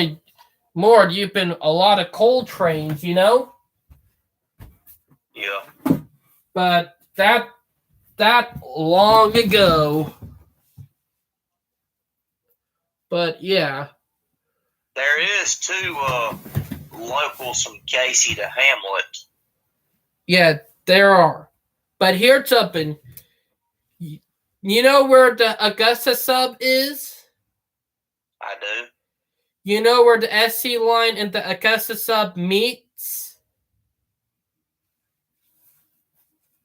Speaker 1: You've been a lot of coal trains, you know?
Speaker 2: Yeah.
Speaker 1: But that long ago. But yeah.
Speaker 2: There is 2 locals from Casey to Hamlet.
Speaker 1: Yeah, there are. But here's something. You know where the Augusta sub is?
Speaker 2: I do.
Speaker 1: You know where the SC line and the Augusta sub meets?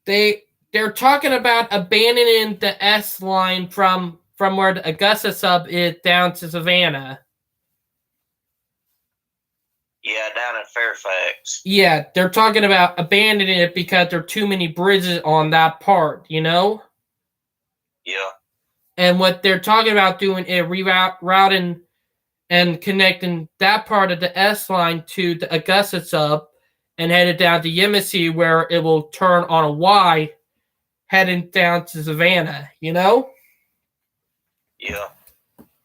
Speaker 1: They're talking about abandoning the S line from where the Augusta sub is down to Savannah.
Speaker 2: Yeah, down in Fairfax.
Speaker 1: Yeah, they're talking about abandoning it because there are too many bridges on that part, you know?
Speaker 2: Yeah.
Speaker 1: And what they're talking about doing is rerouting and connecting that part of the S line to the Augusta sub and headed down to Yemassee where it will turn on a Y heading down to Savannah, you know?
Speaker 2: Yeah.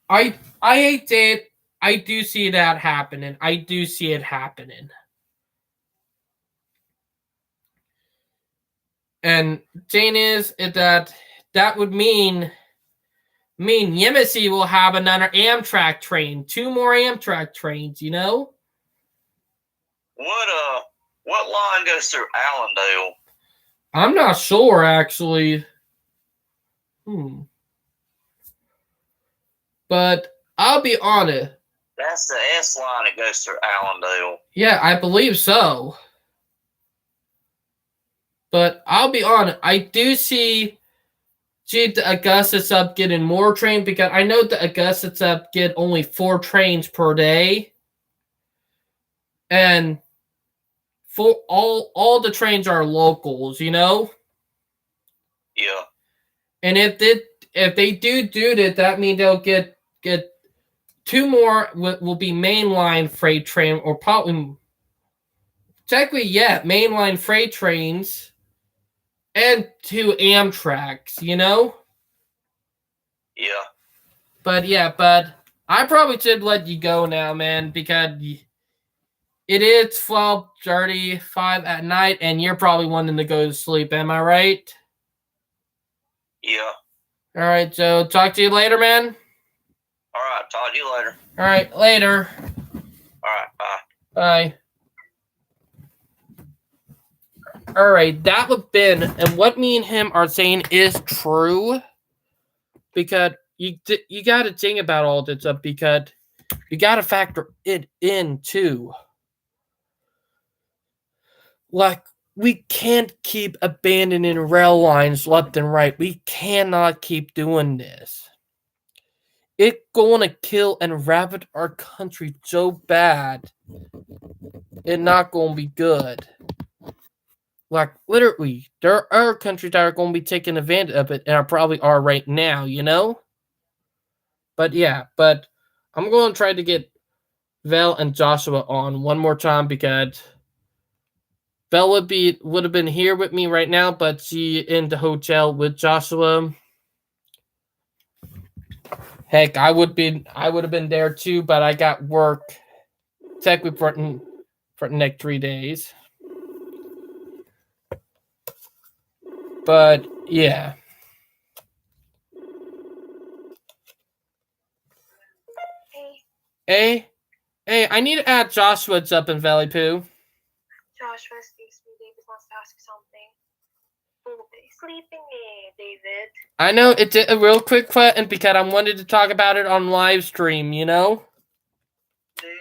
Speaker 1: I hate that. I do see that happening. I do see it happening. And thing is that would mean Yemassee will have another Amtrak train, 2 more Amtrak trains, you know?
Speaker 2: What line goes through Allendale?
Speaker 1: I'm not sure actually. But I'll be honest.
Speaker 2: That's the S line that goes through Allendale.
Speaker 1: Yeah, I believe so. But I'll be honest, I do see the Augusta sub getting more trains because I know the Augusta sub get only 4 trains per day. And for all the trains are locals, you know?
Speaker 2: Yeah.
Speaker 1: And if they do that means they'll get 2 more will be mainline freight train or probably technically mainline freight trains and 2 Amtraks, you know?
Speaker 2: Yeah.
Speaker 1: But I probably should let you go now, man, because it is 12:35 at night and you're probably wanting to go to sleep, am I right?
Speaker 2: Yeah.
Speaker 1: All right, so talk to you later, man.
Speaker 2: All right. I'll talk to you later.
Speaker 1: All right, later.
Speaker 2: All right, bye.
Speaker 1: Bye. All right, that would Ben, and what me and him are saying is true, because you got to think about all this stuff, because you got to factor it in too. Like, we can't keep abandoning rail lines left and right. We cannot keep doing this. It's gonna kill and ravage our country so bad. It's not gonna be good. Like, literally, there are countries that are gonna be taking advantage of it, and are probably are right now, you know? But yeah, but I'm gonna try to get Vel and Joshua on one more time, because Vel would have been here with me right now, but she in the hotel with Joshua. Heck, I would have been there too, but I got work technically for the next 3 days. But yeah. Hey, I need to add Joshua's up in Valley Poo.
Speaker 4: Joshua, excuse me, David wants to ask you something. Oh, he's sleeping, David.
Speaker 1: I know, it's a real quick question, because I wanted to talk about it on live stream, you know?
Speaker 4: David,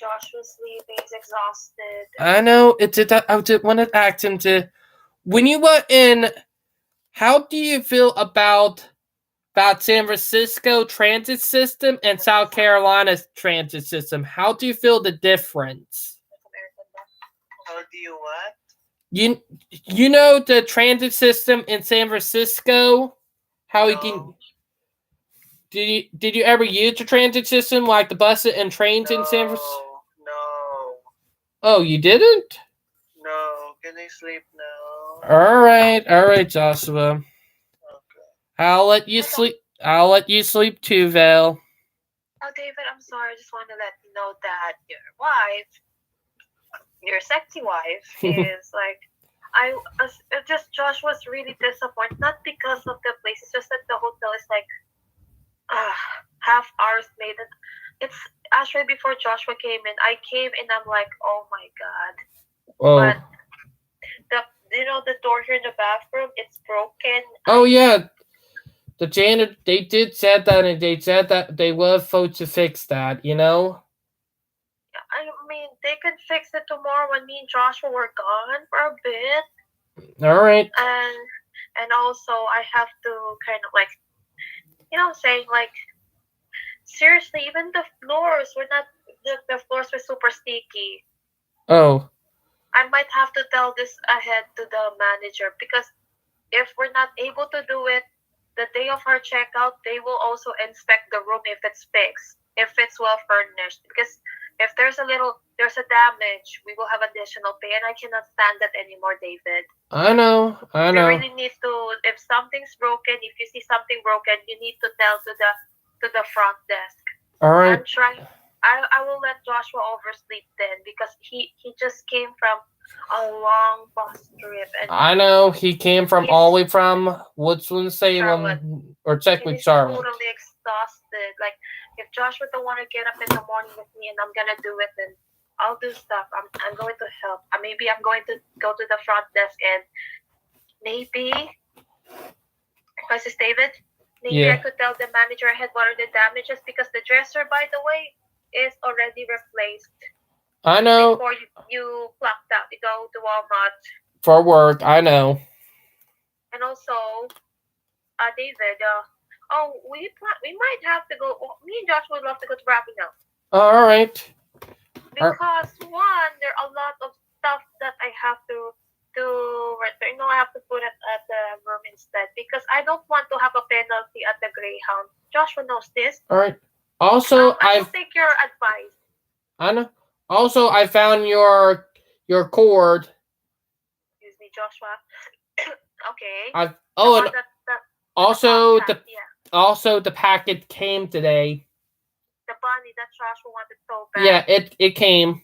Speaker 4: Joshua's sleeping, he's exhausted.
Speaker 1: I know, I just wanted to ask him to, when you were in, how do you feel about San Francisco transit system and South Carolina's transit system? How do you feel the difference?
Speaker 2: How do you what?
Speaker 1: You know the transit system in San Francisco? How you can... Did you ever use the transit system, like the buses and trains in San Francisco?
Speaker 2: No.
Speaker 1: Oh, you didn't?
Speaker 2: No. Can I sleep now?
Speaker 1: All right, Joshua.
Speaker 2: Okay.
Speaker 1: I'll let you sleep too, Val.
Speaker 4: Oh, David, I'm sorry. I just want to let you know that your wife, your sexy wife, is like, Josh was really disappointed. Not because of the place, it's just that the hotel is like, half hours late. And it's actually before Joshua came in. I came and I'm like, oh my god.
Speaker 1: Oh.
Speaker 4: But the door here in the bathroom, it's broken.
Speaker 1: Oh yeah. The janitor, they did said that, and they said that they were supposed to fix that, you know?
Speaker 4: I mean, they could fix it tomorrow when me and Joshua were gone for a bit.
Speaker 1: Alright.
Speaker 4: And also, I have to kind of like, you know what I'm saying? Like, seriously, even the floors were not, the floors were super sticky.
Speaker 1: Oh.
Speaker 4: I might have to tell this ahead to the manager, because if we're not able to do it the day of our checkout, they will also inspect the room if it's fixed, if it's well furnished. Because if there's a damage, we will have additional pay, and I cannot stand that anymore, David.
Speaker 1: I know.
Speaker 4: You really need to, if something's broken, if you see something broken, you need to tell to the front desk.
Speaker 1: Alright.
Speaker 4: I'm trying. I will let Joshua oversleep then, because he just came from a long bus trip. And
Speaker 1: I know, he came from all the way from Winston-Salem, or technically Charlotte.
Speaker 4: He's totally exhausted. Like, if Joshua don't want to get up in the morning with me and I'm gonna do it, then I'll do stuff. I'm going to help. Maybe I'm going to go to the front desk and maybe, Mrs. David, maybe I could tell the manager ahead what are the damages, because the dresser, by the way, is already replaced.
Speaker 1: I know.
Speaker 4: Before you clocked out, you go to Walmart
Speaker 1: for work. I know.
Speaker 4: And also, David, we might have to go. Me and Josh would love to go to Rappi now.
Speaker 1: All right.
Speaker 4: Because one, there are a lot of stuff that I have to return. I have to put it at the room instead, because I don't want to have a penalty at the Greyhound. Joshua knows this.
Speaker 1: All right. Also,
Speaker 4: I will take your advice.
Speaker 1: I know. Also, I found your cord.
Speaker 4: Excuse me, Joshua. Okay.
Speaker 1: Also the packet came today.
Speaker 4: The bunny that Joshua wanted so bad.
Speaker 1: Yeah, it came.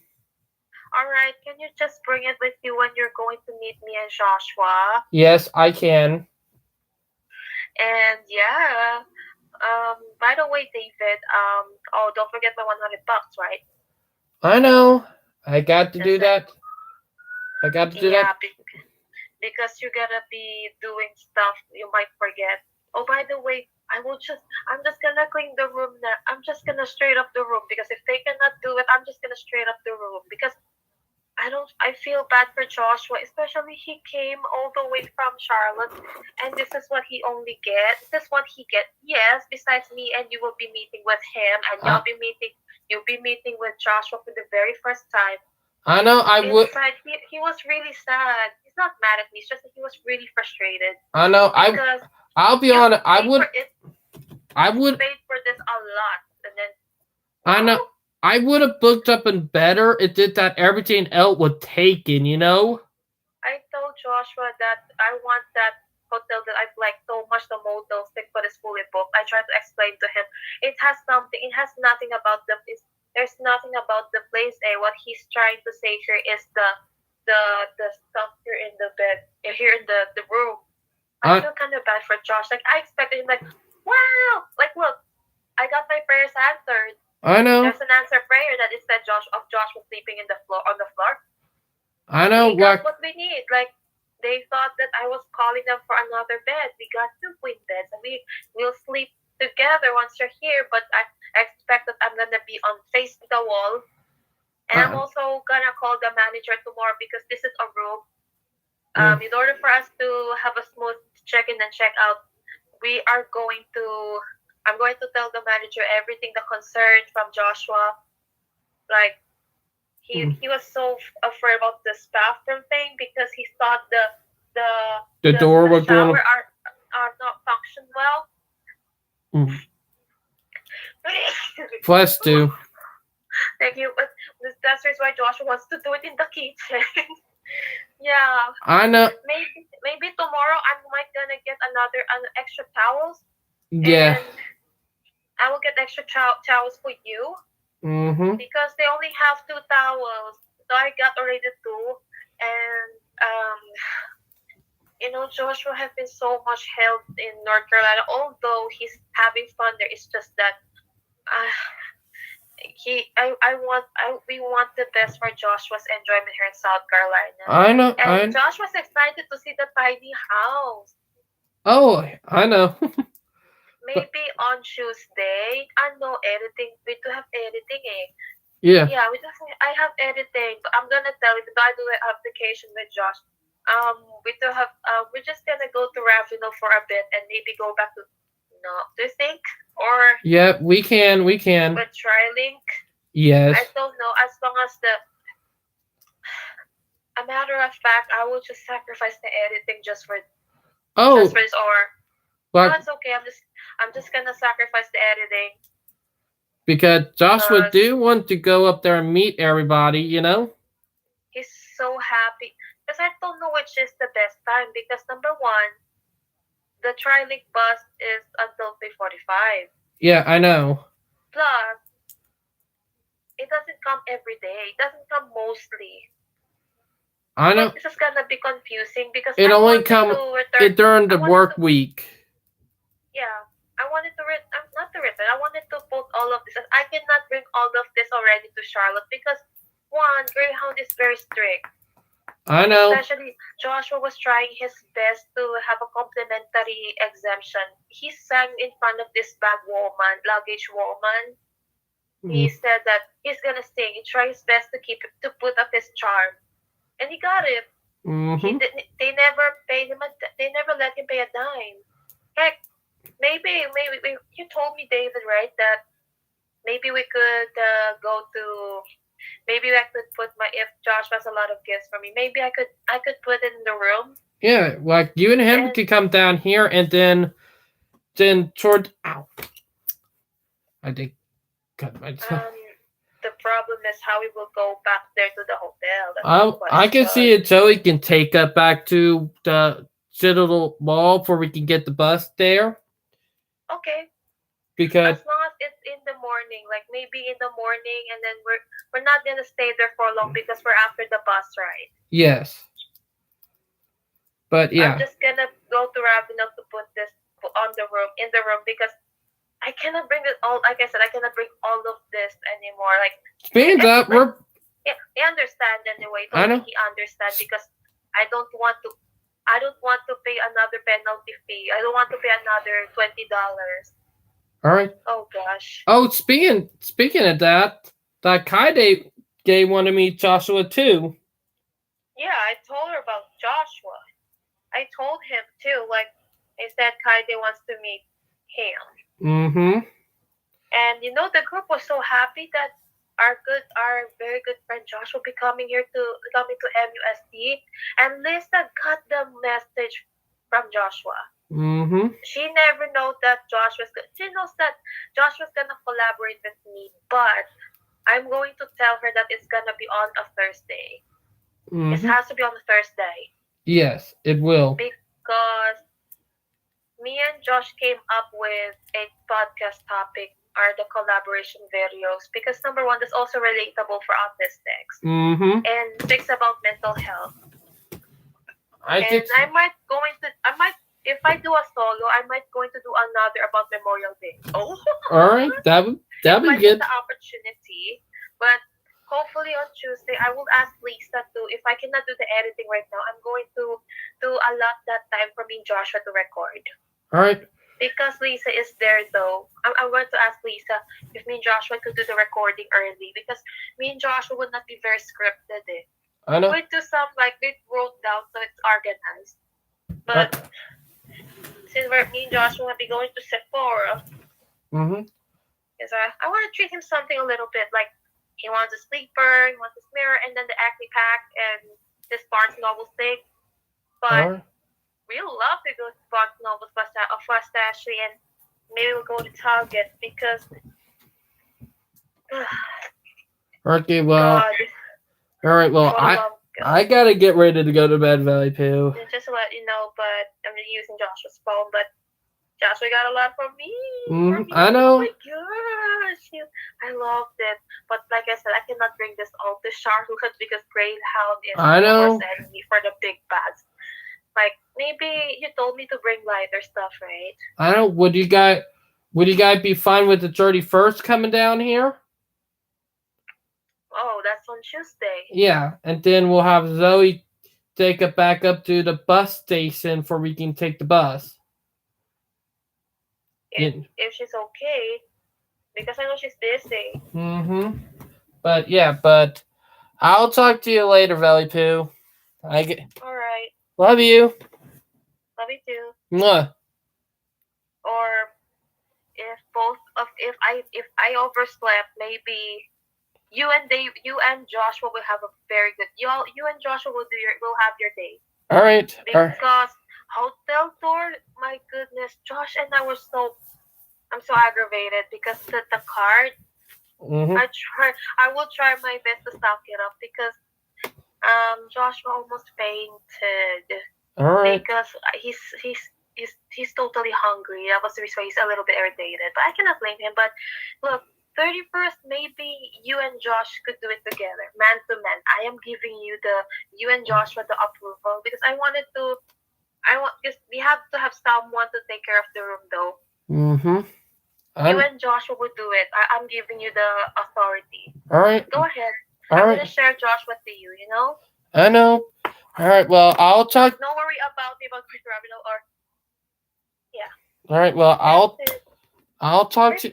Speaker 4: All right, can you just bring it with you when you're going to meet me and Joshua?
Speaker 1: Yes, I can.
Speaker 4: And yeah, By the way, David, oh, don't forget my $100, right?
Speaker 1: I know. I got to
Speaker 4: Just
Speaker 1: do that. I got to do that.
Speaker 4: yeah, because you're gonna be doing stuff you might forget. Oh, by the way, I'm just gonna clean the room now. I'm just gonna straight up the room because if they cannot do it, I'm just gonna straight up the room because I feel bad for Joshua, especially he came all the way from Charlotte, and this is what he only gets. This is what he gets. Yes, besides me and you will be meeting with him, and
Speaker 1: I,
Speaker 4: you'll be meeting with Joshua for the very first time.
Speaker 1: I know. I would.
Speaker 4: Inside, he was really sad. He's not mad at me. It's just that he was really frustrated
Speaker 1: I know.
Speaker 4: because
Speaker 1: I'll be
Speaker 4: you
Speaker 1: honest. I
Speaker 4: paid
Speaker 1: would.
Speaker 4: for it.
Speaker 1: I
Speaker 4: You
Speaker 1: would.
Speaker 4: paid for this a lot, and then
Speaker 1: I know.
Speaker 4: wow.
Speaker 1: I would have booked up and better. It did that everything else was taken. You know.
Speaker 4: I told Joshua that I want that hotel that I've liked so much, the Motel 6, but it's fully booked. I tried to explain to him. It has something. It has nothing about there's nothing about the place. What he's trying to say here is the stuff here in the bed, here in the room. I
Speaker 1: I
Speaker 4: feel kind of bad for Josh. Like I expected him, like wow, like look, I got my prayers answered.
Speaker 1: I know.
Speaker 4: There's an answer prayer that it said Josh was sleeping in the floor on the floor.
Speaker 1: I know.
Speaker 4: We got what we need. Like they thought that I was calling them for another bed. We got two queen beds, and we'll sleep together once you're here. But I expect that I'm gonna be on facing the wall, and I'm also gonna call the manager tomorrow because this is a room. In order for us to have a smooth check-in and check-out, we are going to. I'm going to tell the manager everything, the concern from Joshua, like he was so afraid about this bathroom thing because he thought
Speaker 1: The door was
Speaker 4: shower
Speaker 1: going.
Speaker 4: are not function well.
Speaker 1: Mm. Plus two.
Speaker 4: Thank you. But that's the reason why Joshua wants to do it in the kitchen. Yeah.
Speaker 1: I know.
Speaker 4: Maybe tomorrow I might gonna get an extra towels.
Speaker 1: Yeah.
Speaker 4: And I will get extra towels for you.
Speaker 1: Mm-hmm.
Speaker 4: Because they only have 2 towels. So I got already 2. And Joshua has been so much help in North Carolina. Although he's having fun there, it's just that we want the best for Joshua's enjoyment here in South Carolina.
Speaker 1: I know.
Speaker 4: And Joshua's excited to see the tiny house.
Speaker 1: Oh, I know.
Speaker 4: Maybe on Tuesday. I know editing. We do have editing, eh?
Speaker 1: Yeah.
Speaker 4: Yeah, I have editing, but I'm gonna tell you that I do an application with Josh. We do have. We're just gonna go to Ravino for a bit and maybe go back to. No, do you think? Or
Speaker 1: yeah, we can. We can.
Speaker 4: with TriLink?
Speaker 1: Yes.
Speaker 4: I don't know. As long as a matter of fact, I will just sacrifice the editing just for this, or
Speaker 1: But
Speaker 4: no, it's okay. I'm just gonna sacrifice the editing.
Speaker 1: Because Joshua do want to go up there and meet everybody, you know?
Speaker 4: He's so happy. Because I don't know which is the best time. Because number one, the TriLink bus is until 3:45.
Speaker 1: Yeah, I know.
Speaker 4: Plus, it doesn't come every day. It doesn't come mostly.
Speaker 1: I know.
Speaker 4: So this is gonna be confusing because
Speaker 1: it
Speaker 4: I
Speaker 1: only
Speaker 4: comes
Speaker 1: during the work week.
Speaker 4: Yeah. I wanted to not to return. I wanted to put all of this. I cannot bring all of this already to Charlotte because one, Greyhound is very strict.
Speaker 1: I know.
Speaker 4: Especially Joshua was trying his best to have a complimentary exemption. He sang in front of this luggage woman. He said that he's gonna sing. He tried his best to put up his charm, and he got it.
Speaker 1: Mm-hmm.
Speaker 4: They never paid him. They never let him pay a dime. Heck, maybe you told me, David, right, that maybe we could go to. Maybe I could put if Josh has a lot of gifts for me. Maybe I could put it in the room.
Speaker 1: Yeah, like you and him could come down here, and then toward. Ow! I did cut myself.
Speaker 4: The problem is how we will go back there to the hotel.
Speaker 1: I can see it. Joey can take up back to the Citadel Mall before we can get the bus there.
Speaker 4: Okay.
Speaker 1: Because
Speaker 4: as long as it's in the morning, like maybe in the morning, and then we're not gonna stay there for long because we're after the bus ride.
Speaker 1: Yes. But yeah.
Speaker 4: I'm just gonna go to Ravino to put this in the room because I cannot bring it all. Like I said, I cannot bring all of this anymore. Like,
Speaker 1: Speaking of that, we're
Speaker 4: yeah, he understand anyway.
Speaker 1: I
Speaker 4: Told me
Speaker 1: know.
Speaker 4: he understand because I don't want to. I don't want to pay another penalty fee. I don't want to pay another $20.
Speaker 1: All right.
Speaker 4: Oh gosh.
Speaker 1: Oh, speaking of that, that Kaide gay wanted to meet Joshua too.
Speaker 4: Yeah, I told her about Joshua. I told him too. Like I said, Kaide wants to meet him.
Speaker 1: Mm-hmm.
Speaker 4: And the group was so happy that our very good friend Josh will be coming to MUSD, and Lisa got the message from Joshua.
Speaker 1: Mm-hmm.
Speaker 4: She never knows that she knows that Josh was gonna collaborate with me, but I'm going to tell her that it's gonna be on a Thursday. It
Speaker 1: Mm-hmm.
Speaker 4: has to be on a Thursday
Speaker 1: Yes, it will.
Speaker 4: because me and Josh came up with a podcast topic are the collaboration videos because number one, that's also relatable for autistics
Speaker 1: Mm-hmm.
Speaker 4: and things about mental health.
Speaker 1: I
Speaker 4: And
Speaker 1: think.
Speaker 4: I might if I do a solo, I might going to do another about Memorial Day. Oh,
Speaker 1: All right, that'd be
Speaker 4: might
Speaker 1: good.
Speaker 4: get the opportunity, but hopefully on Tuesday I will ask Lisa to if I cannot do the editing right now. I'm going to allot that time for me and Joshua to record.
Speaker 1: All right.
Speaker 4: Because Lisa is there though, I'm going to ask Lisa if me and Joshua could do the recording early because me and Joshua would not be very scripted.
Speaker 1: I know.
Speaker 4: We'd do some like we wrote down so it's organized. But since me and Joshua will be going to Sephora,
Speaker 1: Mm-hmm.
Speaker 4: because I want to treat him something a little bit like he wants a sleeper, he wants a mirror, and then the Acne Pack and this Barnes Noble thing. But
Speaker 1: All right.
Speaker 4: we love to go to Barnes Noble first actually, and maybe we'll go to Target because.
Speaker 1: Okay. Well.
Speaker 4: God,
Speaker 1: All right. Well,
Speaker 4: for the love of God.
Speaker 1: I gotta get ready to go to bed, Valley Poo.
Speaker 4: And just to let you know, but I'm using Joshua's phone, but Joshua got a lot from me. For me.
Speaker 1: I know.
Speaker 4: Oh my gosh. I loved it. But like I said, I cannot bring this all to Charlotte because Greyhound is
Speaker 1: I
Speaker 4: the
Speaker 1: know.
Speaker 4: worst enemy for the big bags. Like maybe you told me to bring lighter stuff, right?
Speaker 1: I know. Would you guys be fine with the 31st coming down here?
Speaker 4: Oh, that's on Tuesday.
Speaker 1: Yeah, and then we'll have Zoe take it back up to the bus station for we can take the bus.
Speaker 4: If she's okay, because I know she's busy.
Speaker 1: Mm-hmm. But I'll talk to you later, Valley Poo.
Speaker 4: All right.
Speaker 1: Love you.
Speaker 4: Love you too.
Speaker 1: Mwah.
Speaker 4: Or if I overslept, maybe you and Joshua will have a very good you and Joshua will have your day.
Speaker 1: All right.
Speaker 4: Because hotel tour, my goodness, Josh and I'm so aggravated because the card.
Speaker 1: Mm-hmm.
Speaker 4: I will try my best to stock it up because Joshua almost fainted.
Speaker 1: All right.
Speaker 4: Because he's totally hungry. That was the reason why he's a little bit irritated. But I cannot blame him. But look, 31st, maybe you and Josh could do it together, man to man. I am giving you and Joshua the approval because because we have to have someone to take care of the room though.
Speaker 1: Mm-hmm.
Speaker 4: You and Joshua would do it. I'm giving you the authority.
Speaker 1: All right.
Speaker 4: Go ahead.
Speaker 1: All
Speaker 4: I'm
Speaker 1: right.
Speaker 4: gonna share Joshua to you.
Speaker 1: I know. All right. Well, I'll talk.
Speaker 4: No worry about me about Chris Rabino or. Yeah.
Speaker 1: All right. Well, I'll talk to.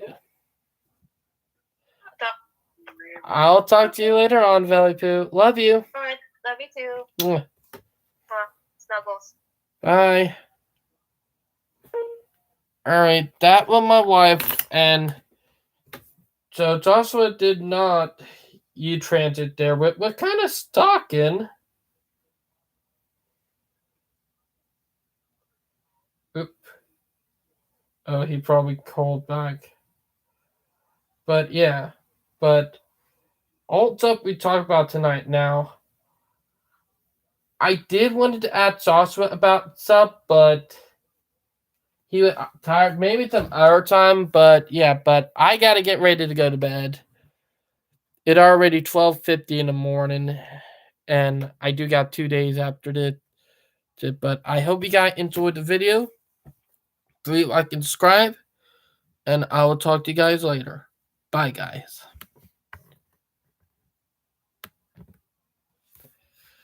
Speaker 1: I'll talk to you later on, Valley Poo. Love you.
Speaker 4: All right. Love you too.
Speaker 1: Mwah.
Speaker 4: Snuggles.
Speaker 1: Bye. All right, that was my wife, and so Joshua did not transit there. We're kind of stalking. Oop. Oh, he probably called back. But yeah, all up we talked about tonight. Now, I did wanted to ask Joshua about stuff, but he was tired. Maybe it's our time, but I gotta get ready to go to bed. It already 12:50 in the morning, and I do got 2 days after this. But I hope you guys enjoyed the video. Please like and subscribe, and I will talk to you guys later. Bye, guys.